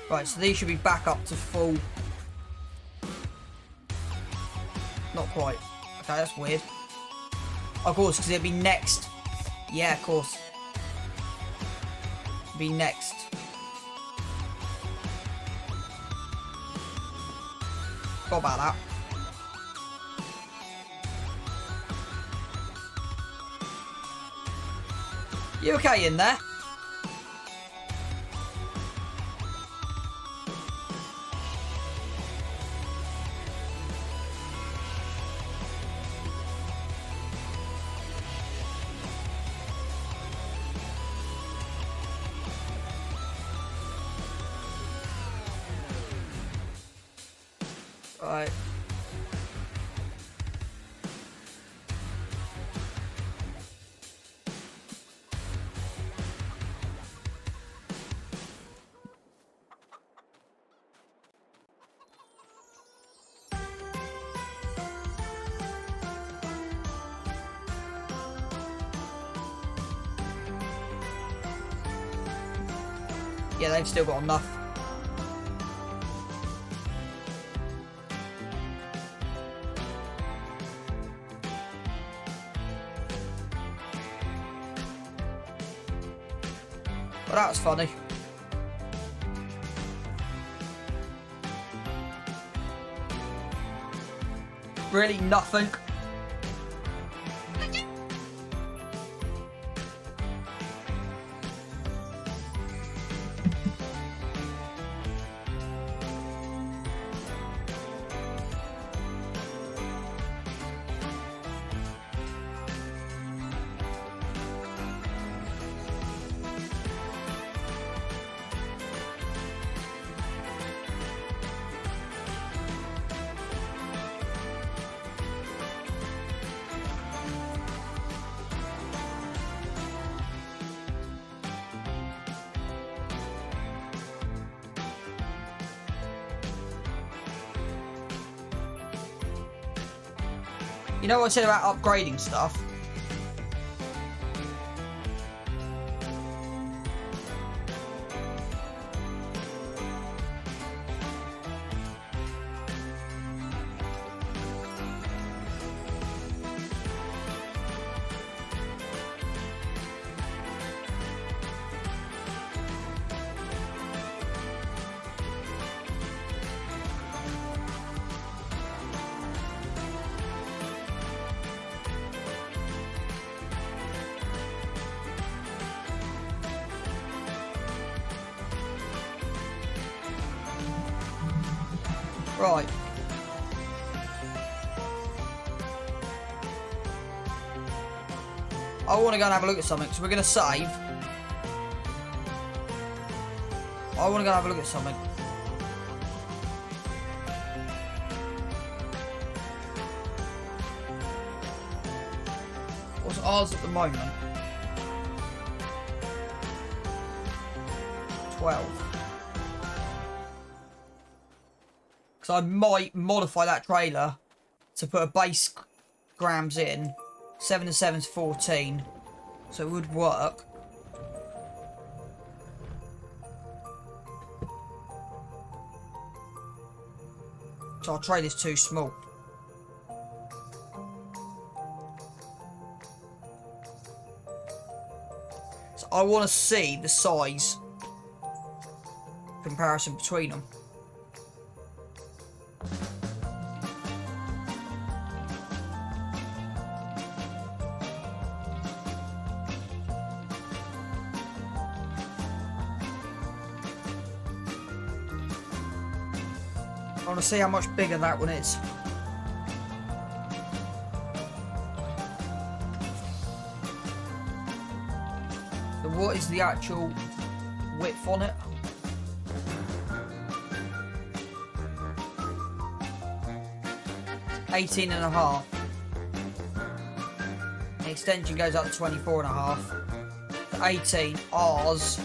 Right, so these should be back up to full. Not quite. Okay, that's weird. Of course, because it'll be next. Yeah, of course. Be next. Forgot about that. You okay in there? Right. Yeah, they've still got enough. But that was funny. Really nothing. You know what I said about upgrading stuff? Right. I want to go and have a look at something, so we're going to save. I want to go and have a look at something. What's ours at the moment? 12. Because I might modify that trailer to put a base grams in. 7 and 7's 14. So it would work. So our trailer's too small. So I want to see the size comparison between them. I want to see how much bigger that one is. So what is the actual width on it? $18.5. The extension goes up to 24.5. To 18, ours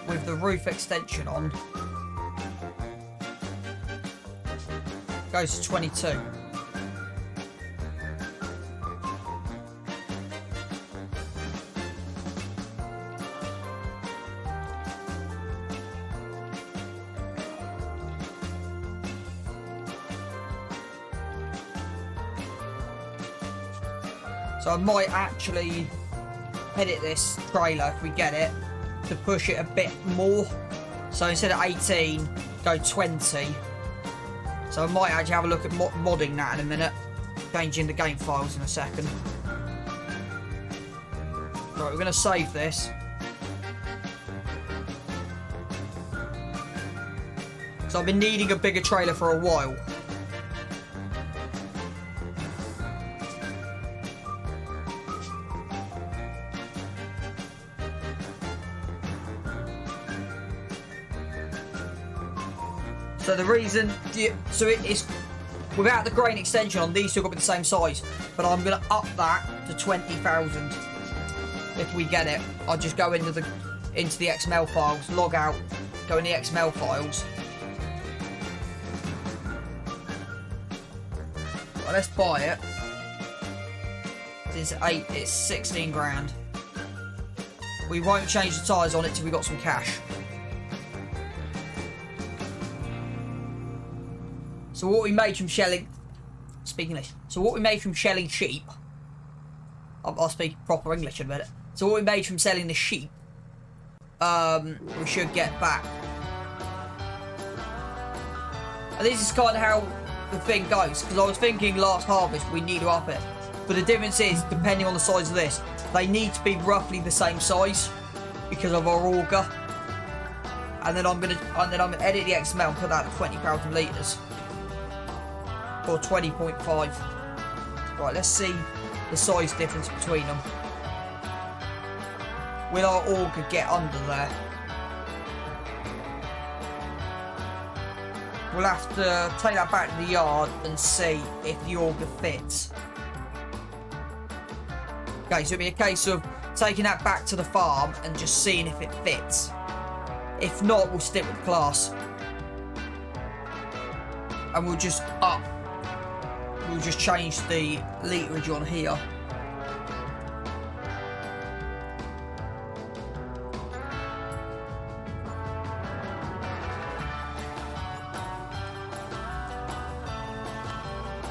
with the roof extension on goes to 22. So I might actually edit this trailer if we get it to push it a bit more. So instead of 18, go 20. So I might actually have a look at modding that in a minute. Changing the game files in a second. Right, we're going to save this. So I've been needing a bigger trailer for a while. So the reason, so it is without the grain extension on, these two got to be the same size, but I'm going to up that to 20,000 if we get it. I'll just go into the XML files, log out, go in the XML files. Well, let's buy it. It's 16 grand. we won't change the tyres on it till we got some cash. So what we made from shelling... Speaking English. So what we made from shelling sheep... I'll speak proper English in a minute. So what we made from selling the sheep... we should get back. And this is kind of how the thing goes. Because I was thinking last harvest we need to up it. But the difference is, depending on the size of this, they need to be roughly the same size because of our auger. And then I'm gonna edit the XML and put that at 20,000 litres. Or 20.5. Right, let's see the size difference between them. Will our auger get under there? We'll have to take that back to the yard and see if the auger fits. Okay, so it'll be a case of taking that back to the farm and just seeing if it fits. If not, we'll stick with the class. And we'll just change the literage on here.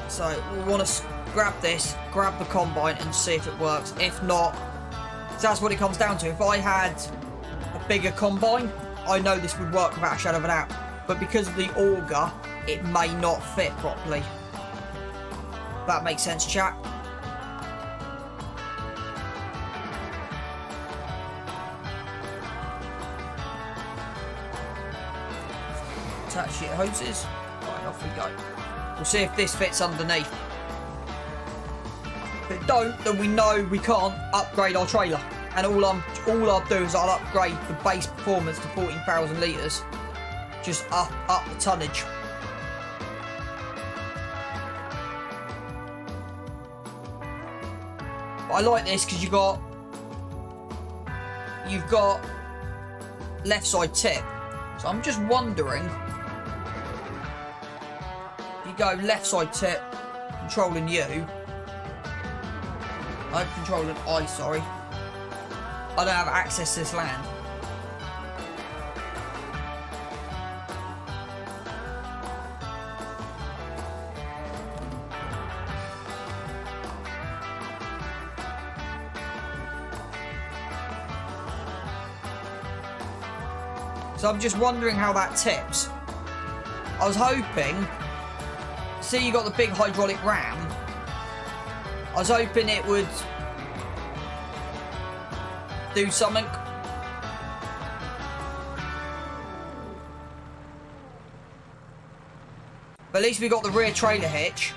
So we want to grab this, grab the combine and see if it works. If not, so that's what it comes down to. If I had a bigger combine, I know this would work without a shadow of a doubt. But because of the auger, it may not fit properly. If that makes sense, chat. Attach your hoses. Right, off we go. We'll see if this fits underneath. If it don't, then we know we can't upgrade our trailer. And all I'll do is I'll upgrade the base performance to 14,000 litres. Just up the tonnage. But I like this because you've got left side tip. So I'm just wondering, you go left side tip, controlling U. I'm controlling I, sorry. I don't have access to this land. So I'm just wondering how that tips. I was hoping, see you got the big hydraulic ram. I was hoping it would do something. But at least we got the rear trailer hitch.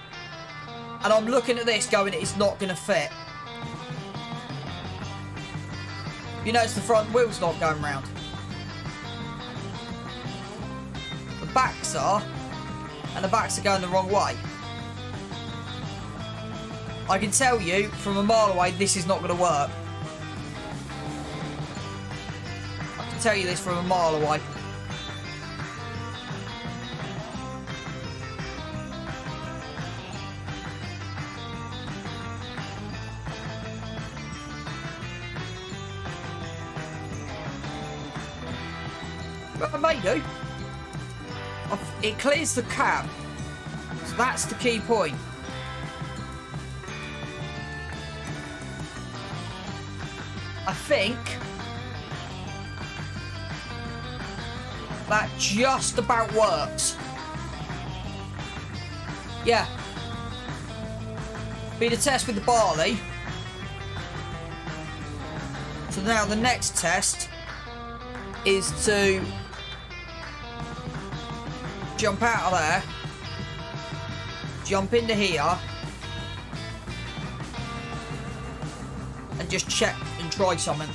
And I'm looking at this going, it's not going to fit. You notice the front wheel's not going round. The backs are, and the backs are going the wrong way. I can tell you from a mile away this is not going to work. I can tell you this from a mile away. But I may do. It clears the cab. So that's the key point. I think that just about works. Yeah. Be the test with the barley. So now the next test is to jump out of there, jump into here, and just check and try something.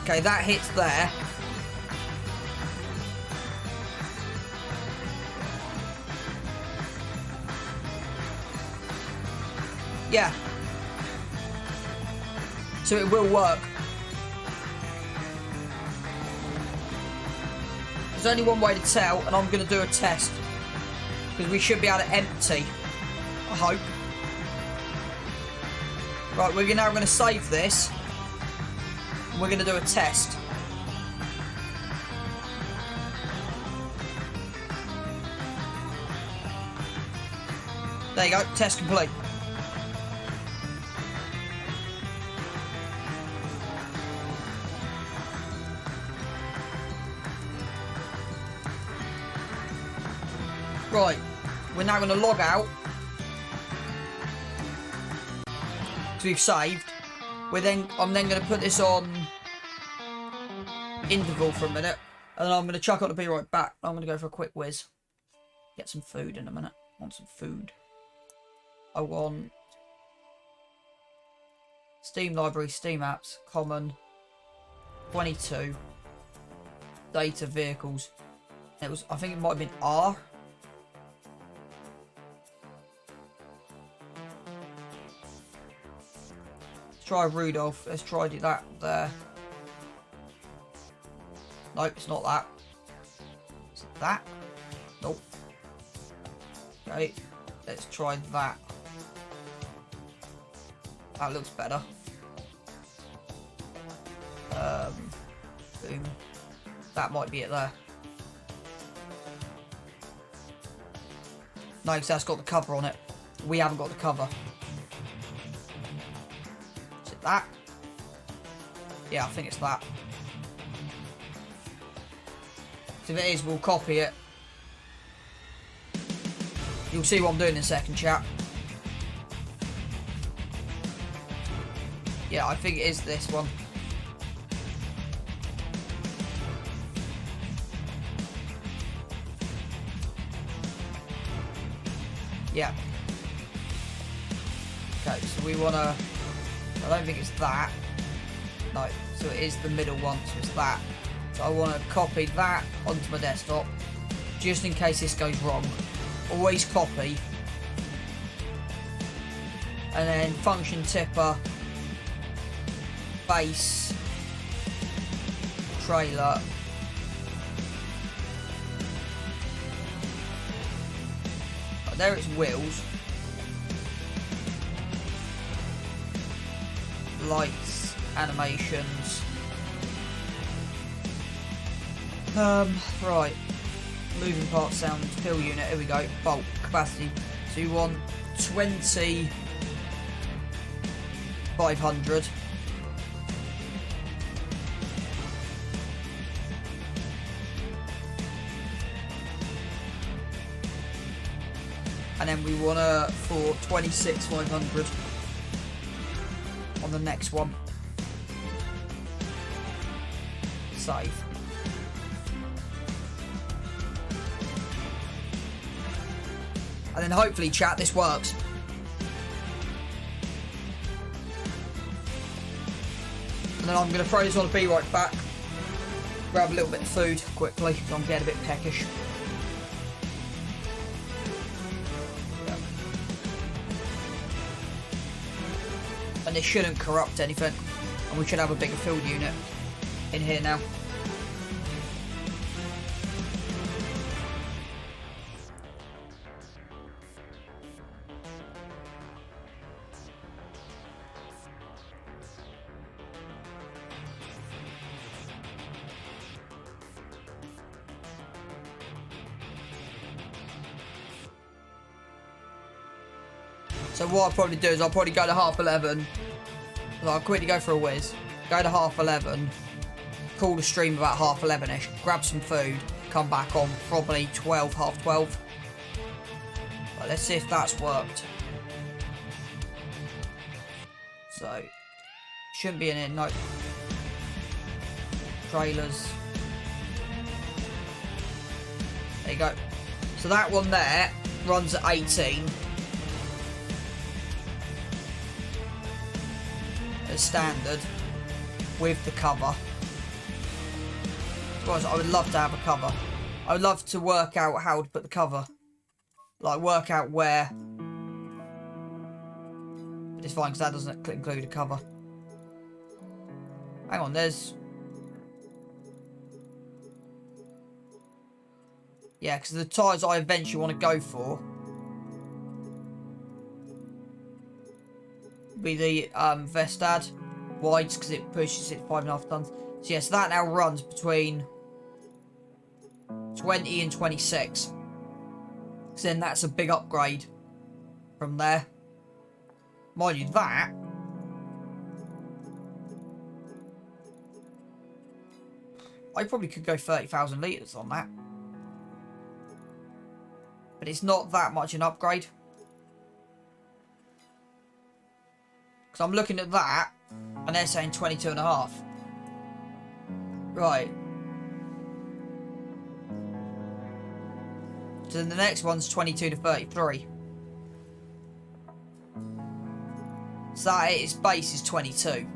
Okay, that hits there. Yeah. So it will work. There's only one way to tell, and I'm going to do a test. Because we should be able to empty I hope. Right, we're now going to save this. And we're going to do a test. There you go, test complete. Right, we're now going to log out. Because we've saved. I'm then going to put this on interval for a minute. And then I'm going to chuck on to be right back. I'm going to go for a quick whiz. Get some food in a minute. I want some food. I want Steam library, Steam apps, common, 22, data, vehicles. It was, I think it might have been R. Let's try Rudolph. Let's try that there. Nope, it's not that. Is it that? Nope. Okay, let's try that. That looks better. Boom. That might be it there. No, because that's got the cover on it. We haven't got the cover. Is it that? Yeah, I think it's that. So if it is, we'll copy it. You'll see what I'm doing in a second, chat. Yeah, I think it is this one. Yeah. Okay, so we want to... I don't think it's that. No, so it is the middle one, so it's that. So I want to copy that onto my desktop, just in case this goes wrong. Always copy. And then function tipper, base, trailer. Oh, there it's wheels. Lights, animations. Right. Moving parts, sound, fill unit, here we go. Bulk, capacity. So you want 20,500. And then we want to for 26,500 on the next one. Save. And then hopefully, chat, this works. And then I'm going to throw this on a be right back. Grab a little bit of food quickly, because I'm getting a bit peckish. Yep. And this shouldn't corrupt anything. And we should have a bigger field unit in here now. So what I'll probably do is I'll probably go to 11:30. I'll quickly go for a whiz. Go to 11:30. Call the stream about 11:30ish. Grab some food. Come back on probably 12:30. But let's see if that's worked. So shouldn't be in it. No. Trailers. There you go. So that one there runs at 18. As standard with the cover. Otherwise, I would love to have a cover. I would love to work out how to put the cover. Like, work out where. But it's fine because that doesn't include a cover. Hang on, there's. Yeah, because the tyres I eventually want to go for be the Vestad wides because it pushes it 5.5 tons. So yes, that now runs between 20 and 26. So then that's a big upgrade from there. Mind you, that I probably could go 30,000 litres on that. But it's not that much an upgrade. Because I'm looking at that, and they're saying 22.5. Right. So then the next one's 22 to 33. So that its base is 22.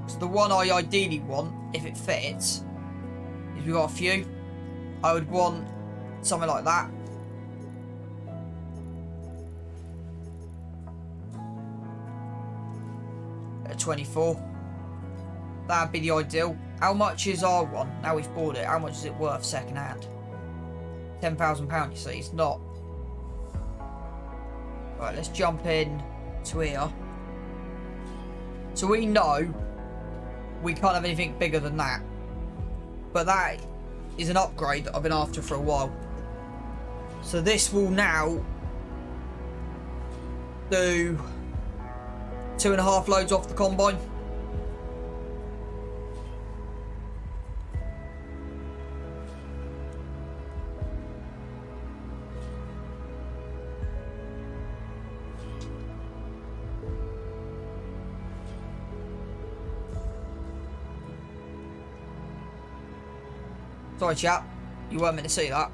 So the one I ideally want, if it fits, is we've got a few. I would want something like that. At 24. That'd be the ideal. How much is our one? Now we've bought it. How much is it worth second hand? £10,000, you see. It's not. Right, let's jump in to here. So we know we can't have anything bigger than that. But that is an upgrade that I've been after for a while. So this will now do 2.5 loads off the combine. Sorry chap, you weren't meant to see that.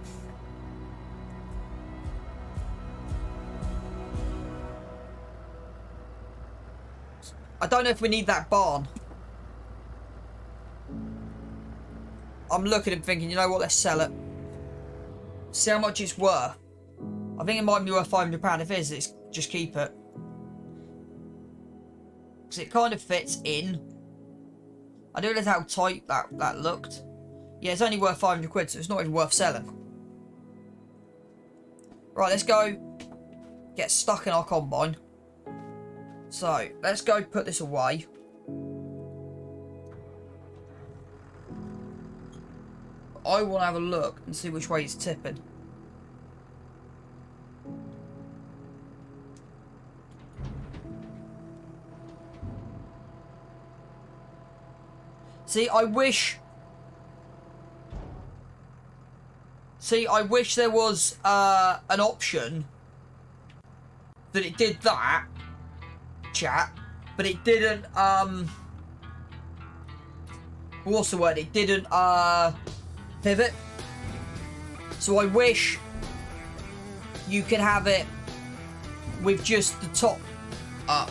I don't know if we need that barn. I'm looking and thinking, you know what, let's sell it. See how much it's worth. I think it might be worth £500. If it is, let's just keep it. Because it kind of fits in. I don't know how tight that looked. Yeah, it's only worth 500 quid, so it's not even worth selling. Right, let's go get stuck in our combine. So, let's go put this away. I want to have a look and see which way it's tipping. See, I wish there was an option that it did that, chat, but it didn't, what's the word? It didn't, pivot. So I wish you could have it with just the top up.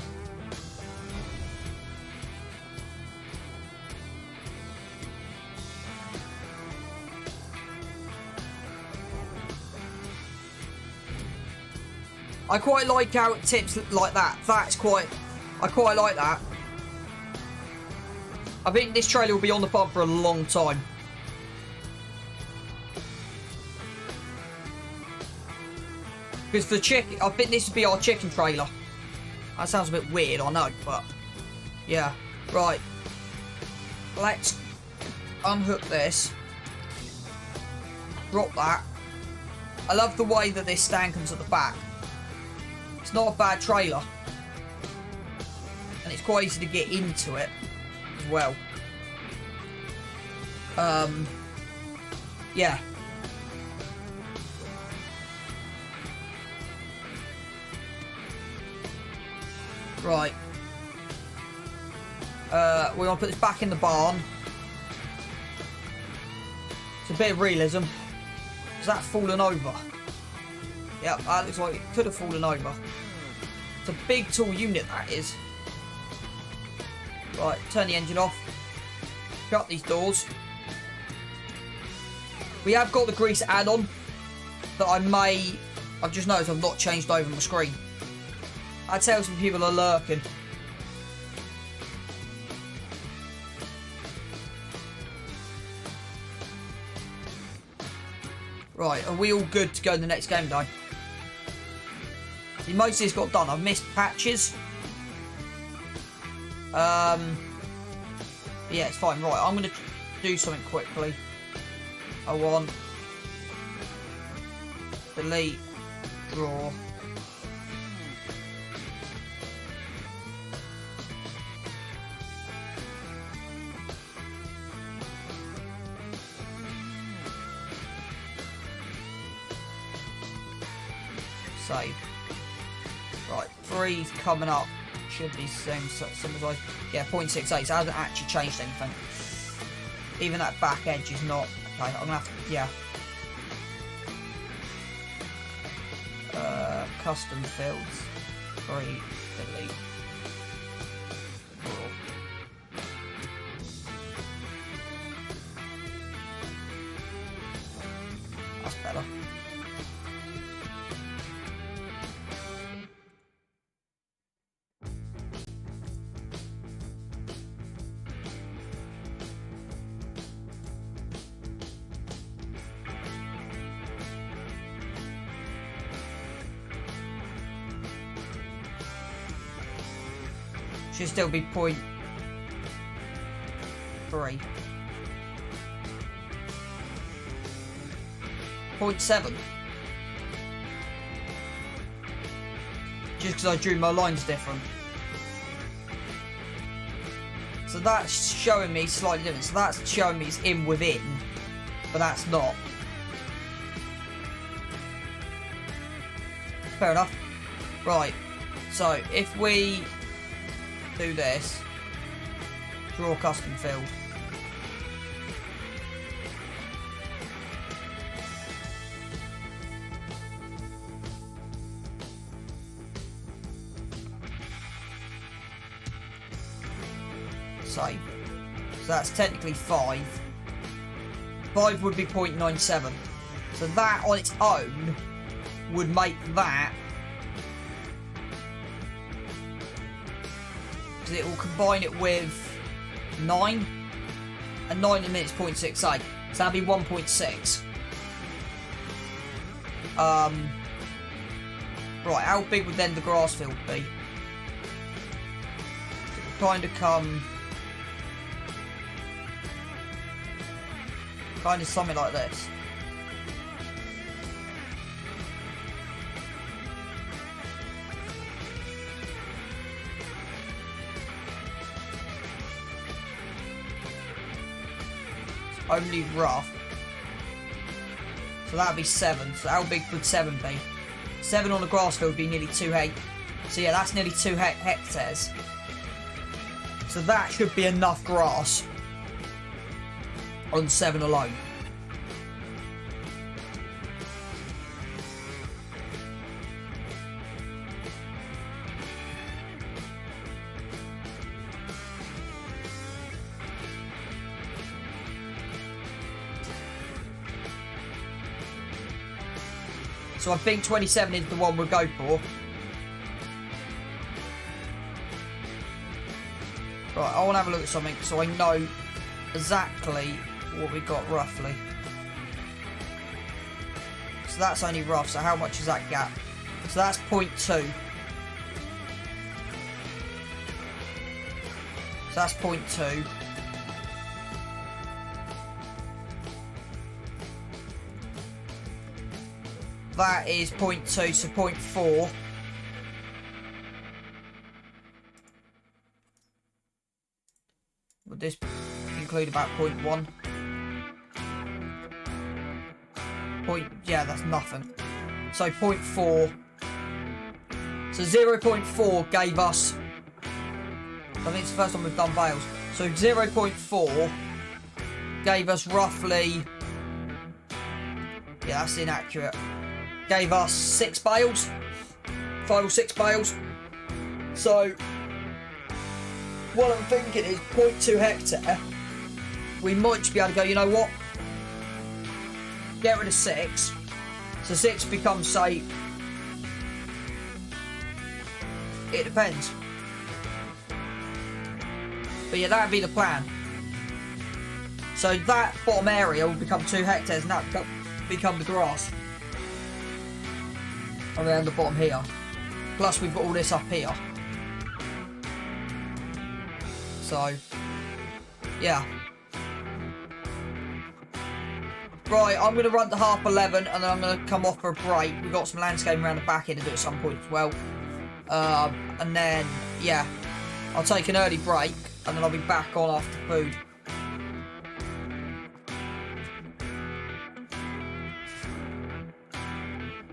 I quite like how it tips like that. I quite like that. I think this trailer will be on the pub for a long time. Because for chicken, I think this would be our chicken trailer. That sounds a bit weird, I know, but yeah. Right. Let's unhook this. Drop that. I love the way that this stand comes at the back. It's not a bad trailer. And it's quite easy to get into it as well. Yeah. Right. We're going to put this back in the barn. It's a bit of realism. Has that fallen over? Yep, that looks like it could have fallen over. It's a big tall unit, that is. Right, turn the engine off. Shut these doors. We have got the grease add-on that I've just noticed I've not changed over my screen. I'd tell some people are lurking. Right, are we all good to go in the next game day? See, most of this got done. I've missed patches. Yeah, it's fine. Right, I'm going to do something quickly. I want delete, draw. Save. Right, 3's coming up. Should be same size. Yeah, 0.68. So it hasn't actually changed anything. Even that back edge is not. Okay, I'm gonna have to. Yeah. Custom fields. 3. Delete. Draw. That's better. Should still be 0.3. 0.7. Just because I drew my lines different. So that's showing me slightly different. So that's showing me it's in within, but that's not. Fair enough. Right. So if we do this, draw custom field. Save. So that's technically 5. 5 would be 0.97. So that on its own would make that, because it will combine it with 9, and 9 in a minute is 0.68, so that'd be 1.6. Right, how big would then the grass field be? It would kind of come, kind of something like this. Only rough. So that would be 7. So how big would 7 be? 7 on the grass field would be nearly 2 hectares. So yeah, that's nearly 2 hectares. So that should be enough grass on 7 alone. So I think 27 is the one we'll go for. Right, I want to have a look at something so I know exactly what we got roughly. So that's only rough, so how much is that gap? So that's 0.2. So that's 0.2. That is 0.2, so 0.4. Would this include about 0.1? Yeah, that's nothing. So 0.4. So 0.4 gave us, I think it's the first time we've done bales. So 0.4 gave us roughly, yeah, that's inaccurate. Gave us 6 bales. 5 or 6 bales. So what I'm thinking is 0.2 hectare. We might just be able to go, you know what? Get rid of 6. So 6 becomes, say, it depends. But yeah, that'd be the plan. So that bottom area will become 2 hectares, and that become the grass. Around the bottom here. Plus we've got all this up here. So, yeah. Right, I'm going to run to 11:30 and then I'm going to come off for a break. We've got some landscaping around the back here to do at some point as well. And then, yeah, I'll take an early break and then I'll be back on after food.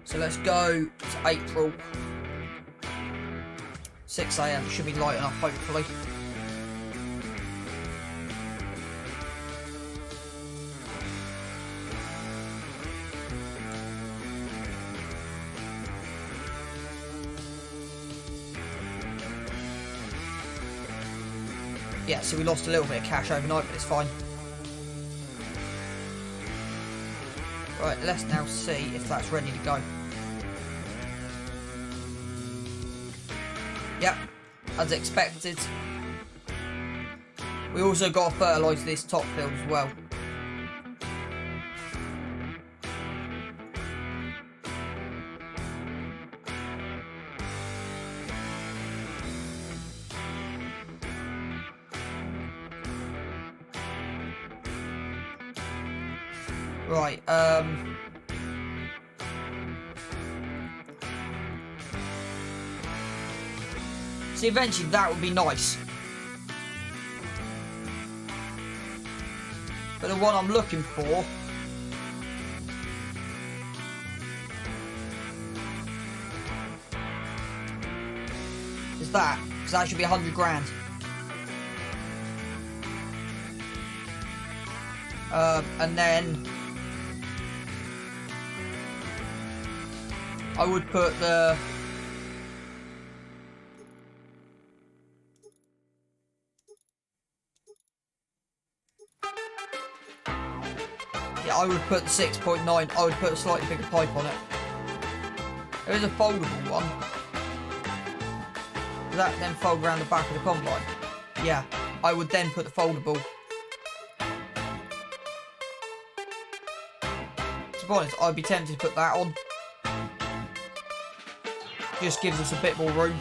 So let's go to April. 6 AM, should be light enough hopefully. Yeah, so we lost a little bit of cash overnight, but it's fine. Right, let's now see if that's ready to go. Yep, as expected. We also got to fertilise this top field as well. Right, see, eventually that would be nice. But the one I'm looking for is that, because that should be 100 grand. And then I would put the I would put the 6.9. I would put a slightly bigger pipe on it. There is a foldable one. Does that then fold around the back of the combine? Yeah, I would then put the foldable. To be honest, I'd be tempted to put that on. Just gives us a bit more room.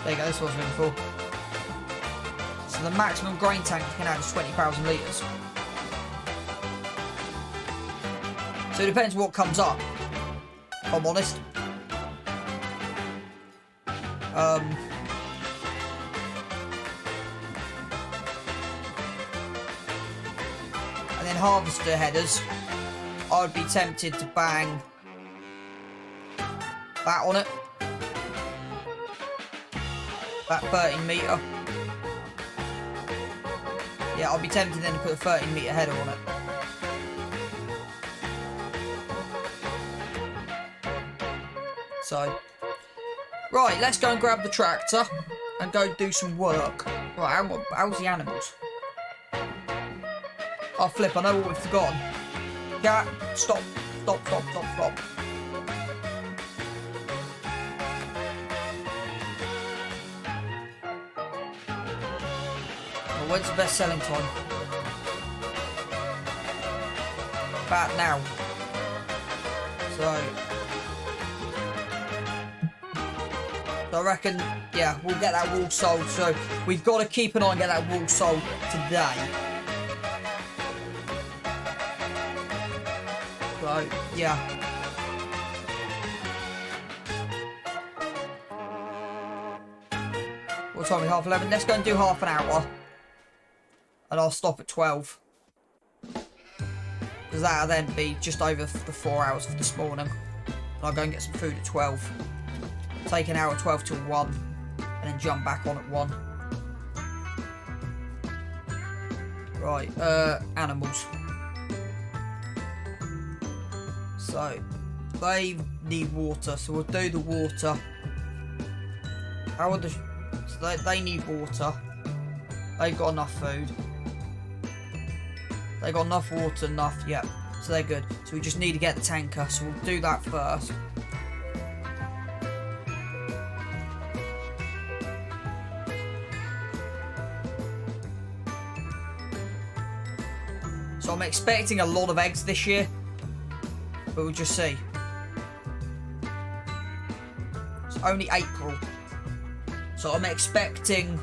There you go, this one's really full. So the maximum grain tank you can have is 20,000 litres. So it depends what comes up, if I'm honest. And then harvester headers, I would be tempted to bang that on it. That 13 metre. Yeah, I'll be tempted then to put a 13 metre header on it. So, right, let's go and grab the tractor and go do some work. Right, how's the animals? Oh, flip, I know what we've forgotten. Cat, stop, stop, stop, stop, stop. When's the best selling time? About now. So I reckon, yeah, we'll get that wool sold. So we've got to keep an eye and get that wool sold today. So, yeah. What time are we? 11:30? Let's go and do half an hour. And I'll stop at 12. Because that'll then be just over the 4 hours for this morning. And I'll go and get some food at 12. Take an hour 12 till 1. And then jump back on at 1. Right, animals. So, they need water. So we'll do the water. How would the... So they need water. They've got enough food. They got enough water, yeah. So they're good. So we just need to get the tanker. So we'll do that first. I'm expecting a lot of eggs this year, but we'll just see. It's only April, so I'm expecting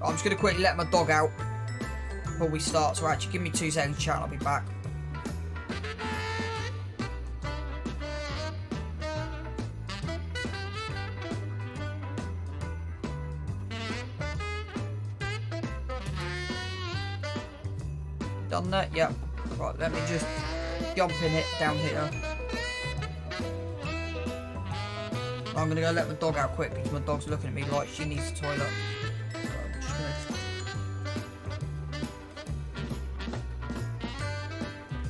I'm just going to quickly let my dog out before we start. So actually, give me 2 seconds, chat, I'll be back. Done that? Yep. Right, let me just jump in it down here. I'm going to go let my dog out quick because my dog's looking at me like she needs the toilet.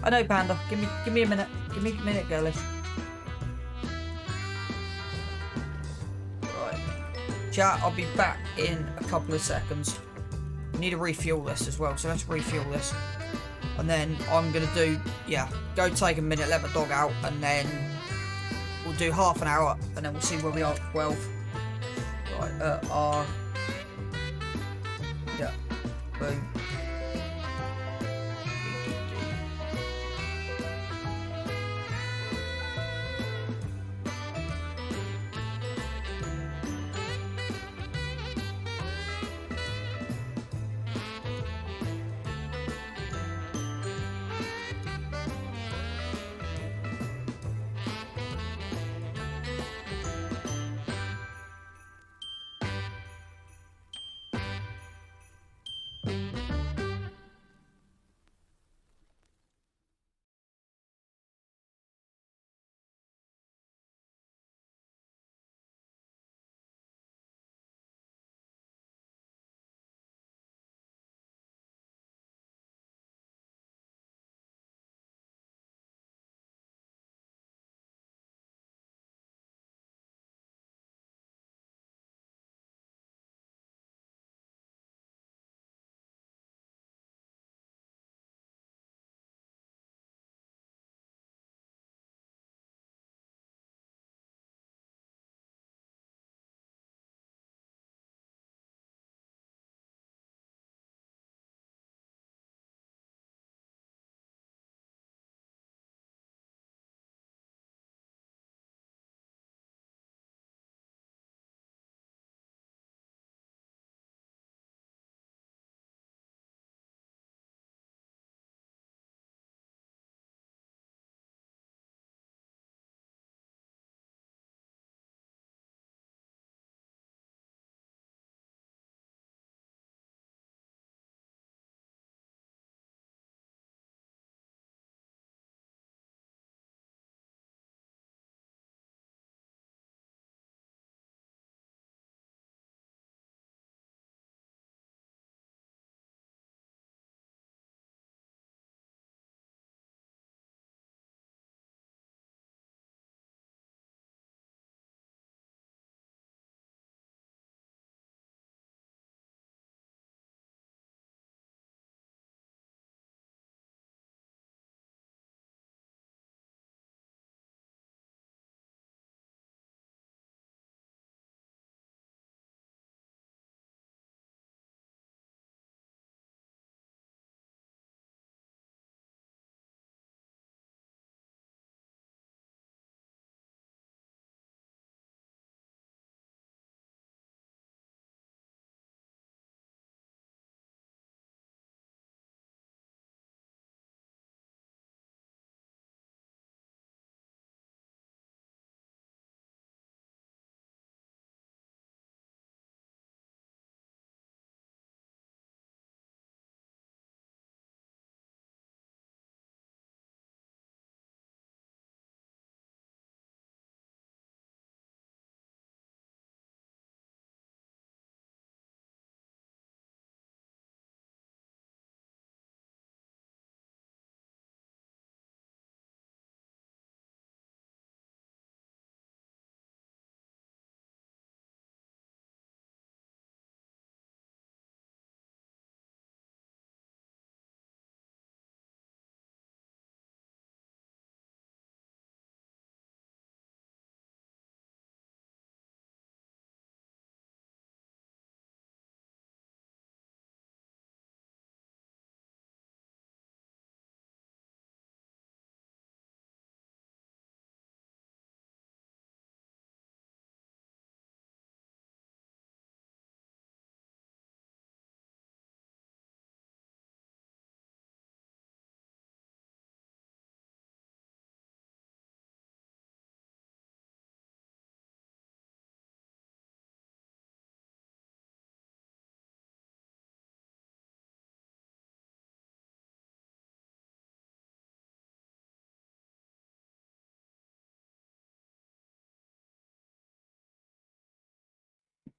I know, Panda. Give me a minute. Give me a minute, girlish. Right. Chat, I'll be back in a couple of seconds. We need to refuel this as well, so let's refuel this. And then I'm gonna do, yeah, go take a minute, let my dog out, and then we'll do half an hour, and then we'll see where we are at 12. Right, yeah, boom.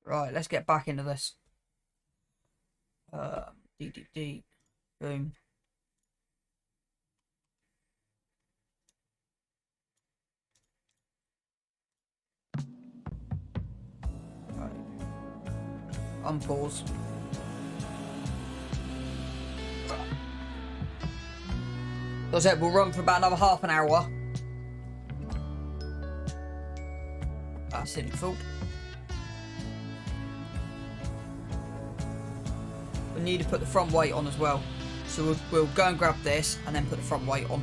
Right, let's get back into this. D. Boom. Right. Unpause. So I said we'll run for about another half an hour. That's silly fault. We need to put the front weight on as well. So we'll go and grab this and then put the front weight on.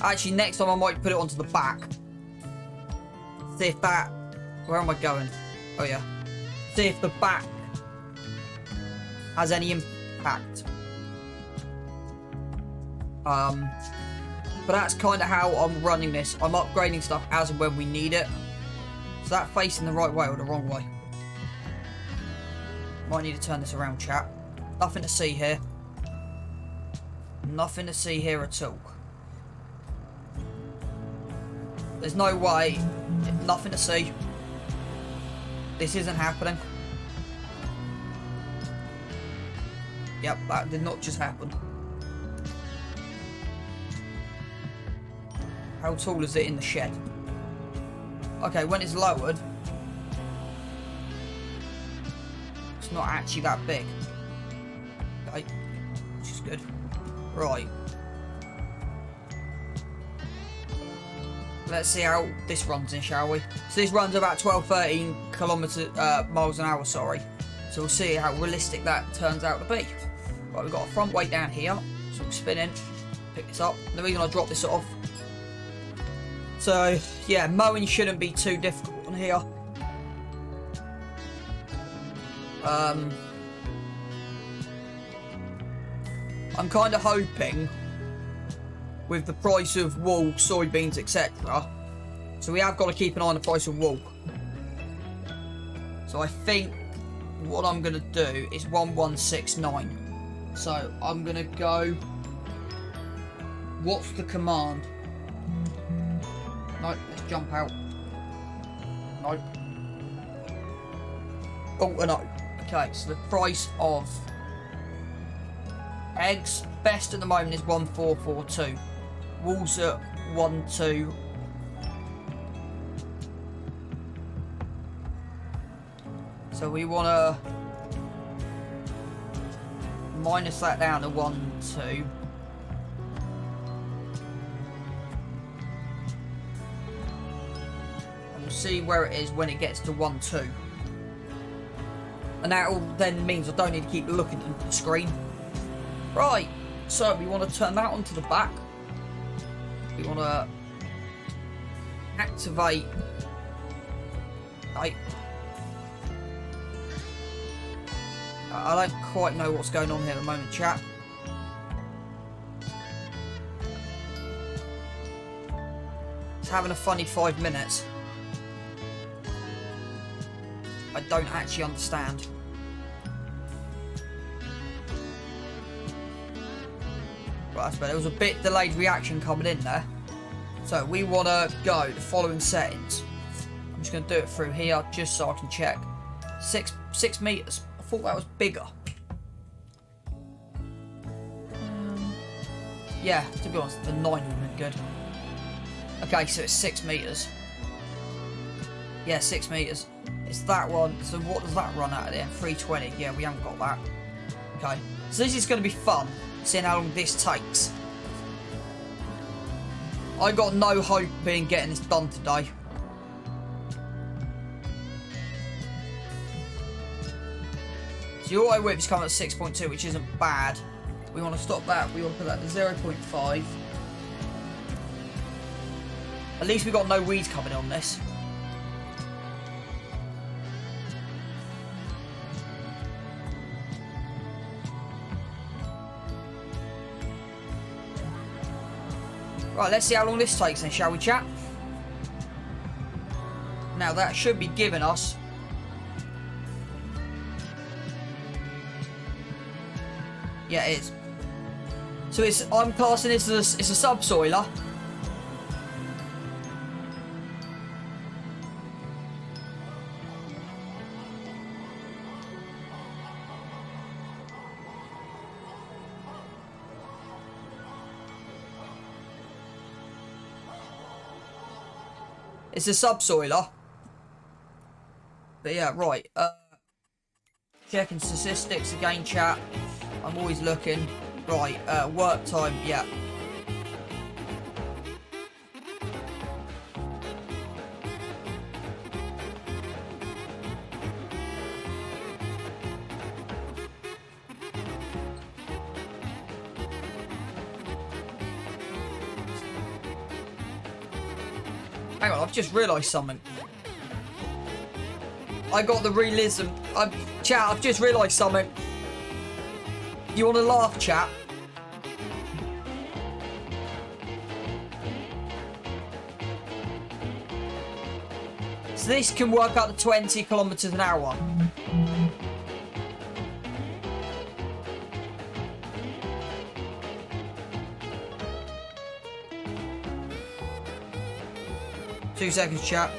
Actually, next time I might put it onto the back. See if that... Where am I going? Oh, yeah. See if the back has any impact. But that's kind of how I'm running this. I'm upgrading stuff as and when we need it. Is that facing the right way or the wrong way? Might need to turn this around, chat. Nothing to see here. Nothing to see here at all. There's no way. Nothing to see. This isn't happening. Yep, that did not just happen. How tall is it in the shed? Okay, when it's lowered, it's not actually that big. Okay, which is good. Right. Let's see how this runs in, shall we? So this runs about 12-13 miles an hour, sorry. So we'll see how realistic that turns out to be. Right, we've got a front weight down here. So we'll spin in, pick this up. Then we're going to drop this off. So, yeah, mowing shouldn't be too difficult on here. I'm kind of hoping with the price of wool, soybeans, etc. So we have got to keep an eye on the price of wool. So I think what I'm going to do is 1169. So I'm going to go... What's the command? Nope, let's jump out. Nope. Oh, no. Okay, so the price of eggs, best at the moment is 1442. Wool's at 12. So we want to minus that down to 12. See where it is when it gets to 12. And that all then means I don't need to keep looking at the screen. Right, so we want to turn that onto the back. We want to activate. Right. I don't quite know what's going on here at the moment, chat. It's having a funny 5 minutes. I don't actually understand. Right, that's better. There was a bit delayed reaction coming in there. So we want to go the following settings. I'm just going to do it through here just so I can check. 6 meters. I thought that was bigger. Yeah, to be honest, the 9 would have been good. Okay, so it's 6 meters. Yeah, 6 meters. It's that one. So what does that run out of there? 320. Yeah, we haven't got that. Okay. So this is going to be fun, seeing how long this takes. I got no hope in getting this done today. So the auto whip is coming at 6.2, which isn't bad. We want to stop that. We want to put that to 0.5. At least we got no weeds coming on this. Right, let's see how long this takes then, shall we, chat? Now, that should be giving us... Yeah, it is. So I'm classing this as it's a subsoiler. It's a subsoiler. But yeah, right. Checking statistics again, chat. I'm always looking. Right, work time, yeah. Hang on, I've just realised something. I got the realism. Chat, I've just realised something. You want to laugh, chat? So this can work up to 20 kilometers an hour. Two seconds, chat.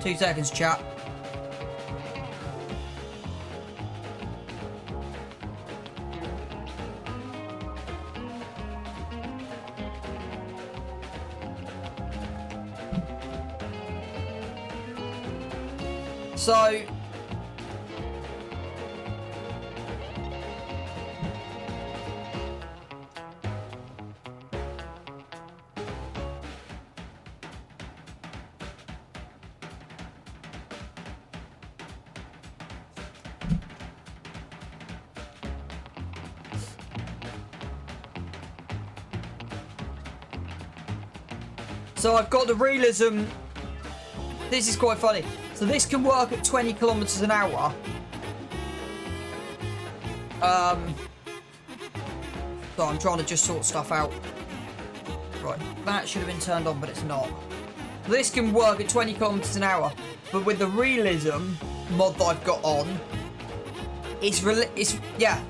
Two seconds, chat. So I've got the realism. This is quite funny. So this can work at 20 kilometers an hour. So I'm trying to just sort stuff out. Right, that should have been turned on, but it's not. This can work at 20 kilometers an hour, but with the realism mod that I've got on, it's yeah.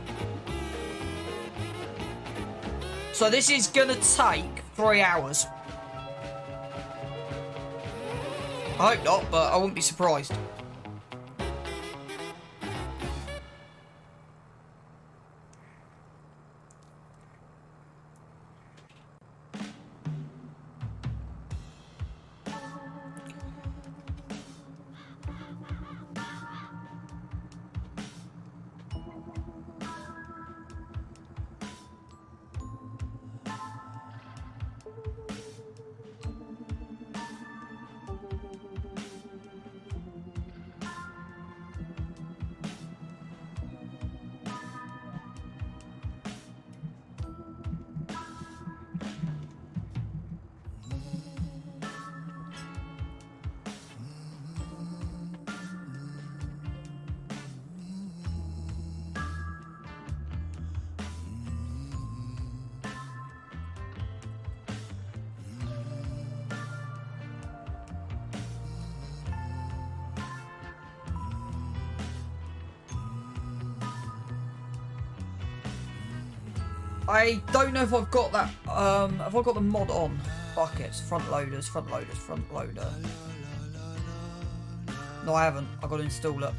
So this is gonna take 3 hours. I hope not, but I wouldn't be surprised. I don't know if I've got that. Have I got the mod on? Buckets, front loaders, front loaders, front loader. No, I haven't. I've got to install it.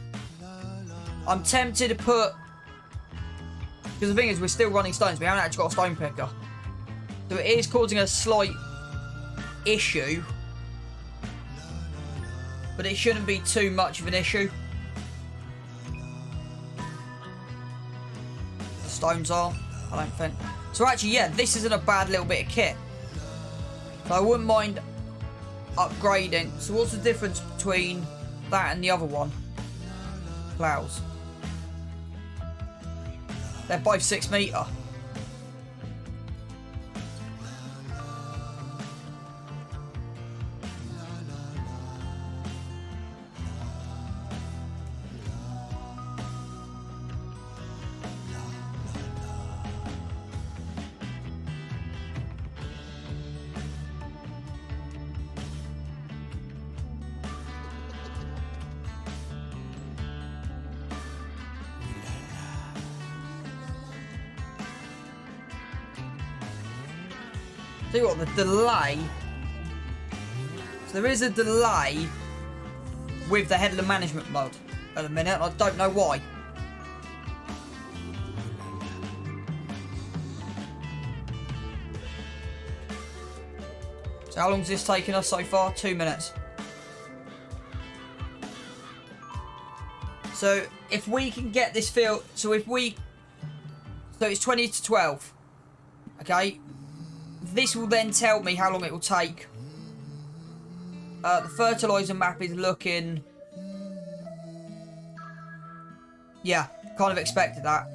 I'm tempted to put, because the thing is, we're still running stones. We haven't actually got a stone picker, so it is causing a slight issue, but it shouldn't be too much of an issue. The stones are. I don't think. So actually, yeah, this isn't a bad little bit of kit. So I wouldn't mind upgrading. So what's the difference between that and the other one? Plows. They're both 6 metre. Tell you what, the delay. So there is a delay with the headland management mode at the minute. I don't know why. So how long has this taken us so far? 2 minutes. So if we can get this field, so it's 20 to 12. Okay. This will then tell me how long it will take. The fertilizer map is looking... Yeah, kind of expected that.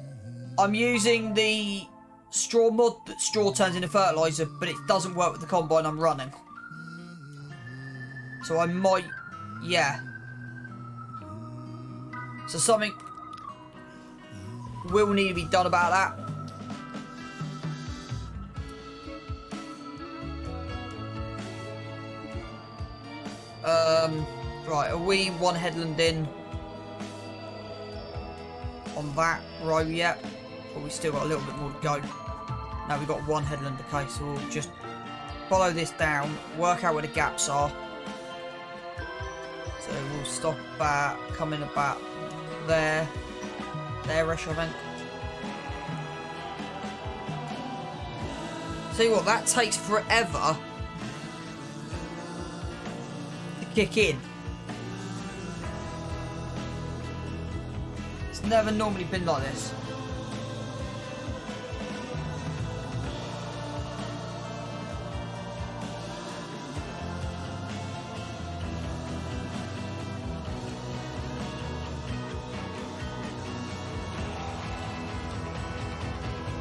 I'm using the straw mod that straw turns into fertilizer, but it doesn't work with the combine I'm running. So I might... Yeah. So something will need to be done about that. Right, are we one headland in on that row yet? Or we still got a little bit more to go? No, we've got one headland, okay, so we'll just follow this down, work out where the gaps are. So we'll stop about, come in about there-ish, I think. See what, that takes forever to kick in. It's never normally been like this.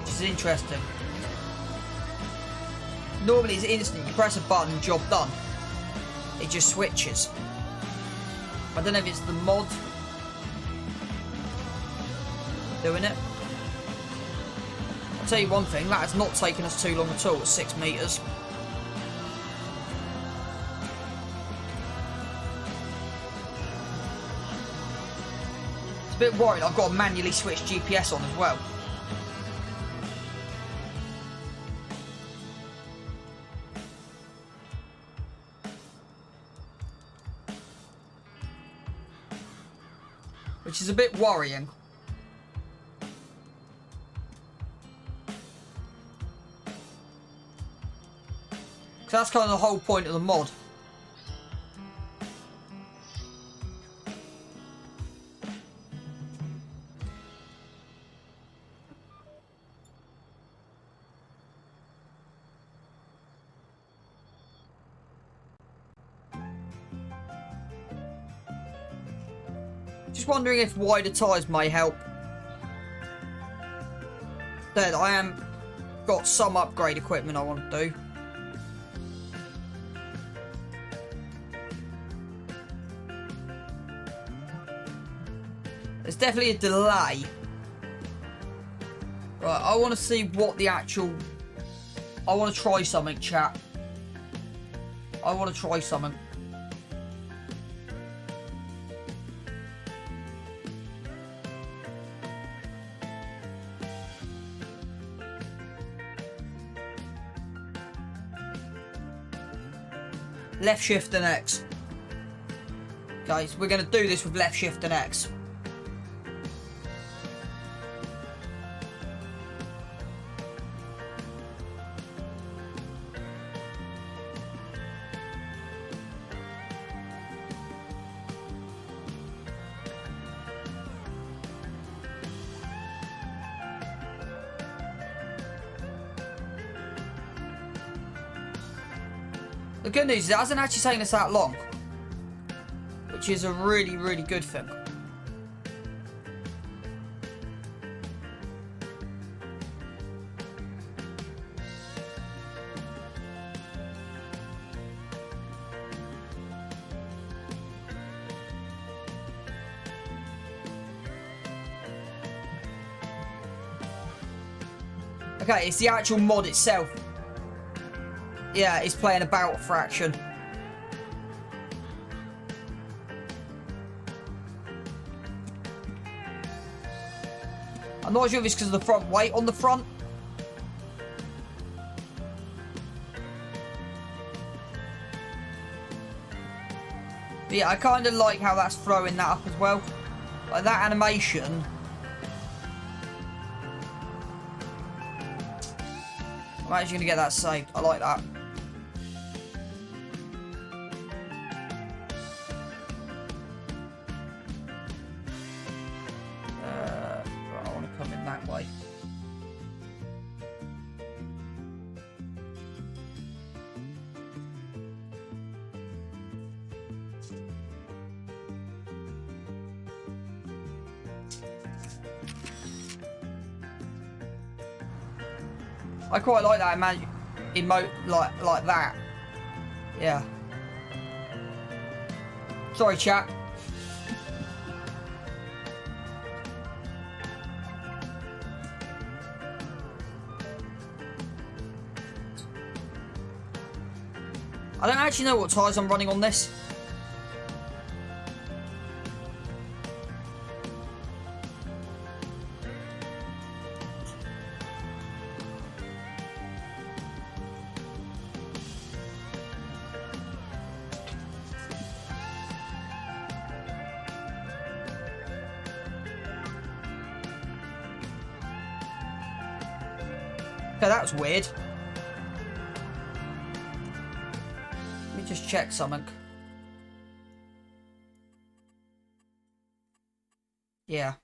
Which is interesting. Normally it's instant, you press a button, job done. It just switches. I don't know if it's the mod doing it. I'll tell you one thing, that has not taken us too long at all, at 6 meters. It's a bit worried, I've got to manually switch GPS on as well. Which is a bit worrying. Because that's kind of the whole point of the mod. Just wondering if wider tyres may help. Then I am got some upgrade equipment I want to do. There's definitely a delay. Right, I want to see what the actual... I want to try something, chat. I want to try something. Left shift and X. Guys, we're going to do this with left shift and X. The good news is it hasn't actually taken us that long, which is a really, really good thing. Okay, it's the actual mod itself. Yeah, it's playing about a fraction. I'm not sure if it's because of the front weight on the front. But yeah, I kind of like how that's throwing that up as well. Like that animation. I'm actually going to get that saved. I like that. Right, I want to come in that way. I quite like that emote like that. Yeah. Sorry, chat. I don't actually know what tyres I'm running on this. Okay, that was weird. Let me just check something. Yeah.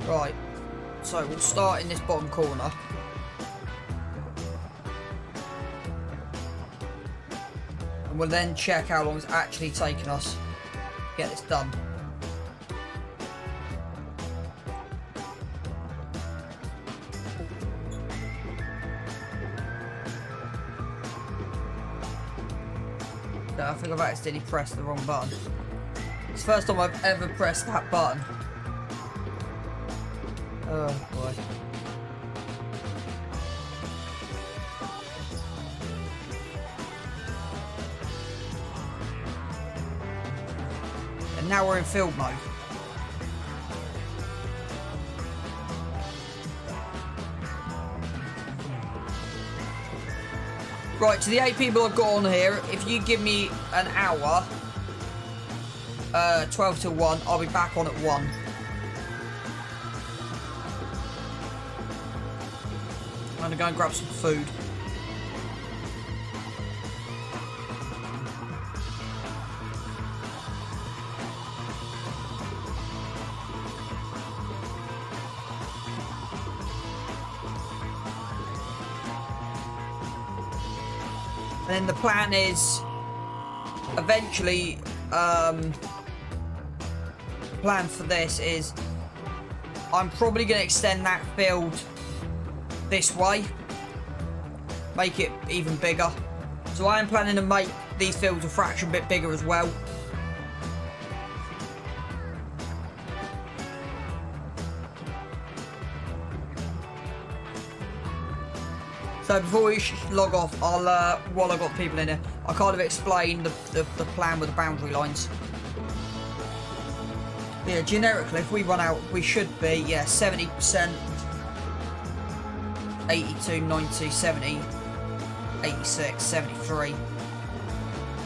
Right, so we'll start in this bottom corner. And we'll then check how long it's actually taken us to get this done. No, I think I've accidentally pressed the wrong button. It's the first time I've ever pressed that button. Oh boy. And now we're in field mode. Right, to the 8 people I've got on here, if you give me an hour, 12 till 1, I'll be back on at 1. I'm gonna go and grab some food. And then the plan is eventually, the plan for this is I'm probably going to extend that field this way, make it even bigger. So I am planning to make these fields a fraction bit bigger as well. So before we log off, I'll while I've got people in here, I'll kind of explain the plan with the boundary lines. Yeah, generically, if we run out, we should be, yeah, 70%, 82, 90, 70, 86, 73.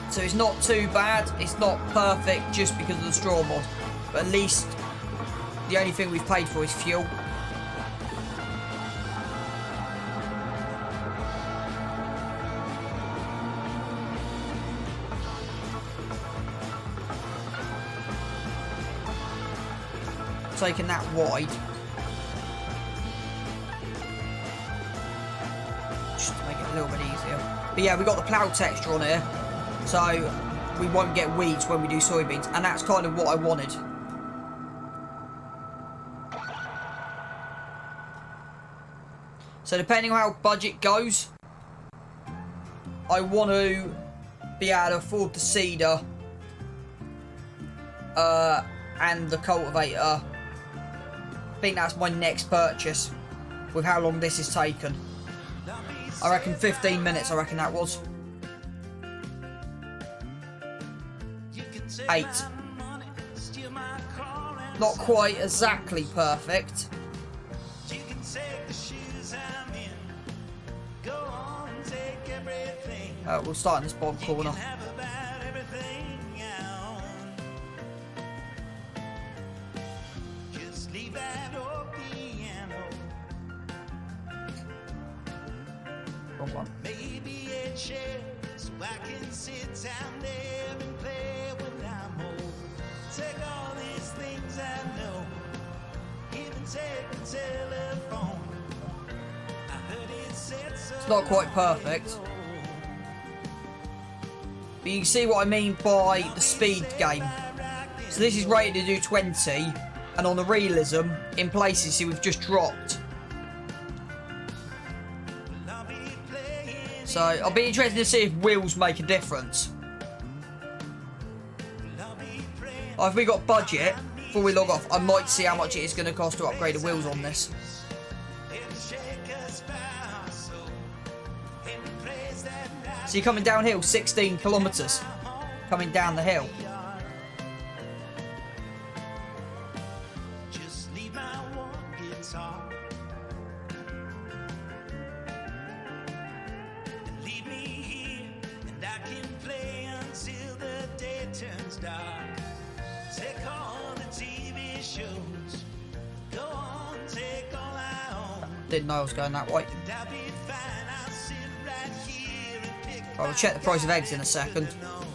So it's not too bad. It's not perfect just because of the straw mod. But at least the only thing we've paid for is fuel. Taking that wide. Just to make it a little bit easier. But yeah, we got the plough texture on here. So we won't get weeds when we do soybeans. And that's kind of what I wanted. So depending on how budget goes, I want to be able to afford the seeder and the cultivator. I think that's my next purchase with how long this has taken. I reckon 15 minutes, I reckon that was. 8. Not quite exactly perfect. We'll start in this bottom corner. Wrong one. Maybe a chair so I can sit down there and play when I'm old. Take all these things I know, even take the telephone. I heard it said so. It's not quite perfect. But you can see what I mean by the speed game. So this is rated to do 20, and on the realism, in places, see we've just dropped. So I'll be interested to see if wheels make a difference. If we got budget, before we log off, I might see how much it is going to cost to upgrade the wheels on this. So you're coming downhill 16 kilometres. Coming down the hill. Just leave my one guitar. And leave me here, and I can play until the day turns dark. Take all the TV shows. Go on, take all I own. Didn't know I was going that way. And I'll be fine, I'll sit right here and pick. Right, we'll check the price of eggs in a second.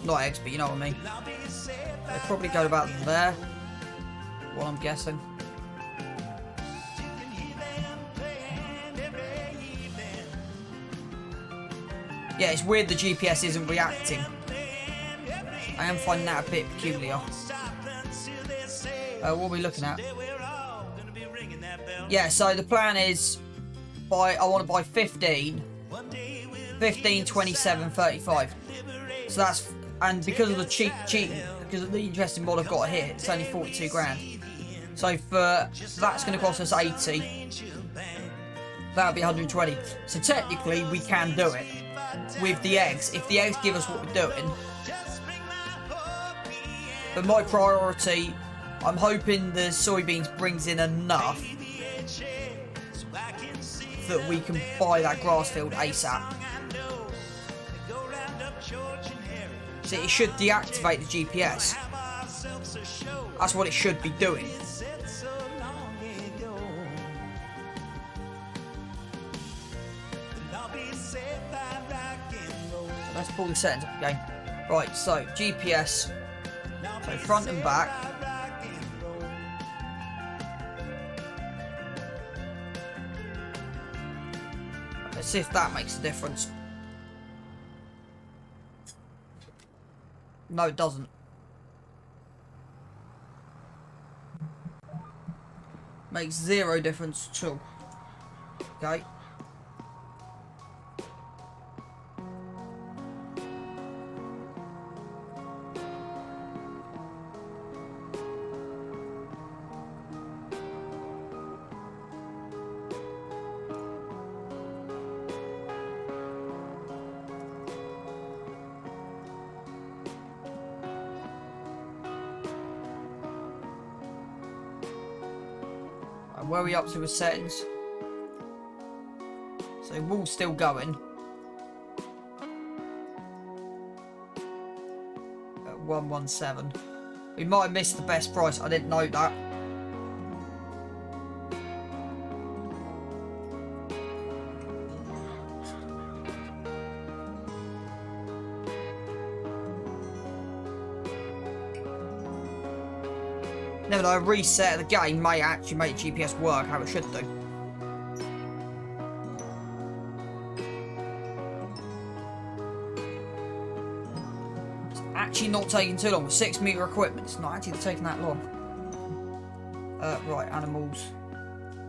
Not eggs, but you know what I mean. I'll be safe. They probably go about there. What I'm guessing. You can hear them playing every evening. Yeah, it's weird the GPS isn't reacting. I am finding that a bit peculiar. What are we looking at? Yeah, so the plan is I want to buy 15, 27, 35. So that's, and because of the cheating, because of the interesting mod I've got here, it's only 42 grand. So for that's going to cost us 80. That'll be 120. So technically we can do it with the eggs if the eggs give us what we're doing. But my priority, I'm hoping the soybeans brings in enough that we can buy that grass field ASAP. So it should deactivate the GPS. That's what it should be doing. So let's pull the settings up again. Right, so GPS. So front and back. Let's see if that makes a difference. No, it doesn't. Makes 0 difference at all. Okay. Where are we up to with settings? So wall's still going. At 117. We might have missed the best price, I didn't know that. Never know, a reset of the game may actually make GPS work how it should do. It's actually not taking too long. 6 meter equipment, it's not actually taking that long. Right, animals.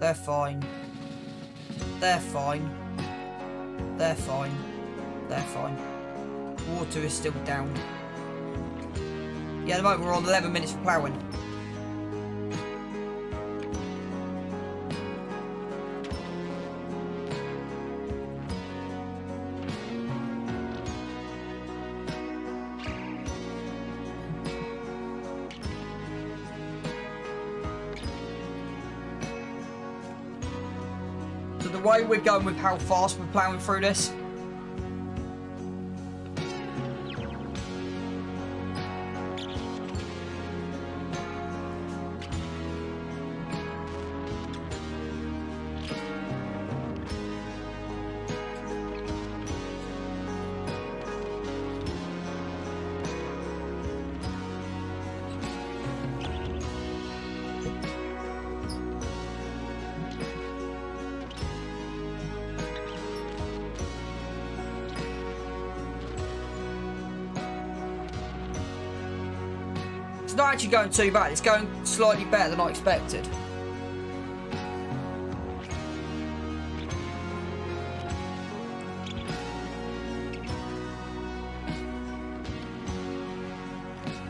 They're fine. They're fine. They're fine. They're fine. Water is still down. Yeah, at the moment we're on 11 minutes for ploughing. So the way we're going with how fast we're ploughing through this, it's not actually going too bad. It's going slightly better than I expected.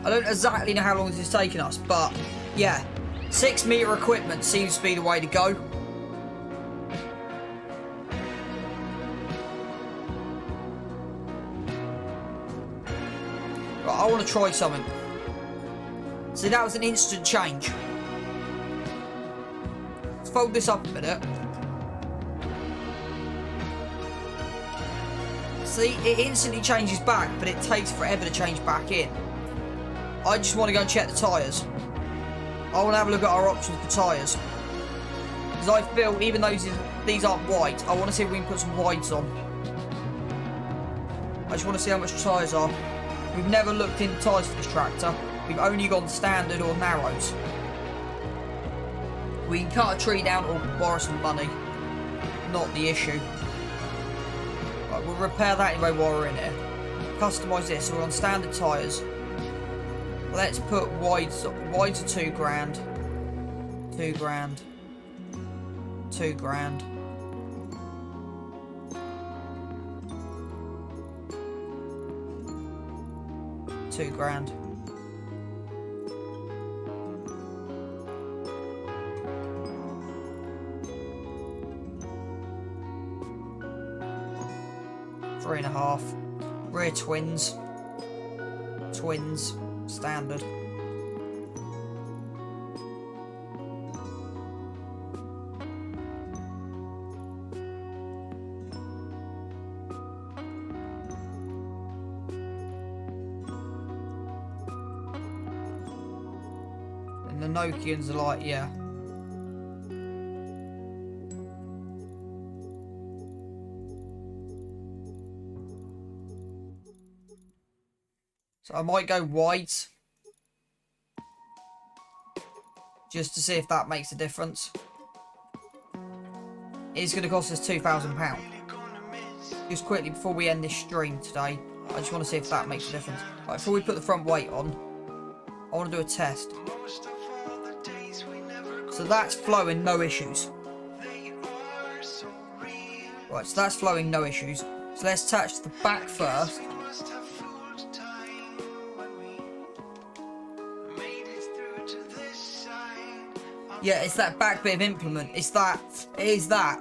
I don't exactly know how long this is taking us, but yeah, 6 metre equipment seems to be the way to go. Right, I want to try something. See, that was an instant change. Let's fold this up a minute. See, it instantly changes back, but it takes forever to change back in. I just want to go and check the tyres. I want to have a look at our options for tyres. Because I feel, even though these aren't white, I want to see if we can put some whites on. I just want to see how much tyres are. We've never looked into tyres for this tractor. We've only gone standard or narrows. We can cut a tree down or borrow some money. Not the issue. Right, we'll repair that anyway while we're in here. Customise this, so we're on standard tyres. Let's put wides. Wides are £2 grand. £2 grand. £2 grand. £2 grand. £3.5. Rear twins. Twins. Standard. And the Nokians are like, yeah. So I might go white. Just to see if that makes a difference. It's going to cost us £2,000. Just quickly before we end this stream today. I just want to see if that makes a difference. Right, before we put the front weight on, I want to do a test. So that's flowing, no issues. Right, so that's flowing, no issues. So let's attach the back first. Yeah, it's that back bit of implement. It's that. It is that.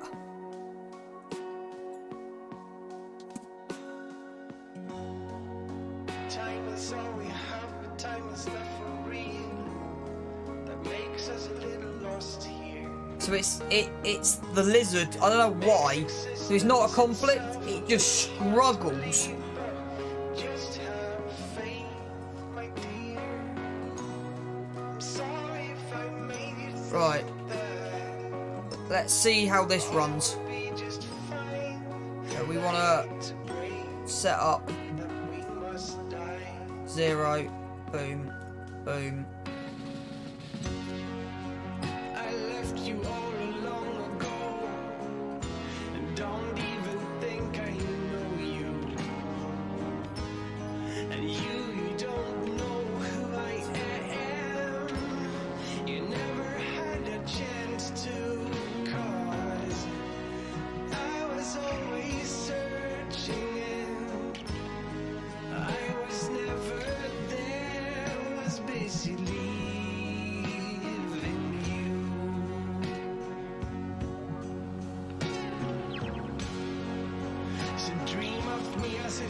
So it's the lizard. I don't know why. So it's not a conflict. It just struggles. Right. Let's see how this runs. So we want to set up 0, boom, boom. I left you all along ago, and don't even think I know you. And you don't know who I am. You never had a chance to, 'cause I was always searching.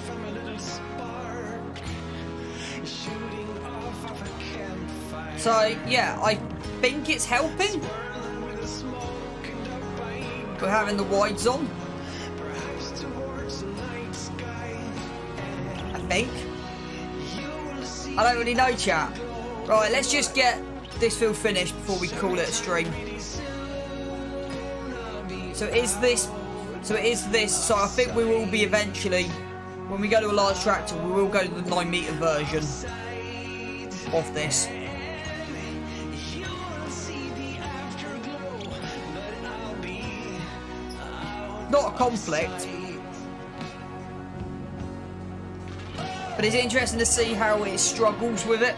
from a little spark shooting off of a campfire. So yeah, I think it's helping. Swirling with the smoke and a bite. We're having the wides on, Perhaps towards the night sky. I think. You will see I don't really know, chat. Right, let's just get this field finished before we call it a stream. So it is this. So I think we will be eventually, when we go to a large tractor, we will go to the 9-meter version of this. Not a conflict, but it's interesting to see how it struggles with it,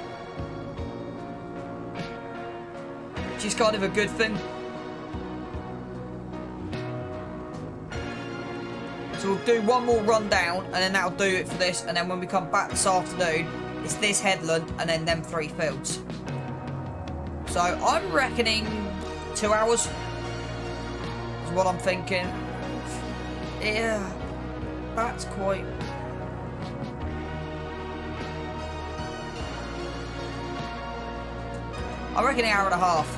which is kind of a good thing. So we'll do one more run down, and then that'll do it for this. And then when we come back this afternoon, it's this headland and then them 3 fields. So I'm reckoning 2 hours is what I'm thinking. Yeah, that's quite... I reckon an hour and a half.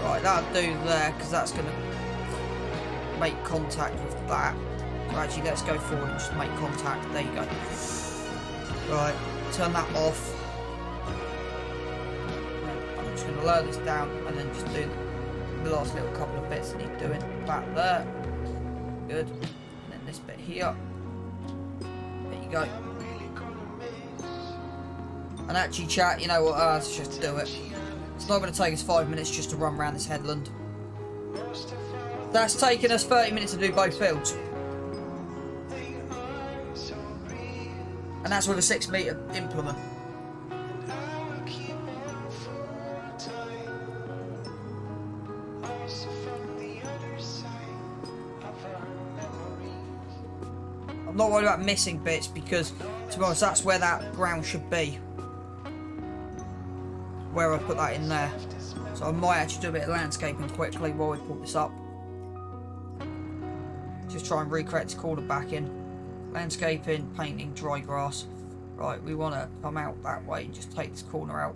Right, that'll do there, because that's going to make contact with that. So actually, let's go forward and just make contact. There you go. Right, turn that off. I'm just going to lower this down and then just do the last little couple of bits that need doing. Back there. Good. And then this bit here. There you go. And actually, chat, you know what? Let's just do it. It's not going to take us 5 minutes just to run around this headland. That's taken us 30 minutes to do both fields. And that's with a 6-meter implement. I'm not worried about missing bits because, to be honest, that's where that ground should be. Where I put that in there. So I might actually do a bit of landscaping quickly while we put this up. Just try and recreate this corner back in. Landscaping, painting, dry grass. Right, we want to come out that way and just take this corner out.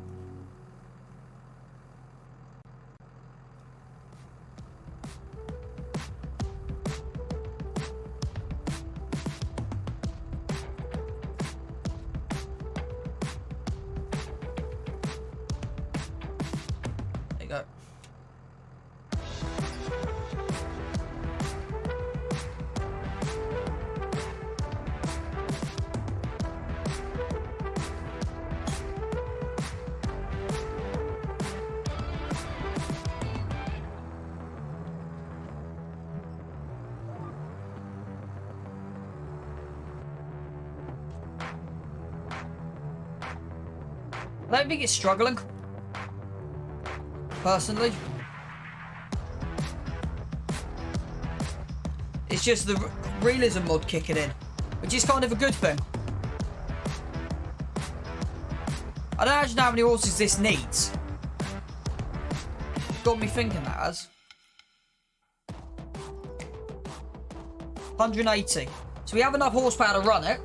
There you go. I don't think it's struggling, personally. It's just the realism mod kicking in, which is kind of a good thing. I don't actually know how many horses this needs. Got me thinking that has. 180. So we have enough horsepower to run it.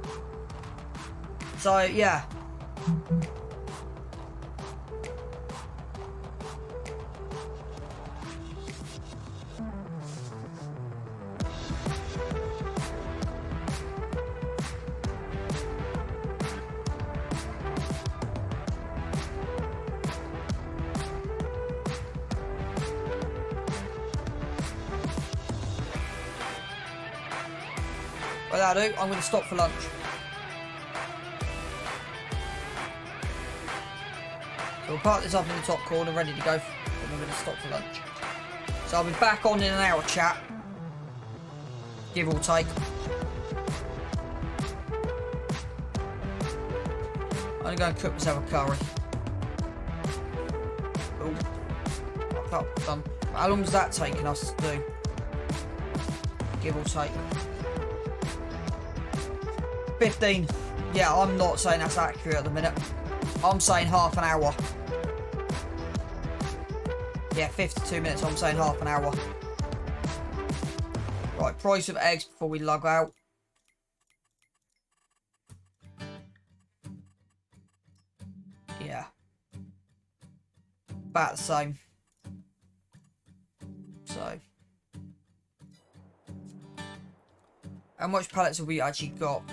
So, yeah. Well, that'll do. I'm going to stop for lunch. So we'll park this up in the top corner, ready to go, and we're going to stop for lunch. So I'll be back on in an hour, chat. Give or take. I'm going to go and cook myself a curry. Oh, up, done. How long is that taking us to do? Give or take. 15. Yeah, I'm not saying that's accurate at the minute. I'm saying half an hour. Yeah, 52 minutes, I'm saying half an hour. Right, price of eggs before we log out. Yeah. About the same. So. How much pallets have we actually got?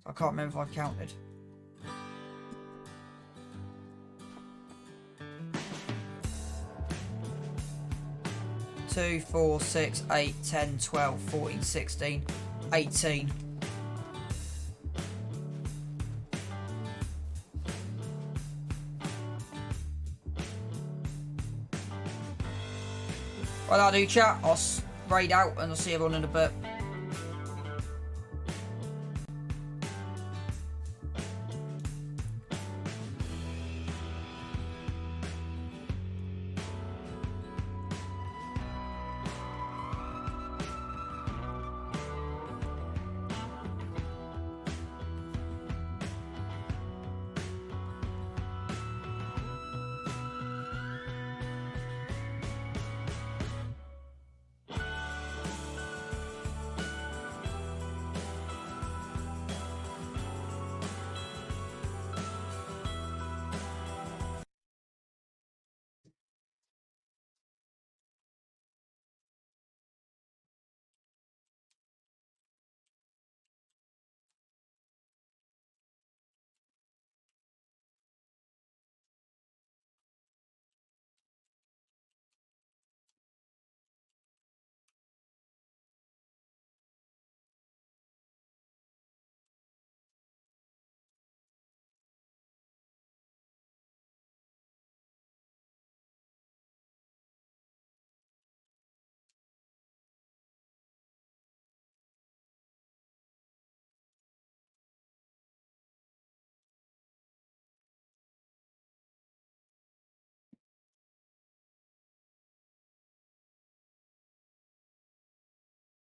I can't remember if I counted. Two, 4, 6, 8, 10, 12, 14, 16, 18. Well, I'll do chat. I'll raid out and I'll see everyone in a bit.